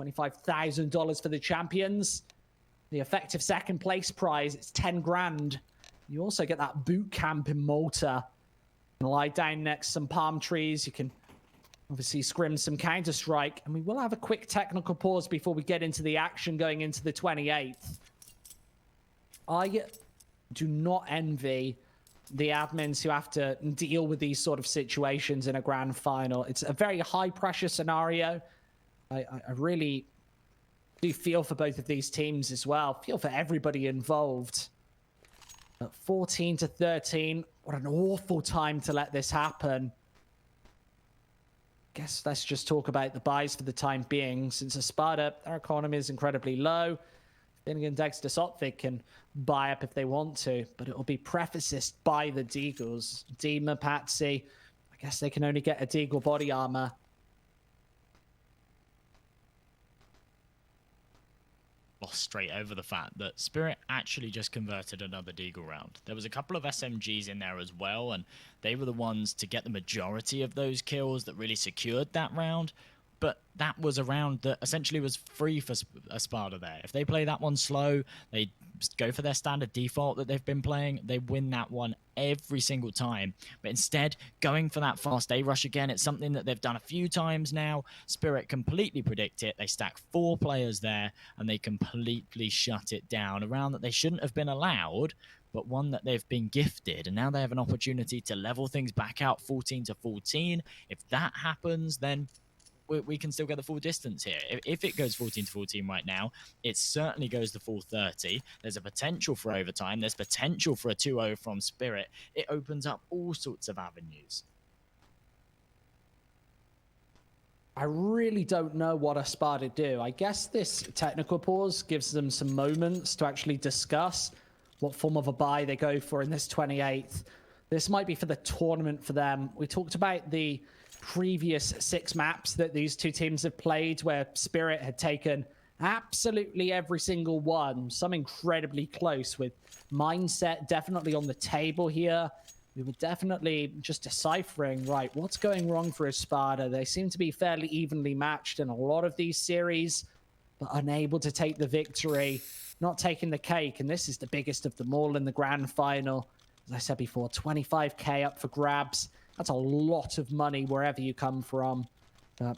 $25,000 for the champions. The effective second place prize, it's 10 grand. You also get that boot camp in Malta. You can lie down next to some palm trees. You can obviously scrim some Counter-Strike. And we will have a quick technical pause before we get into the action going into the 28th. I do not envy the admins who have to deal with these sort of situations in a grand final. It's a very high-pressure scenario. I really do feel for both of these teams as well. Feel for everybody involved. 14-13. What an awful time to let this happen. Guess let's just talk about the buys for the time being. Since ESPADA, their economy is incredibly low. Finnegan, Dexter, Sotvik can buy up if they want to, but it will be prefaced by the Deagles. Dima, Patsy. I guess they can only get a Deagle body armor. Lost straight over the fact that Spirit actually just converted another Deagle round. There was a couple of SMGs in there as well, and they were the ones to get the majority of those kills that really secured that round. But that was a round that essentially was free for ESPADA there. If they play that one slow, they go for their standard default that they've been playing, they win that one every single time. But instead, going for that fast A rush again, it's something that they've done a few times now. Spirit completely predict it. They stack 4 players there, and they completely shut it down. A round that they shouldn't have been allowed, but one that they've been gifted, and now they have an opportunity to level things back out 14-14. If that happens, then we can still get the full distance here. If it goes 14-14 right now, it certainly goes the full 30. There's a potential for overtime. There's potential for a 2-0 from Spirit. It opens up all sorts of avenues. I really don't know what ESPADA do. I guess this technical pause gives them some moments to actually discuss what form of a buy they go for in this 28th. This might be for the tournament for them. We talked about the previous 6 maps that these two teams have played where Spirit had taken absolutely every single one, some incredibly close, with mindset definitely on the table here. We were definitely just deciphering, right, what's going wrong for ESPADA? They seem to be fairly evenly matched in a lot of these series, but unable to take the victory, not taking the cake, and this is the biggest of them all in the grand final. As I said before, 25k up for grabs. That's a lot of money wherever you come from. Yeah,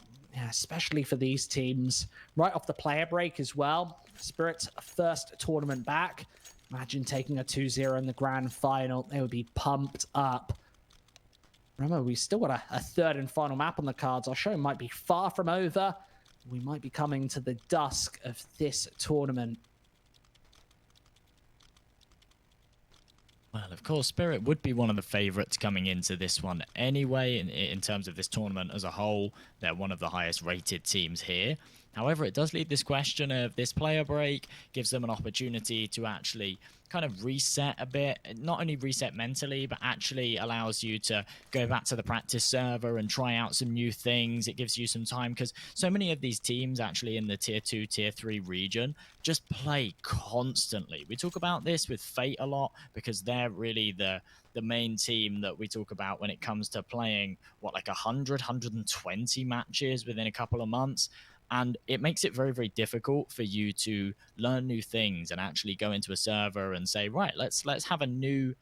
especially for these teams. Right off the player break as well. Spirit's first tournament back. Imagine taking a 2-0 in the grand final. They would be pumped up. Remember, we still got a third and final map on the cards. Our show might be far from over. We might be coming to the dusk of this tournament. Well, of course, Spirit would be one of the favourites coming into this one anyway. In terms of this tournament as a whole, they're one of the highest rated teams here. However, it does leave this question of this player break, gives them an opportunity to actually kind of reset a bit, not only reset mentally, but actually allows you to go back to the practice server and try out some new things. It gives you some time because so many of these teams actually in the tier 2, tier 3 region just play constantly. We talk about this with Fate a lot because they're really the main team that we talk about when it comes to playing, like 100, 120 matches within a couple of months. And it makes it very, very difficult for you to learn new things and actually go into a server and say, right, let's have a new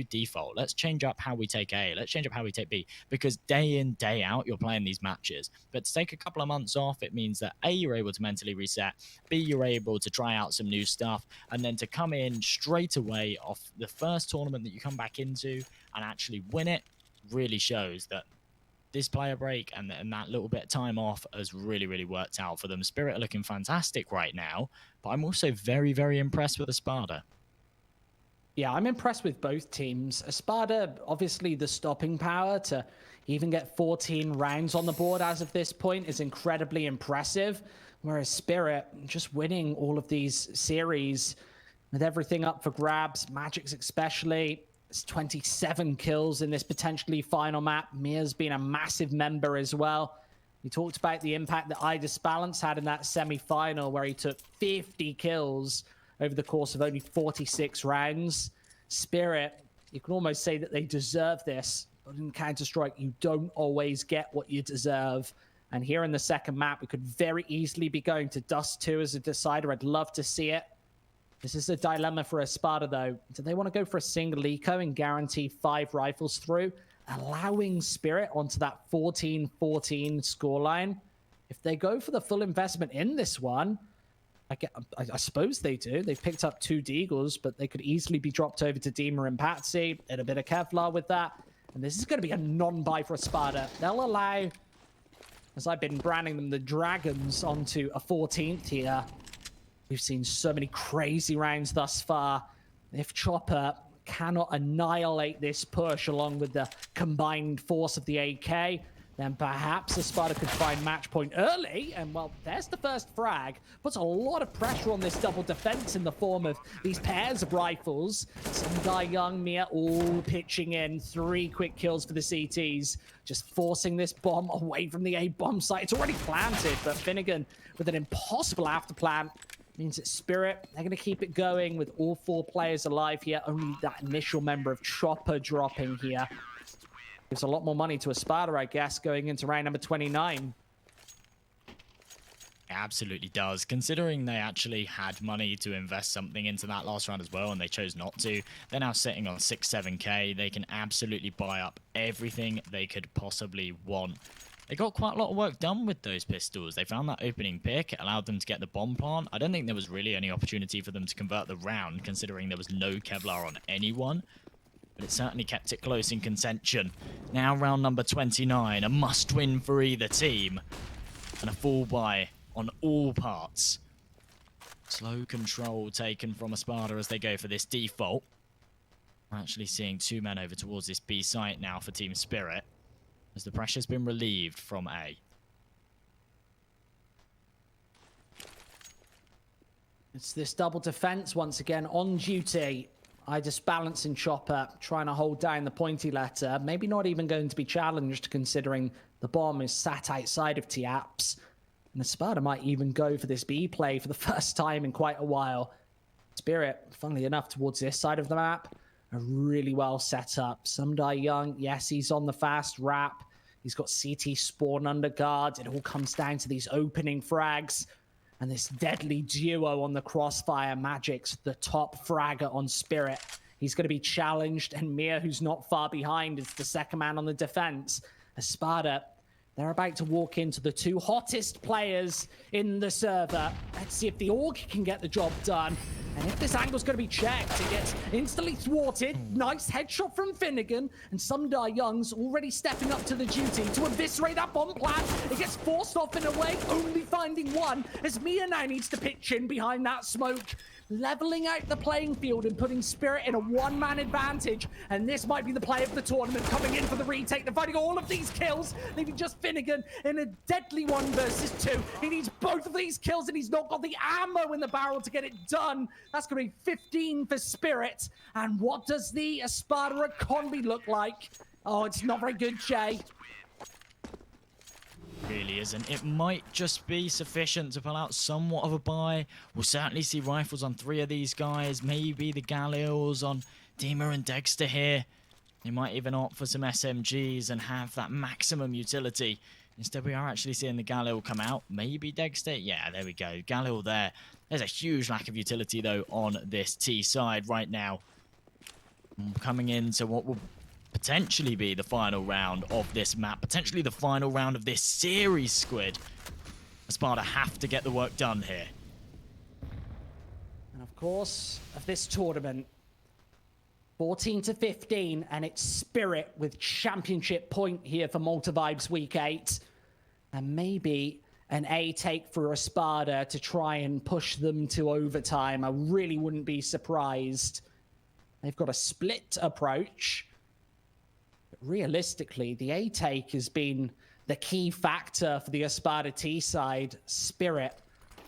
default. Let's change up how we take A. Let's change up how we take B. Because day in, day out, you're playing these matches. But to take a couple of months off, it means that A, you're able to mentally reset. B, you're able to try out some new stuff. And then to come in straight away off the first tournament that you come back into and actually win it really shows that this player break and that little bit of time off has really, really worked out for them. Spirit are looking fantastic right now, but I'm also very, very impressed with ESPADA. Yeah, I'm impressed with both teams. ESPADA, obviously the stopping power to even get 14 rounds on the board as of this point is incredibly impressive. Whereas Spirit, just winning all of these series with everything up for grabs, Magic's especially, it's 27 kills in this potentially final map. Mia's been a massive member as well. We talked about the impact that iDisbalance had in that semi-final where he took 50 kills over the course of only 46 rounds. Spirit, you can almost say that they deserve this, but in Counter-Strike, you don't always get what you deserve. And here in the second map, we could very easily be going to Dust 2 as a decider. I'd love to see it. This is a dilemma for ESPADA, though. Do they want to go for a single eco and guarantee 5 rifles through, allowing Spirit onto that 14-14 scoreline? If they go for the full investment in this one, I suppose they do. They've picked up 2 Deagles, but they could easily be dropped over to Dima and Patsy. And a bit of Kevlar with that. And this is going to be a non-buy for ESPADA. They'll allow, as I've been branding them, the Dragons onto a 14th here. We've seen so many crazy rounds thus far. If Chopper cannot annihilate this push along with the combined force of the AK, then perhaps ESPADA could find match point early. And, well, there's the first frag. Puts a lot of pressure on this double defense in the form of these pairs of rifles. Some guy, Young, Mia, all pitching in. 3 quick kills for the CTs. Just forcing this bomb away from the A-bomb site. It's already planted, but Finnegan with an impossible after plant means that Spirit, they're going to keep it going with all 4 players alive here. Only that initial member of Chopper dropping here. Gives a lot more money to ESPADA, I guess, going into round number 29. It absolutely does. Considering they actually had money to invest something into that last round as well, and they chose not to, they're now sitting on 6-7k. They can absolutely buy up everything they could possibly want. They got quite a lot of work done with those pistols. They found that opening pick. It allowed them to get the bomb plant. I don't think there was really any opportunity for them to convert the round, considering there was no Kevlar on anyone. But it certainly kept it close in contention. Now round number 29, a must-win for either team. And a full buy on all parts. Slow control taken from ESPADA as they go for this default. We're actually seeing 2 men over towards this B site now for Team Spirit, as the pressure's been relieved from A. It's this double defense once again on duty. iDisbalance and Chopper trying to hold down the pointy letter. Maybe not even going to be challenged considering the bomb is sat outside of Tiaps. And ESPADA might even go for this B play for the first time in quite a while. Spirit, funnily enough, towards this side of the map, are really well set up. Sumdai Young, yes, he's on the fast wrap. He's got CT spawn under guard. It all comes down to these opening frags. And this deadly duo on the crossfire. Magic's the top fragger on Spirit. He's going to be challenged, and Mia, who's not far behind, is the second man on the defense. ESPADA, they're about to walk into the 2 hottest players in the server. Let's see if the Org can get the job done. And if this angle's going to be checked, it gets instantly thwarted. Nice headshot from Finnegan. And Sumdai Young's already stepping up to the duty to eviscerate that bomb plant. It gets forced off in a way, only finding one, as Mia now needs to pitch in behind that smoke. Leveling out the playing field and putting Spirit in a 1-man advantage. And this might be the play of the tournament, coming in for the retake. They're finding all of these kills, leaving just Finnegan in a deadly 1 versus 2. He needs both of these kills, and he's not got the ammo in the barrel to get it done. That's going to be 15 for Spirit. And what does the ESPADA economy look like? Oh, it's not very good, Jay. Really isn't. It might just be sufficient to pull out somewhat of a buy. We'll certainly see rifles on 3 of these guys. Maybe the Galils on Dima and Dexter here. They might even opt for some SMGs and have that maximum utility. Instead, we are actually seeing the Galil come out. Maybe Dexter. Yeah, there we go. Galil there. There's a huge lack of utility, though, on this T side right now. Coming into what will potentially be the final round of this map. Potentially the final round of this series, Squid. ESPADA have to get the work done here. And of course, of this tournament, 14-15, and it's Spirit with championship point here for Malta Vibes Week 8. And maybe an A take for ESPADA to try and push them to overtime. I really wouldn't be surprised. They've got a split approach. But realistically, the A-take has been the key factor for the ESPADA T side. Spirit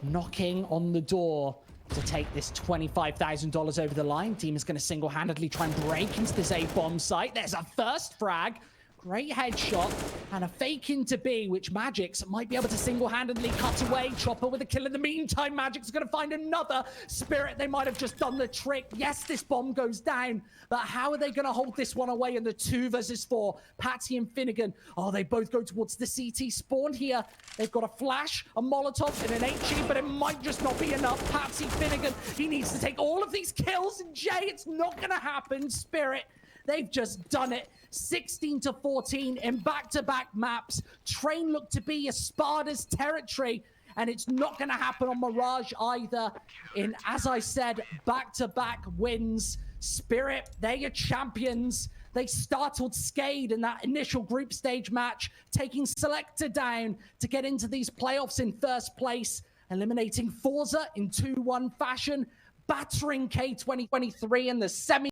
knocking on the door to take this $25,000 over the line. Team is going to single-handedly try and break into this A-bomb site. There's a first frag. Great headshot and a fake into B, which Magix might be able to single-handedly cut away. Chopper with a kill in the meantime. Magic's going to find another. Spirit, they might have just done the trick. Yes, this bomb goes down, but how are they going to hold this one away in the 2 versus 4? Patsy and Finnegan. Oh, they both go towards the CT spawn here. They've got a flash, a Molotov, and an HE, but it might just not be enough. Patsy, Finnegan, he needs to take all of these kills, and Jay, it's not going to happen. Spirit, they've just done it. 16-14 in back-to-back maps. Train looked to be ESPADA's territory, and it's not going to happen on Mirage either. In, as I said, back-to-back wins. Spirit, they are champions. They startled Skade in that initial group stage match, taking Selector down to get into these playoffs in first place, eliminating Forza in 2-1 fashion, battering K2023 in the semi